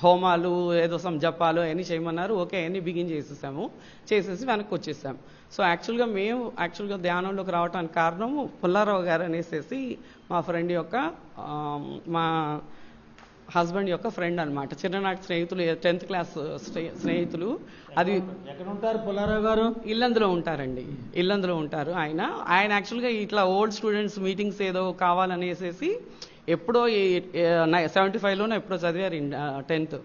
హోమాలు ఏదో జపాలు అవన్నీ చేయమన్నారు. ఓకే అవన్నీ బిగిన్ చేసేసి వెనక్కి వచ్చేసాం. సో యాక్చువల్గా ధ్యానంలోకి రావడానికి కారణం పుల్లారావు గారు అనేసి మా ఫ్రెండ్ యొక్క మా హస్బెండ్ యొక్క ఫ్రెండ్ అనమాట, చిన్ననాటి స్నేహితులు, 10th క్లాస్ స్నేహితులు. అది ఎక్కడ ఉంటారు పుల్లారావు గారు? ఇల్లందులో ఉంటారండి, ఇల్లందులో ఉంటారు. ఆయన యాక్చువల్గా ఇట్లా ఓల్డ్ స్టూడెంట్స్ మీటింగ్స్ ఏదో కావాలనేసి ఎప్పుడో 75లోనే ఎప్పుడో చదివారు 10th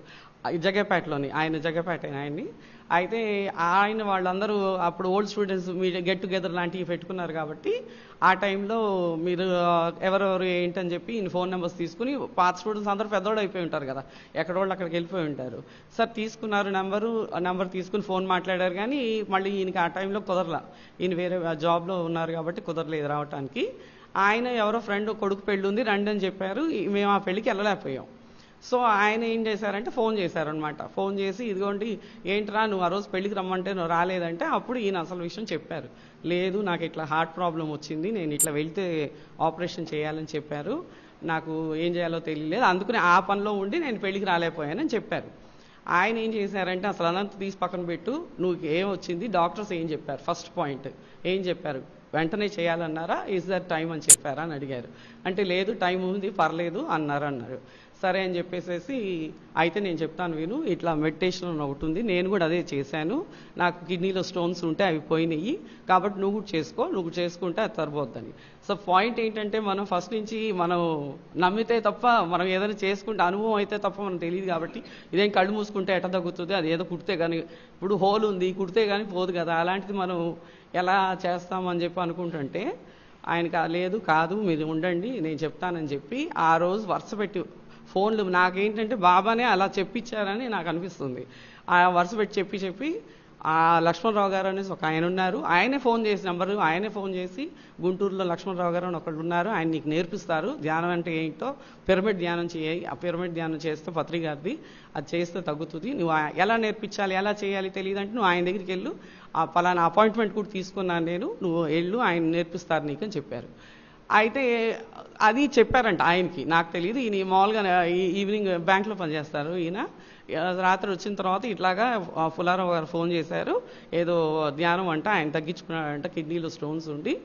జగపేటలోని, జగపేట ఆయన్ని. అయితే ఆయన వాళ్ళందరూ అప్పుడు ఓల్డ్ స్టూడెంట్స్ గెట్ టుగెదర్ లాంటివి పెట్టుకున్నారు కాబట్టి ఆ టైంలో మీరు ఎవరెవరు ఏంటని చెప్పి ఈయన ఫోన్ నెంబర్స్ తీసుకుని, పాత స్టూడెంట్స్ అందరూ పెద్దోళ్ళు అయిపోయి ఉంటారు కదా, ఎక్కడోళ్ళు అక్కడికి వెళ్ళిపోయి ఉంటారు. సార్ తీసుకున్నారు నెంబర్ తీసుకుని ఫోన్ మాట్లాడారు, కానీ మళ్ళీ ఈయనకి ఆ టైంలో కుదరలా, ఈయన వేరే జాబ్లో ఉన్నారు కాబట్టి కుదరలేదు రావటానికి. ఆయన ఎవరో ఫ్రెండ్ కొడుకు పెళ్ళి ఉంది రండి అని చెప్పారు, మేము ఆ పెళ్ళికి వెళ్ళలేకపోయాం. సో ఆయన ఏం చేశారంటే ఫోన్ చేశారనమాట. ఫోన్ చేసి ఇదిగోండి ఏంట్రా నువ్వు ఆ రోజు పెళ్ళికి రమ్మంటే నువ్వు రాలేదంటే అప్పుడు ఈయన అసలు విషయం చెప్పారు. లేదు నాకు ఇట్లా హార్ట్ ప్రాబ్లం వచ్చింది, నేను ఇట్లా వెళ్తే ఆపరేషన్ చేయాలని చెప్పారు, నాకు ఏం చేయాలో తెలియలేదు, అందుకని ఆ పనిలో ఉండి నేను పెళ్ళికి రాలేకపోయానని చెప్పారు. ఆయన ఏం చేశారంటే అసలు అనంత తీసి పక్కన పెట్టు, నువ్వు ఏం వచ్చింది, డాక్టర్స్ ఏం చెప్పారు, ఫస్ట్ పాయింట్ ఏం చెప్పారు, వెంటనే చేయాలన్నారా, ఈజ్ దట్ టైం అని చెప్పారా అని అడిగారు. అంటే లేదు టైం ఉంది పర్లేదు అన్నారు. సరే అని చెప్పేసి అయితే నేను చెప్తాను విను, ఇట్లా మెడిటేషన్ అని ఒకటి ఉంది, నేను కూడా అదే చేశాను, నాకు కిడ్నీలో స్టోన్స్ ఉంటే అవి పోయినాయి, కాబట్టి నువ్వు కూడా నువ్వు చేసుకుంటే అది సరిపోద్దని. సో పాయింట్ ఏంటంటే మనం ఫస్ట్ నుంచి మనం నమ్మితే తప్ప, మనం ఏదైనా చేసుకుంటే అనుభవం అయితే తప్ప మనకు తెలియదు కాబట్టి, ఇదేం కళ్ళు మూసుకుంటే ఎట తగ్గుతుంది, అది ఏదో కుడితే కానీ, ఇప్పుడు హోల్ ఉంది కుడితే కానీ పోదు కదా, అలాంటిది మనం ఎలా చేస్తామని చెప్పి అనుకుంటుంటే ఆయనకి లేదు కాదు మీరు ఉండండి నేను చెప్తానని చెప్పి ఆ రోజు వరుస పెట్టి ఫోన్లు, నాకేంటంటే బాబానే అలా చెప్పించారని నాకు అనిపిస్తుంది. ఆ వరుస పెట్టి చెప్పి ఆ లక్ష్మణరావు గారు అనేసి ఒక ఆయన ఉన్నారు, ఆయనే ఫోన్ చేసి ఆయనే ఫోన్ చేసి గుంటూరులో లక్ష్మణరావు గారు అని ఒకళ్ళు ఉన్నారు, ఆయన నీకు నేర్పిస్తారు ధ్యానం అంటే ఏంటో, పిరమిడ్ ధ్యానం చేయాలి, ఆ పిరమిడ్ ధ్యానం చేస్తే పత్రి గారిది అది చేస్తే తగ్గుతుంది, నువ్వు ఎలా నేర్పించాలి ఎలా చేయాలి తెలియదంటే నువ్వు ఆయన దగ్గరికి వెళ్ళు, ఆ పలానా అపాయింట్మెంట్ కూడా తీసుకున్నాను నేను, నువ్వు వెళ్ళు ఆయన నేర్పిస్తారు నీకు అని చెప్పారు. అయితే అది చెప్పారంట ఆయనకి, నాకు తెలియదు. ఈయన మామూలుగా ఈవినింగ్ బ్యాంక్లో పనిచేస్తారు ఈయన. రాత్రి వచ్చిన తర్వాత ఇట్లాగా పుల్లారావు గారు ఫోన్ చేశారు, ఏదో ధ్యానం అంట ఆయన తగ్గించుకున్నాడంట, కిడ్నీలో స్టోన్స్ ఉండి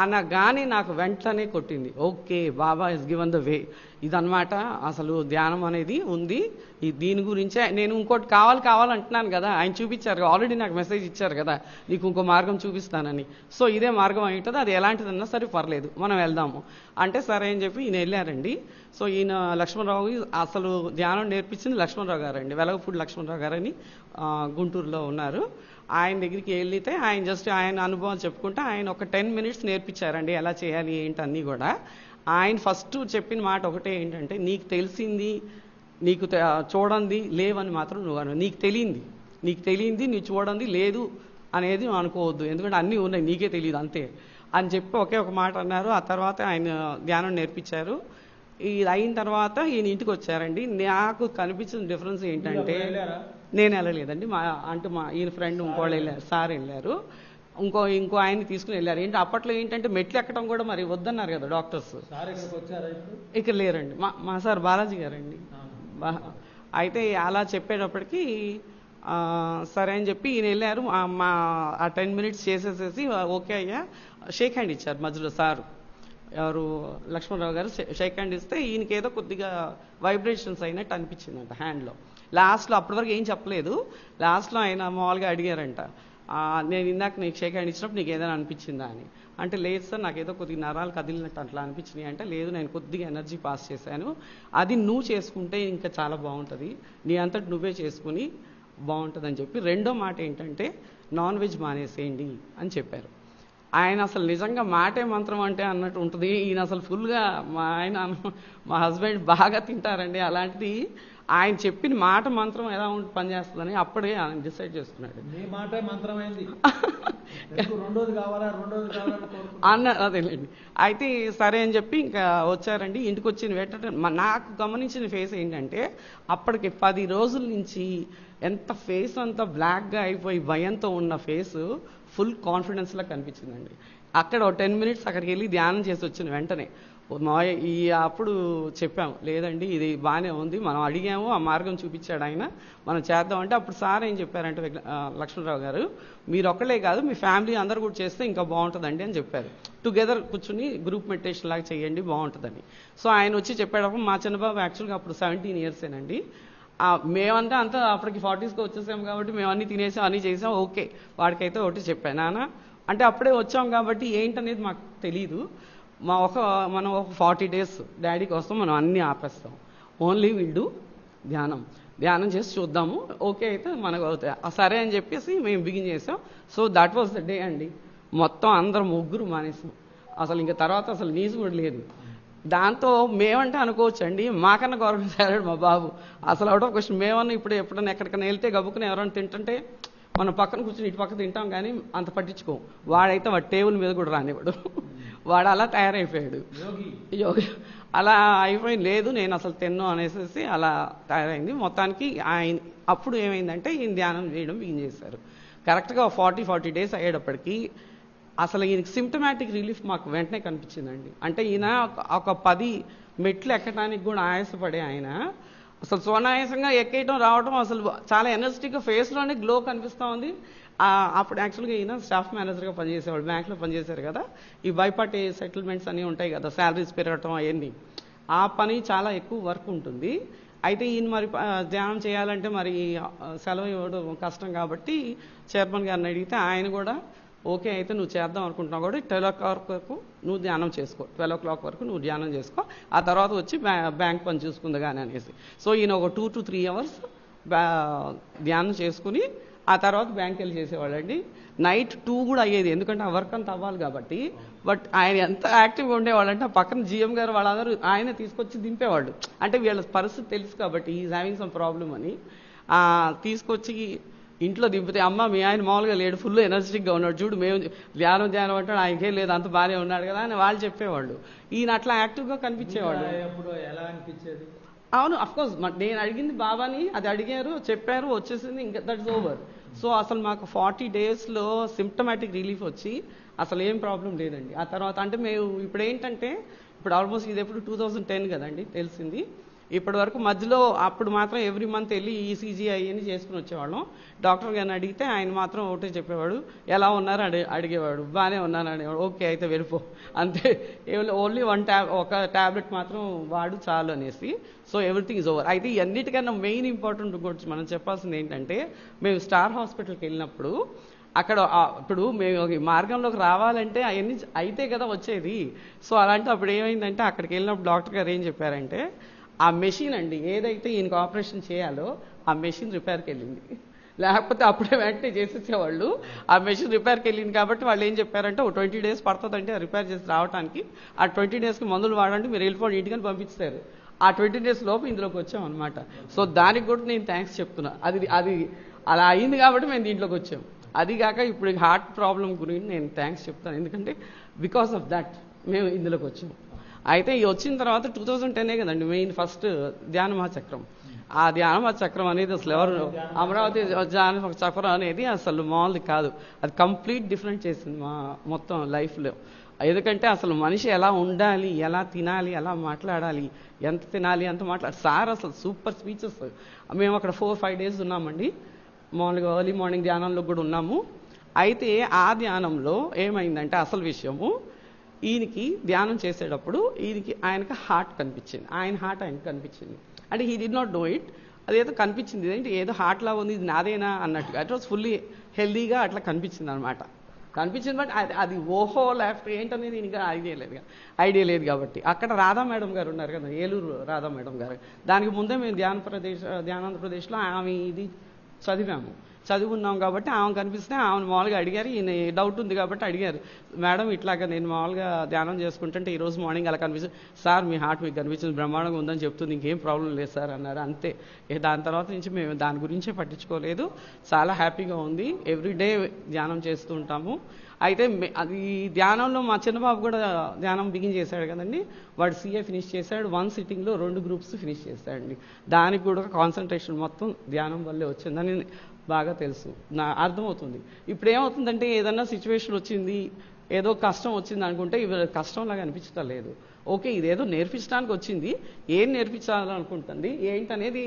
అనగానే నాకు వెంటనే కొట్టింది, okay Baba is given the way, ఇదన్నమాట అసలు ధ్యానం అనేది ఉంది, దీని గురించే నేను ఇంకోటి కావాలంటున్నాను కదా, ఆయన చూపించారు ఆల్రెడీ నాకు మెసేజ్ ఇచ్చారు కదా నీకు ఇంకో మార్గం చూపిస్తానని. సో ఇదే మార్గం అవుతుంది, అది ఎలాంటిదన్నా సరే పర్లేదు మనం వెళ్దాము అంటే సరే అని చెప్పి ఈయన వెళ్ళారండి. సో ఈయన లక్ష్మణరావు అసలు ధ్యానం నేర్పించింది లక్ష్మణరావు గారండి, వెలగపూడి లక్ష్మణరావు గారని గుంటూరులో ఉన్నారు. ఆయన దగ్గరికి వెళ్తే ఆయన జస్ట్ ఆయన అనుభవాలు చెప్పుకుంటే ఆయన ఒక 10 minutes నేర్పించారండి ఎలా చేయాలి ఏంటన్నీ కూడా. ఆయన ఫస్ట్ చెప్పిన మాట ఒకటే ఏంటంటే, నీకు తెలిసింది నీకు చూడండి లేవని మాత్రం నువ్వు నీకు తెలియంది నీవు చూడండి లేదు అనేది అనుకోవద్దు, ఎందుకంటే అన్నీ ఉన్నాయి, నీకే తెలియదు అంతే అని చెప్పి ఒకే ఒక మాట అన్నారు. ఆ తర్వాత ఆయన ధ్యానం నేర్పించారు. ఇది అయిన తర్వాత ఈయన ఇంటికి వచ్చారండి. నాకు కనిపించిన డిఫరెన్స్ ఏంటంటే, నేను వెళ్ళలేదండి, మా ఈయన ఫ్రెండ్ ఇంకోళ్ళు వెళ్ళారు, సార్ వెళ్ళారు, ఇంకో ఆయన్ని తీసుకుని వెళ్ళారు. ఏంటి అప్పట్లో ఏంటంటే మెట్లు ఎక్కడం కూడా మరి వద్దన్నారు కదా డాక్టర్స్. ఇక్కడ లేరండి, మా సార్ బాలాజీ గారండి. అయితే అలా చెప్పేటప్పటికి సరే అని చెప్పి ఈయన వెళ్ళారు. మా ఆ 10 minutes చేసేసేసి ఓకే అయ్యా షేక్ హ్యాండ్ ఇచ్చారు మధ్యలో సార్, ఎవరు లక్ష్మణరావు గారు షేక్ హ్యాండ్ ఇస్తే ఈయనకి ఏదో కొద్దిగా వైబ్రేషన్స్ అయినట్టు అనిపించిందంట హ్యాండ్లో. లాస్ట్లో అప్పటి వరకు ఏం చెప్పలేదు, లాస్ట్లో ఆయన మామూలుగా అడిగారంట, నేను ఇందాక నీకు షేక్ హ్యాండ్ ఇచ్చినప్పుడు నీకు ఏదైనా అనిపించిందా అని. అంటే లేదు సార్, నాకు ఏదో కొద్దిగా నరాలు కదిలినట్టు అట్లా అనిపించినాయి. అంటే లేదు, నేను కొద్దిగా ఎనర్జీ పాస్ చేశాను, అది నువ్వు చేసుకుంటే ఇంకా చాలా బాగుంటుంది, నీ అంతటి నువ్వే చేసుకుని బాగుంటుందని చెప్పి. రెండో మాట ఏంటంటే నాన్ వెజ్ మానేసేయండి అని చెప్పారు. ఆయన అసలు నిజంగా మాటే మంత్రం అంటే అన్నట్టు ఉంటుంది. ఈయన అసలు ఫుల్గా మా హస్బెండ్ బాగా తింటారండి. అలాంటిది ఆయన చెప్పిన మాట మంత్రం ఎలా పనిచేస్తుందని అప్పుడే ఆయన డిసైడ్ చేసుకున్నాడు. అన్నారు అదేలేండి. అయితే సరే అని చెప్పి ఇంకా వచ్చారండి. ఇంటికి వచ్చిన వెంటనే నాకు గమనించిన ఫేస్ ఏంటంటే, అప్పటికి 10 రోజుల నుంచి ఎంత ఫేస్ అంతా బ్లాక్గా అయిపోయి భయంతో ఉన్న ఫేస్ ఫుల్ కాన్ఫిడెన్స్లా కనిపించిందండి. అక్కడ 10 minutes అక్కడికి వెళ్ళి ధ్యానం చేసి వచ్చిన వెంటనే అప్పుడు చెప్పాము, లేదండి ఇది బాగానే ఉంది, మనం అడిగాము, ఆ మార్గం చూపించాడు ఆయన, మనం చేద్దామంటే అప్పుడు సార్ ఏం చెప్పారంటే లక్ష్మణరావు గారు, మీరు ఒక్కలే కాదు మీ ఫ్యామిలీ అందరూ కూడా చేస్తే ఇంకా బాగుంటుందండి అని చెప్పారు. టుగెదర్ కూర్చుని గ్రూప్ మెడిటేషన్ లాగా చేయండి బాగుంటుందని. సో ఆయన వచ్చి చెప్పేటప్పుడు మా చిన్నబాబు యాక్చువల్గా అప్పుడు 17 years మేమంతా అంతా అప్పటికి 40sకి వచ్చేసాం కాబట్టి మేము అన్నీ తినేసాం, అన్నీ చేసాం, ఓకే వాడికైతే ఒకటి చెప్పాను నాన్న, అంటే అప్పుడే వచ్చాం కాబట్టి ఏంటనేది మాకు తెలీదు, మనం ఒక 40 days డాడీ కోసం మనం అన్నీ ఆపేస్తాం, ఓన్లీ వీళ్ళు ధ్యానం చేసి చూద్దాము, ఓకే అయితే మనకు అవుతాయి. సరే అని చెప్పేసి మేము బిగిన్ చేసాం. So that was the day అండి. మొత్తం అందరం ముగ్గురు మానేసాం, అసలు ఇంకా తర్వాత అసలు నీసు కూడా లేదు. దాంతో మేమంటే అనుకోవచ్చు అండి, మాకన్నా గౌరవం చేరాడు మా బాబు. అసలు అవుట్ ఆఫ్ క్వశ్చన్. మేమన్నా ఇప్పుడు ఎప్పుడన్నా ఎక్కడికైనా వెళ్తే గబుక్కుని ఎవరైనా తింటుంటే మనం పక్కన కూర్చొని ఇటు పక్క తింటాం కానీ అంత పట్టించుకోం. వాడైతే వాడు టేబుల్ మీద కూడా రానివాడు, వాడు అలా తయారైపోయాడు యోగి. అలా అయిపోయి లేదు నేను అసలు తిన్ను అనేసి అలా తయారైంది. మొత్తానికి ఆయన అప్పుడు ఏమైందంటే ఈయన ధ్యానం చేయడం బిగిన్ చేశారు. కరెక్ట్గా 40 days అయ్యేటప్పటికి అసలు ఈయనకి సిమ్టమాటిక్ రిలీఫ్ మాకు వెంటనే కనిపించిందండి. అంటే ఈయన ఒక 10 మెట్లు ఎక్కడానికి కూడా ఆయాసపడే ఆయన అసలు సునాయాసంగా ఎక్కేయటం రావటం, అసలు చాలా ఎనర్జెటిక్గా ఫేస్లోనే గ్లో కనిపిస్తూ ఉంది. అప్పుడు యాక్చువల్గా ఈయన స్టాఫ్ మేనేజర్గా పనిచేసేవాడు, బ్యాంక్లో పనిచేశారు కదా, ఈ బైపార్టీ సెటిల్మెంట్స్ అన్నీ ఉంటాయి కదా, శాలరీస్ పెరగటం అవన్నీ, ఆ పని చాలా ఎక్కువ వర్క్ ఉంటుంది. అయితే ఈయన మరి ధ్యానం చేయాలంటే మరి సెలవు ఇవ్వడం కష్టం కాబట్టి చైర్మన్ గారిని అడిగితే ఆయన కూడా ఓకే అయితే నువ్వు చేద్దాం అనుకుంటున్నావు కూడా 12 o'clock వరకు నువ్వు ధ్యానం చేసుకో, 12 o'clock వరకు నువ్వు ధ్యానం చేసుకో, ఆ తర్వాత వచ్చి బ్యాంక్ పని చూసుకుంది కానీ అనేసి. సో ఈయన ఒక 2 to 3 hours ధ్యానం చేసుకుని ఆ తర్వాత బ్యాంక్ వెళ్ళి చేసేవాళ్ళండి. నైట్ 2 కూడా అయ్యేది, ఎందుకంటే ఆ వర్క్ అంతా అవ్వాలి కాబట్టి. బట్ ఆయన ఎంత యాక్టివ్గా ఉండేవాళ్ళంటే ఆ పక్కన GM గారు వాళ్ళందరూ ఆయన తీసుకొచ్చి దింపేవాళ్ళు. అంటే వీళ్ళ పరిస్థితి తెలుసు కాబట్టి ఈజ్ హ్యావింగ్ సమ్ ప్రాబ్లమ్ అని తీసుకొచ్చి ఇంట్లో దింపితే, అమ్మ మీ ఆయన మామూలుగా లేడు, ఫుల్ ఎనర్జెటిక్గా ఉన్నాడు చూడు, మేము ధ్యానం అంటాడు, ఆయనకేం లేదు అంత బాగానే ఉన్నాడు కదా అని వాళ్ళు చెప్పేవాళ్ళు. ఈయన అట్లా యాక్టివ్గా కనిపించేవాళ్ళు. ఎలా అనిపించేది? అవును, అఫ్కోర్స్ నేను అడిగింది బాబాని, అది అడిగారు, చెప్పారు, వచ్చేసింది, ఇంకా దట్స్ ఓవర్. సో అసలు మాకు 40 daysలో సిమ్టమాటిక్ రిలీఫ్ వచ్చి అసలు ఏం ప్రాబ్లం లేదండి. ఆ తర్వాత అంటే మేము ఇప్పుడు ఏంటంటే ఇప్పుడు ఆల్మోస్ట్ ఇది ఎప్పుడు 2010 కదండి తెలిసింది. ఇప్పటి వరకు మధ్యలో అప్పుడు మాత్రం ఎవ్రీ మంత్ వెళ్ళి ECG అవన్నీ చేసుకుని వచ్చేవాళ్ళం. డాక్టర్ గారిని అడిగితే ఆయన మాత్రం ఒకటే చెప్పేవాడు, ఎలా ఉన్నారు అడిగేవాడు, బాగానే ఉన్నాను అనేవాడు, ఓకే అయితే వెళ్ళిపో అంతే, ఓన్లీ ఒక ట్యాబ్లెట్ మాత్రం వాడు చాలు అనేసి. So everything is over. అయితే అన్నిటికన్నా మెయిన్ ఇంపార్టెంట్ గురించి మనం చెప్పాల్సింది ఏంటంటే, మేము స్టార్ హాస్పిటల్కి వెళ్ళినప్పుడు అక్కడ ఇప్పుడు మేము ఈ మార్గంలోకి రావాలంటే అవన్నీ అయితే కదా వచ్చేది. సో అలాంటి అప్పుడు ఏమైందంటే అక్కడికి వెళ్ళినప్పుడు డాక్టర్ గారు ఏం చెప్పారంటే, ఆ మెషిన్ అండి ఏదైతే ఈయనకు ఆపరేషన్ చేయాలో ఆ మెషిన్ రిపేర్కి వెళ్ళింది, లేకపోతే అప్పుడే వెంటనే చేసేసేవాళ్ళు. ఆ మెషిన్ రిపేర్కి వెళ్ళింది కాబట్టి వాళ్ళు ఏం చెప్పారంటే ఒక 20 days పడుతుందంటే ఆ రిపేర్ చేసి రావడానికి, ఆ 20 daysకి మందులు వాడండి మీరు వెళ్ళిపోండి ఇంటికని పంపిస్తారు. ఆ 20 days లోపు ఇందులోకి వచ్చాం అనమాట. సో దానికి కూడా నేను థ్యాంక్స్ చెప్తున్నా, అది అలా అయింది కాబట్టి మేము దీంట్లోకి వచ్చాం. అది కాక ఇప్పుడు హార్ట్ ప్రాబ్లం గురించి నేను థ్యాంక్స్ చెప్తాను, ఎందుకంటే బికాస్ ఆఫ్ దట్ మేము ఇందులోకి వచ్చాం. అయితే ఈ వచ్చిన తర్వాత 2010 కదండి మెయిన్ ఫస్ట్ ధ్యాన మహాచక్రం. ఆ ధ్యాన మహాచక్రం అనేది అసలు ఎవరు అమరావతి ధ్యాన చక్రం అనేది అసలు మామూలు కాదు, అది కంప్లీట్ డిఫరెంట్ చేసింది మా మొత్తం లైఫ్లో. ఎందుకంటే అసలు మనిషి ఎలా ఉండాలి, ఎలా తినాలి, ఎలా మాట్లాడాలి, ఎంత తినాలి, ఎంత సార్ అసలు సూపర్ స్పీచెస్. మేము అక్కడ 4-5 days ఉన్నామండి. మామూలుగా ఎర్లీ మార్నింగ్ ధ్యానంలో కూడా ఉన్నాము. అయితే ఆ ధ్యానంలో ఏమైందంటే అసలు విషయము, ఈయనకి ధ్యానం చేసేటప్పుడు ఆయనకి హార్ట్ కనిపించింది, ఆయన హార్ట్ ఆయనకి కనిపించింది. అంటే he did not know it, అదేదో కనిపించింది, ఏంటి ఏదో హార్ట్ లా ఉంది, ఇది నాదేనా అన్నట్టుగా. ఇట్ వాజ్ ఫుల్లీ హెల్దీగా అట్లా కనిపించింది అనమాట. కనిపించింది, బట్ అది ఓహో లేకపోతే ఏంటనేది ఇంకా ఐడియా లేదు కాబట్టి. అక్కడ రాధా మేడం గారు ఉన్నారు కదా, ఏలూరు రాధా మేడం గారు, దానికి ముందే మేము ధ్యానాంధ్రప్రదేశ్లో ఆమె ఇది చదువుకున్నాం కాబట్టి ఆమె కనిపిస్తే ఆమెను మామూలుగా అడిగారు. ఈయన డౌట్ ఉంది కాబట్టి అడిగారు, మేడం ఇట్లాగా నేను మామూలుగా ధ్యానం చేసుకుంటుంటే ఈరోజు మార్నింగ్ అలా కనిపిస్తుంది సార్, మీ హార్ట్ మీకు కనిపించింది, బ్రహ్మాండంగా ఉందని చెప్తుంది, ఇంకేం ప్రాబ్లం లేదు సార్ అన్నారు. అంతే. దాని తర్వాత నుంచి మేము దాని గురించే పట్టించుకోలేదు, చాలా హ్యాపీగా ఉంది. ఎవ్రీడే ధ్యానం చేస్తూ ఉంటాము. అయితే అది ధ్యానంలో మా చిన్నబాబు కూడా ధ్యానం బిగిన్ చేశాడు కదండి, వాడు CA ఫినిష్ చేశాడు. 1 sittingలో 2 groups ఫినిష్ చేశాడండి. దానికి కూడా కాన్సన్ట్రేషన్ మొత్తం ధ్యానం వల్లే వచ్చిందని బాగా తెలుసు, అర్థమవుతుంది. ఇప్పుడు ఏమవుతుందంటే ఏదన్నా సిచ్యువేషన్ వచ్చింది, ఏదో కష్టం వచ్చింది అనుకుంటే ఇవి కష్టంలాగా అనిపించడం లేదు. ఓకే, ఇదేదో నేర్పించడానికి వచ్చింది, ఏం నేర్పించాలనుకుంటుంది ఏంటనేది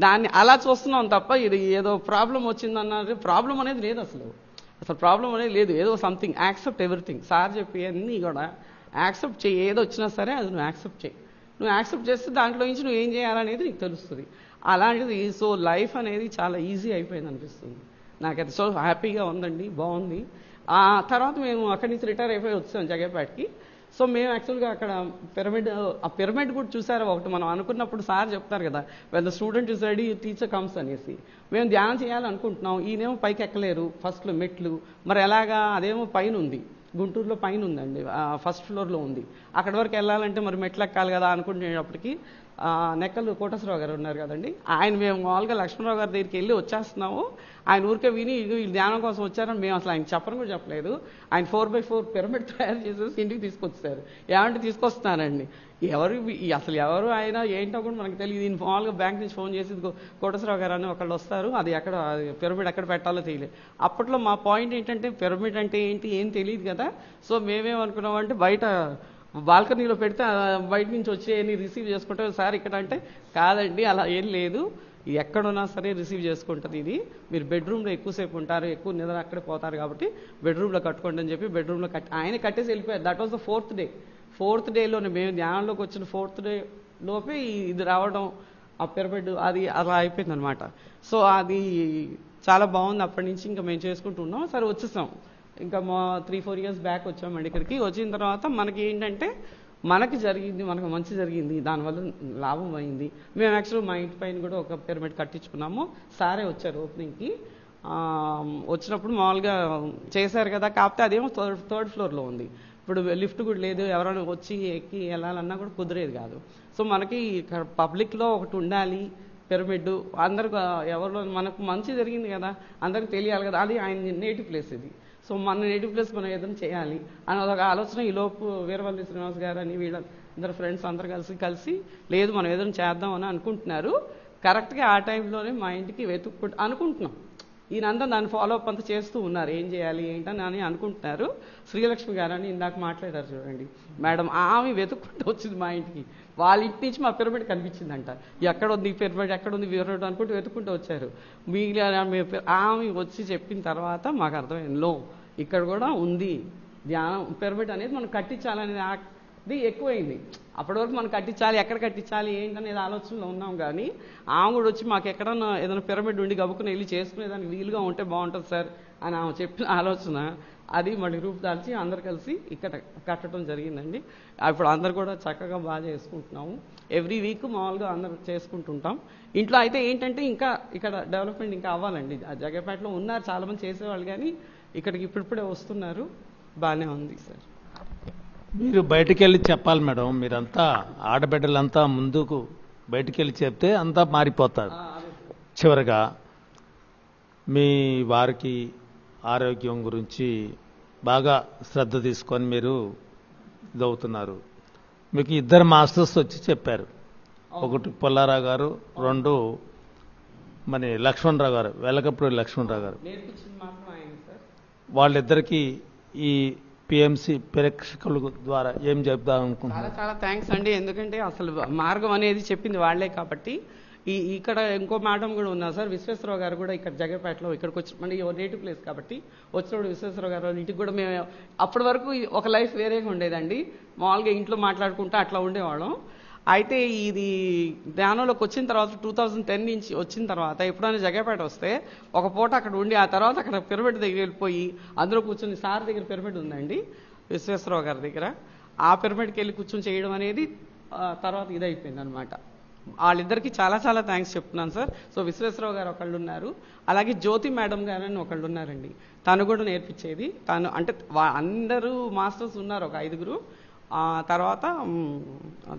దాన్ని అలా చూస్తున్నాం తప్ప ఇది ఏదో ప్రాబ్లం వచ్చిందన్నది ప్రాబ్లం అనేది లేదు. అసలు ప్రాబ్లం అనేది లేదు. ఏదో సంథింగ్ యాక్సెప్ట్ ఎవ్రీథింగ్. సార్ చెప్పి అన్నీ కూడా యాక్సెప్ట్ చేయి, ఏదో వచ్చినా సరే అది నువ్వు యాక్సెప్ట్ చేయి. నువ్వు యాక్సెప్ట్ చేస్తే దాంట్లో నుంచి నువ్వు ఏం చేయాలనేది నీకు తెలుస్తుంది. అలాంటిది సో లైఫ్ అనేది చాలా ఈజీ అయిపోయింది అనిపిస్తుంది నాకైతే. సో హ్యాపీగా ఉందండి, బాగుంది. ఆ తర్వాత మేము అక్కడి నుంచి రిటైర్ అయిపోయి వచ్చాం జగేపేటకి. సో మేము యాక్చువల్గా అక్కడ ఆ పిరమిడ్ కూడా చూసారు ఒకటి. మనం అనుకున్నప్పుడు సార్ చెప్తారు కదా, when the student is ready teacher comes అనేసి. మేము ధ్యానం చేయాలనుకుంటున్నాం, ఈయనేమో పైకి ఎక్కలేరు, ఫస్ట్లో మెట్లు, మరి ఎలాగా, అదేమో పైన ఉంది, గుంటూరులో పైన ఉందండి, ఫస్ట్ ఫ్లోర్లో ఉంది. అక్కడి వరకు వెళ్ళాలంటే మరి మెట్లు ఎక్కాలి కదా అనుకునేటప్పటికి నెక్కలు కోటేశ్వరరావు గారు ఉన్నారు కదండి, ఆయన మేము మామూలుగా లక్ష్మణరావు గారి దగ్గరికి వెళ్ళి వచ్చేస్తున్నాము. ఆయన ఊరికే విని వీళ్ళు ధ్యానం కోసం వచ్చారని మేము అసలు ఆయన చెప్పని కూడా చెప్పలేదు. ఆయన 4x4 పిరమిడ్ తయారు చేసేసి ఇంటికి తీసుకొచ్చారు. ఏమంటే తీసుకొస్తున్నానండి, అసలు ఎవరు ఆయన ఏంటో కూడా మనకు తెలియదు. ఈయన మామూలుగా బ్యాంక్ నుంచి ఫోన్ చేసి కోటేశ్వరరావు గారు అని ఒకళ్ళు వస్తారు, అది ఎక్కడ పిరమిడ్ ఎక్కడ పెట్టాలో తెలియలేదు. అప్పట్లో మా పాయింట్ ఏంటంటే పిరమిడ్ అంటే ఏంటి ఏం తెలియదు కదా. సో మేమేమనుకున్నామంటే బయట బాల్కనీలో పెడితే బయట నుంచి వచ్చి రిసీవ్ చేసుకుంటే సార్ ఇక్కడ అంటే, కాదండి అలా ఏం లేదు, ఎక్కడున్నా సరే రిసీవ్ చేసుకుంటుంది ఇది, మీరు బెడ్రూమ్లో ఎక్కువసేపు ఉంటారు, ఎక్కువ నిద్ర అక్కడే పోతారు కాబట్టి బెడ్రూమ్లో కట్టుకోండి అని చెప్పి బెడ్రూమ్లో ఆయన కట్టేసి వెళ్ళిపోయారు. That was the 4th day. 4th dayలోనే మేము ధ్యానంలోకి వచ్చిన 4th day లోపే ఇది రావడం, ఆ పిరమిడ్ అది అలా అయిపోయింది అనమాట. సో అది చాలా బాగుంది. అప్పటి నుంచి ఇంకా మేము చేసుకుంటున్నాం. సరే వచ్చేసాం, ఇంకా 3-4 years బ్యాక్ వచ్చామండి ఇక్కడికి. వచ్చిన తర్వాత మనకి ఏంటంటే మనకి జరిగింది, మనకు మంచి జరిగింది, దానివల్ల లాభం అయింది. మేము యాక్చువల్గా మా ఇంటి పైన కూడా ఒక పిరమిడ్ కట్టించుకున్నాము. సారే వచ్చారు ఓపెనింగ్కి. వచ్చినప్పుడు మామూలుగా చేశారు కదా, కాకపోతే అదేమో థర్డ్ ఫ్లోర్లో ఉంది. ఇప్పుడు లిఫ్ట్ కూడా లేదు, ఎవరైనా వచ్చి ఎక్కి వెళ్ళాలన్నా కూడా కుదిరేది కాదు. సో మనకి ఇక్కడ పబ్లిక్లో ఒకటి ఉండాలి పిరమిడ్, అందరు ఎవరిలో మనకు మంచి జరిగింది కదా అందరికి తెలియాలి కదా, అది ఆయన నేటివ్ ప్లేస్ ఇది. సో మన నేటివ్ ప్లేస్ మనం ఏదైనా చేయాలి అని ఒక ఆలోచన. ఈలోపు వీరవల్లి శ్రీనివాస్ గారు అని వీళ్ళందరు ఫ్రెండ్స్ అందరు కలిసి లేదు మనం ఏదైనా చేద్దాం అని అనుకుంటున్నారు. కరెక్ట్గా ఆ టైంలోనే మా ఇంటికి అనుకుంటున్నాం. ఈయనంతా దాన్ని ఫాలో అప్ అంతా చేస్తూ ఉన్నారు, ఏం చేయాలి ఏంటని అని అనుకుంటున్నారు. శ్రీలక్ష్మి గారు అని ఇందాక మాట్లాడారు చూడండి మేడం, ఆమె వెతుక్కుంటూ వచ్చింది మా ఇంటికి. వాళ్ళ ఇంటి నుంచి మా పిరమిడ్ కనిపించిందంట. ఎక్కడ ఉంది పిరమిడ్, ఎక్కడ ఉంది పిరమిడ్ అనుకుంటూ వెతుక్కుంటూ వచ్చారు. ఆమె వచ్చి చెప్పిన తర్వాత మాకు అర్థమైంది, ఇక్కడ కూడా ఉంది ధ్యానం, పిరమిడ్ అనేది మనం కట్టించాలనేది అది ఎక్కువైంది. అప్పటి వరకు మనం కట్టించాలి, ఎక్కడ కట్టించాలి ఏంటనేది ఆలోచనలో ఉన్నాం. కానీ ఆమె కూడా వచ్చి మాకు ఎక్కడన్నా ఏదైనా పిరమిడ్ ఉండి గబుక్కుని వెళ్ళి చేసుకునేదానికి వీలుగా ఉంటే బాగుంటుంది సార్ అని ఆమె చెప్పిన ఆలోచన అది మళ్ళీ రూపుదాల్చి అందరు కలిసి ఇక్కడ కట్టడం జరిగిందండి. ఇప్పుడు అందరు కూడా చక్కగా బాగా చేసుకుంటున్నాము. ఎవ్రీ వీక్ మామూలుగా అందరూ చేసుకుంటుంటాం. ఇంట్లో అయితే ఏంటంటే ఇంకా ఇక్కడ డెవలప్మెంట్ ఇంకా అవ్వాలండి. ఆ జగపేటలో ఉన్నారు చాలామంది చేసేవాళ్ళు, కానీ ఇక్కడికి ఇప్పుడిప్పుడే వస్తున్నారు. బాగానే ఉంది సార్. మీరు బయటికి వెళ్ళి చెప్పాలి మేడం, మీరంతా ఆడబిడ్డలంతా ముందుకు బయటికి వెళ్ళి చెప్తే అంతా మారిపోతారు. చివరగా మీ వారికి ఆరోగ్యం గురించి బాగా శ్రద్ధ తీసుకొని మీరు ఇదవుతున్నారు. మీకు ఇద్దరు మాస్టర్స్ వచ్చి చెప్పారు. ఒకటి పుల్లారావు గారు, రెండు మన లక్ష్మణరావు గారు, వెలగపూడి లక్ష్మణరావు గారు. నేర్పించింది మాత్రం ఆయన సార్. వాళ్ళిద్దరికీ ఈ పిఎంసి ప్రేక్షకుల ద్వారా ఏం చెప్దాం అనుకుంటున్నారు? చాలా చాలా థ్యాంక్స్ అండి. ఎందుకంటే అసలు మార్గం అనేది చెప్పింది వాళ్లే కాబట్టి. ఇక్కడ ఇంకో మేడం కూడా ఉన్నారు సార్, విశ్వేశ్వరరావు గారు కూడా ఇక్కడ జగపేటలో ఇక్కడికి వచ్చి మళ్ళీ నేటివ్ ప్లేస్ కాబట్టి వచ్చినప్పుడు విశ్వేశ్వరరావు గారు ఇంటికి కూడా మేము అప్పటి వరకు ఒక లైఫ్ వేరేగా ఉండేదండి. మామూలుగా ఇంట్లో మాట్లాడుకుంటూ అట్లా ఉండేవాళ్ళం. అయితే ఇది ధ్యానంలోకి వచ్చిన తర్వాత 2010 నుంచి వచ్చిన తర్వాత ఎప్పుడైనా జగపేట వస్తే ఒక పూట అక్కడ ఉండి ఆ తర్వాత అక్కడ పిరమిడ్ దగ్గర వెళ్ళిపోయి అందులో కూర్చొని సార్ దగ్గర పిరమిడ్ ఉందండి విశ్వేశ్వరరావు గారి దగ్గర, ఆ పిరమిడ్కి వెళ్ళి కూర్చొని చేయడం అనేది తర్వాత ఇదైపోయింది అనమాట. వాళ్ళిద్దరికీ చాలా చాలా థ్యాంక్స్ చెప్తున్నాను సార్. సో విశ్వేశ్వరరావు గారు ఒకళ్ళు ఉన్నారు, అలాగే జ్యోతి మేడం గారు అని ఒకళ్ళు ఉన్నారండి. తను కూడా నేర్పించేది. తను అంటే అందరూ మాస్టర్స్ ఉన్నారు, ఒక 5గురు. తర్వాత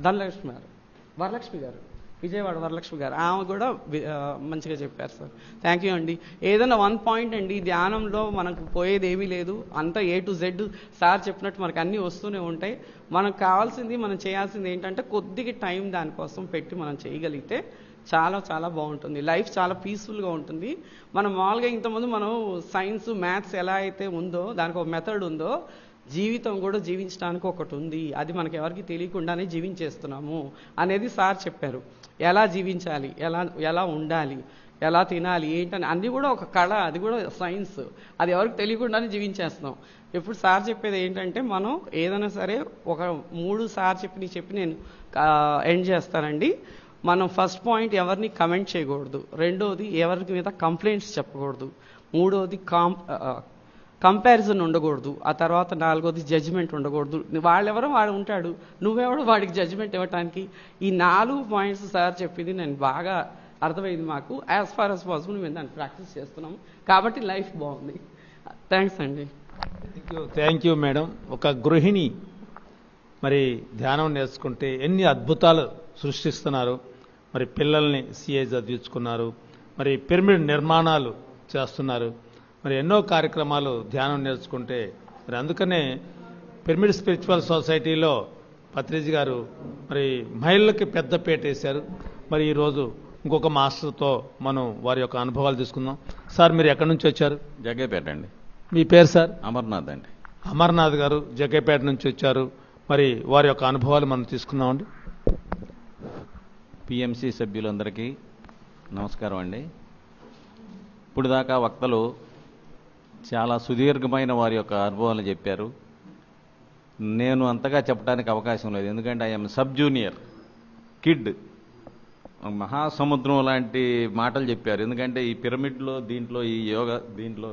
ధనలక్ష్మి గారు, వరలక్ష్మి గారు, విజయవాడ వరలక్ష్మి గారు, ఆమె కూడా మంచిగా చెప్పారు సార్. థ్యాంక్ యూ అండి. ఏదైనా 1 పాయింట్ అండి, ధ్యానంలో మనకు పోయేది ఏమీ లేదు, అంతా A to Z సార్ చెప్పినట్టు మనకు అన్నీ వస్తూనే ఉంటాయి. మనకు కావాల్సింది మనం చేయాల్సింది ఏంటంటే కొద్దిగా టైం దానికోసం పెట్టి మనం చేయగలిగితే చాలా చాలా బాగుంటుంది. లైఫ్ చాలా పీస్ఫుల్గా ఉంటుంది. మనం మామూలుగా ఇంతకుముందు మనం సైన్స్ మ్యాథ్స్ ఎలా అయితే ఉందో దానికి ఒక మెథడ్ ఉందో, జీవితం కూడా జీవించడానికి ఒకటి ఉంది. అది మనకి ఎవరికి తెలియకుండానే జీవించేస్తున్నాము అనేది సార్ చెప్పారు. ఎలా జీవించాలి, ఎలా ఉండాలి, ఎలా తినాలి ఏంటని అన్నీ కూడా ఒక కళ, అది కూడా సైన్స్. అది ఎవరికి తెలియకుండానే జీవించేస్తున్నాం. ఇప్పుడు సార్ చెప్పేది ఏంటంటే మనం ఏదైనా సరే ఒక 3 సార్ చెప్పి నేను ఎండ్ చేస్తానండి. మనం ఫస్ట్ పాయింట్ ఎవరిని కమెంట్ చేయకూడదు, రెండోది ఎవరికి మీద కంప్లైంట్స్ చెప్పకూడదు, మూడోది కంపారిజన్ ఉండకూడదు, ఆ తర్వాత 4వది జడ్జిమెంట్ ఉండకూడదు. వాళ్ళెవరో వాడు ఉంటాడు, నువ్వెవడో వాడికి జడ్జిమెంట్ ఇవ్వటానికి. ఈ 4 పాయింట్స్ సార్ చెప్పింది నేను బాగా అర్థమైంది మాకు. యాజ్ ఫార్ యాజ్ పాసిబుల్ మేము దాన్ని ప్రాక్టీస్ చేస్తున్నాం కాబట్టి లైఫ్ బాగుంది. థ్యాంక్స్ అండి. Thank you madam. ఒక గృహిణి మరి ధ్యానం నేర్చుకుంటే ఎన్ని అద్భుతాలు సృష్టిస్తున్నారు. మరి పిల్లల్ని CA చదివించుకున్నారు, మరి పిరమిడ్ నిర్మాణాలు చేస్తున్నారు, మరి ఎన్నో కార్యక్రమాలు ధ్యానం నేర్చుకుంటే. మరి అందుకనే పిరమిడ్ స్పిరిచువల్ సొసైటీలో పత్రిజీ గారు మరి మహిళలకి పెద్ద పీట వేశారు. మరి ఈరోజు ఇంకొక మాస్టర్తో మనం వారి యొక్క అనుభవాలు తీసుకుందాం. సార్ మీరు ఎక్కడి నుంచి వచ్చారు? జగ్గైపేట అండి. మీ పేరు సార్? అమర్నాథ్ అండి. అమర్నాథ్ గారు జగ్గైపేట నుంచి వచ్చారు. మరి వారి యొక్క అనుభవాలు మనం తీసుకుందామండి. PMC సభ్యులందరికీ నమస్కారం అండి. ఇప్పుడు దాకా వక్తలు చాలా సుదీర్ఘమైన వారి యొక్క అనుభవాలు చెప్పారు. నేను అంతగా చెప్పడానికి అవకాశం లేదు, ఎందుకంటే ఐఎమ్ సబ్ జూనియర్ కిడ్. మహాసముద్రం లాంటి మాటలు చెప్పారు. ఎందుకంటే ఈ పిరమిడ్లో, దీంట్లో, ఈ యోగా, దీంట్లో,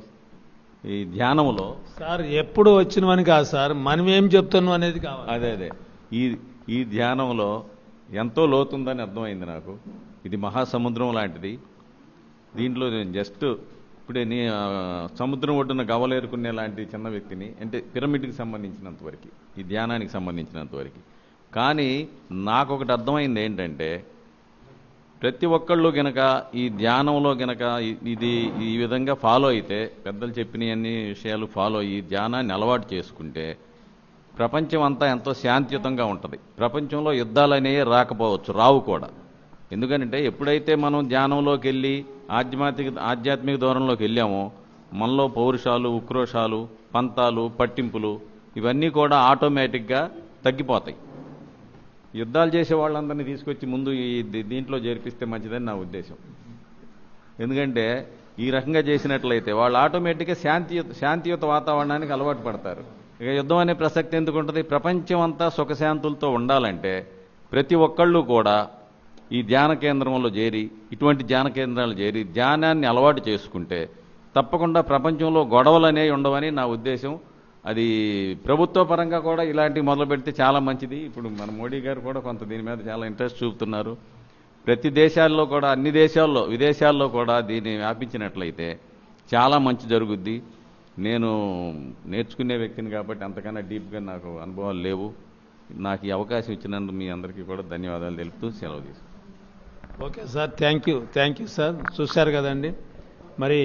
ఈ ధ్యానంలో సార్ ఎప్పుడు వచ్చినవని కాదు సార్, మనం ఏం చెప్తున్నాం అనేది కావాలి. అదే ఈ ధ్యానంలో ఎంతో లోతుందని అర్థమైంది నాకు. ఇది మహాసముద్రం లాంటిది. దీంట్లో నేను జస్ట్ ఇప్పుడే సముద్రం ఒడ్డున గవలేరుకునే లాంటి చిన్న వ్యక్తిని, అంటే పిరమిడ్కి సంబంధించినంత వరకు, ఈ ధ్యానానికి సంబంధించినంత వరకు. కానీ నాకు ఒకటి అర్థమైంది ఏంటంటే, ప్రతి ఒక్కళ్ళు గనక ఈ ధ్యానంలో గనక ఇది ఈ విధంగా ఫాలో అయితే, పెద్దలు చెప్పిన అన్ని విషయాలు ఫాలో అయ్యి ధ్యానాన్ని అలవాటు చేసుకుంటే ప్రపంచం అంతా ఎంతో శాంతియుతంగా ఉంటుంది. ప్రపంచంలో యుద్ధాలు అనేవి రాకపోవచ్చు, రావు కూడా. ఎందుకంటే ఎప్పుడైతే మనం ధ్యానంలోకి వెళ్ళి ఆధ్యాత్మిక దూరంలోకి వెళ్ళామో మనలో పౌరుషాలు, ఉక్రోషాలు, పంతాలు, పట్టింపులు ఇవన్నీ కూడా ఆటోమేటిక్గా తగ్గిపోతాయి. యుద్ధాలు చేసే వాళ్ళందరినీ తీసుకొచ్చి ముందు దీంట్లో చేర్పిస్తే మంచిదని నా ఉద్దేశం. ఎందుకంటే ఈ రకంగా చేసినట్లయితే వాళ్ళు ఆటోమేటిక్గా శాంతియుత వాతావరణానికి అలవాటు పడతారు. ఇక యుద్ధం అనే ప్రసక్తి ఎందుకు ఉంటుంది? ప్రపంచం అంతా సుఖశాంతులతో ఉండాలంటే ప్రతి ఒక్కళ్ళు కూడా ఈ ధ్యాన కేంద్రంలో చేరి, ఇటువంటి ధ్యాన కేంద్రాలు చేరి ధ్యానాన్ని అలవాటు చేసుకుంటే తప్పకుండా ప్రపంచంలో గొడవలు అనేవి ఉండవని నా ఉద్దేశం. అది ప్రభుత్వ పరంగా కూడా ఇలాంటివి మొదలు పెడితే చాలా మంచిది. ఇప్పుడు మన మోడీ గారు కూడా కొంత దీని మీద చాలా ఇంట్రెస్ట్ చూపుతున్నారు. ప్రతి దేశాల్లో కూడా, అన్ని దేశాల్లో, విదేశాల్లో కూడా దీన్ని వ్యాపించినట్లయితే చాలా మంచి జరుగుద్ది. నేను నేర్చుకునే వ్యక్తిని కాబట్టి అంతకన్నా డీప్గా నాకు అనుభవాలు లేవు. నాకు ఈ అవకాశం ఇచ్చినందుకు మీ అందరికీ కూడా ధన్యవాదాలు తెలుపుతూ సెలవు తీసుకుంటాను. Okay sir, thank you sir. చూశారు కదండి, మరి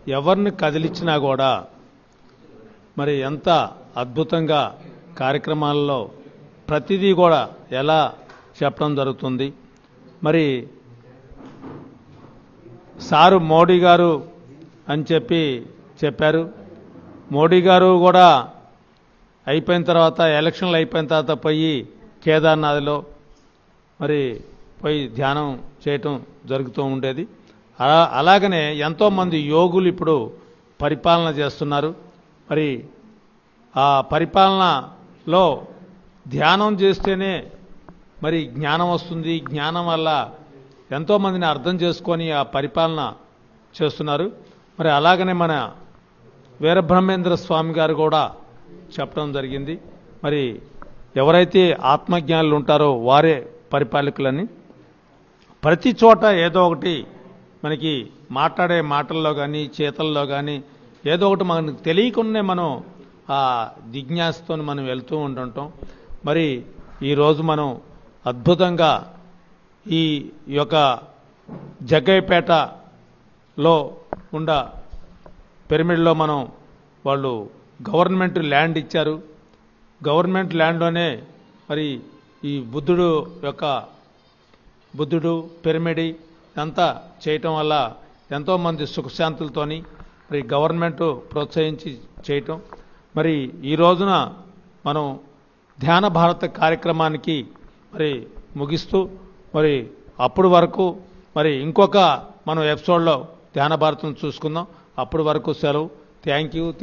ఎవరిని కదిలించినా కూడా మరి ఎంత అద్భుతంగా కార్యక్రమాల్లో ప్రతిదీ కూడా ఎలా చెప్పడం జరుగుతుంది. మరి సారు మోడీ గారు అని చెప్పారు. మోడీ గారు కూడా అయిపోయిన తర్వాత, ఎలక్షన్లు అయిపోయిన తర్వాత పోయి కేదార్నాథ్లో మరి పోయి ధ్యానం చేయటం జరుగుతూ ఉండేది. అలాగనే ఎంతోమంది యోగులు ఇప్పుడు పరిపాలన చేస్తున్నారు. మరి ఆ పరిపాలనలో ధ్యానం చేస్తేనే మరి జ్ఞానం వస్తుంది. జ్ఞానం వల్ల ఎంతోమందిని అర్థం చేసుకొని ఆ పరిపాలన చేస్తున్నారు. మరి అలాగనే మన వీరబ్రహ్మేంద్ర స్వామి గారు కూడా చెప్పడం జరిగింది. మరి ఎవరైతే ఆత్మజ్ఞానులు ఉంటారో వారే పరిపాలకులని. ప్రతి చోట ఏదో ఒకటి మనకి మాట్లాడే మాటల్లో కానీ చేతల్లో కానీ ఏదో ఒకటి మనకు తెలియకుండానే మనం ఆ జిజ్ఞాసతో మనం వెళ్తూ ఉంటుంటాం. మరి ఈరోజు మనం అద్భుతంగా ఈ యొక్క జగ్గయ్యపేటలో ఉన్న పిరమిడ్లో మనం వాళ్ళు గవర్నమెంట్ ల్యాండ్ ఇచ్చారు. గవర్నమెంట్ ల్యాండ్లోనే మరి ఈ బుద్ధుడు పిరమిడ్ అంతా చేయటం వల్ల ఎంతోమంది సుఖశాంతులతోని మరి గవర్నమెంట్ ప్రోత్సహించి చేయటం. మరి ఈ రోజున మనం ధ్యాన భారత కార్యక్రమానికి మరి ముగిస్తూ మరి అప్పుడు వరకు మరి ఇంకొక మనం ఎపిసోడ్లో ధ్యాన భారతం చూసుకుందాం. అప్పటి వరకు సెలవు. Thank you.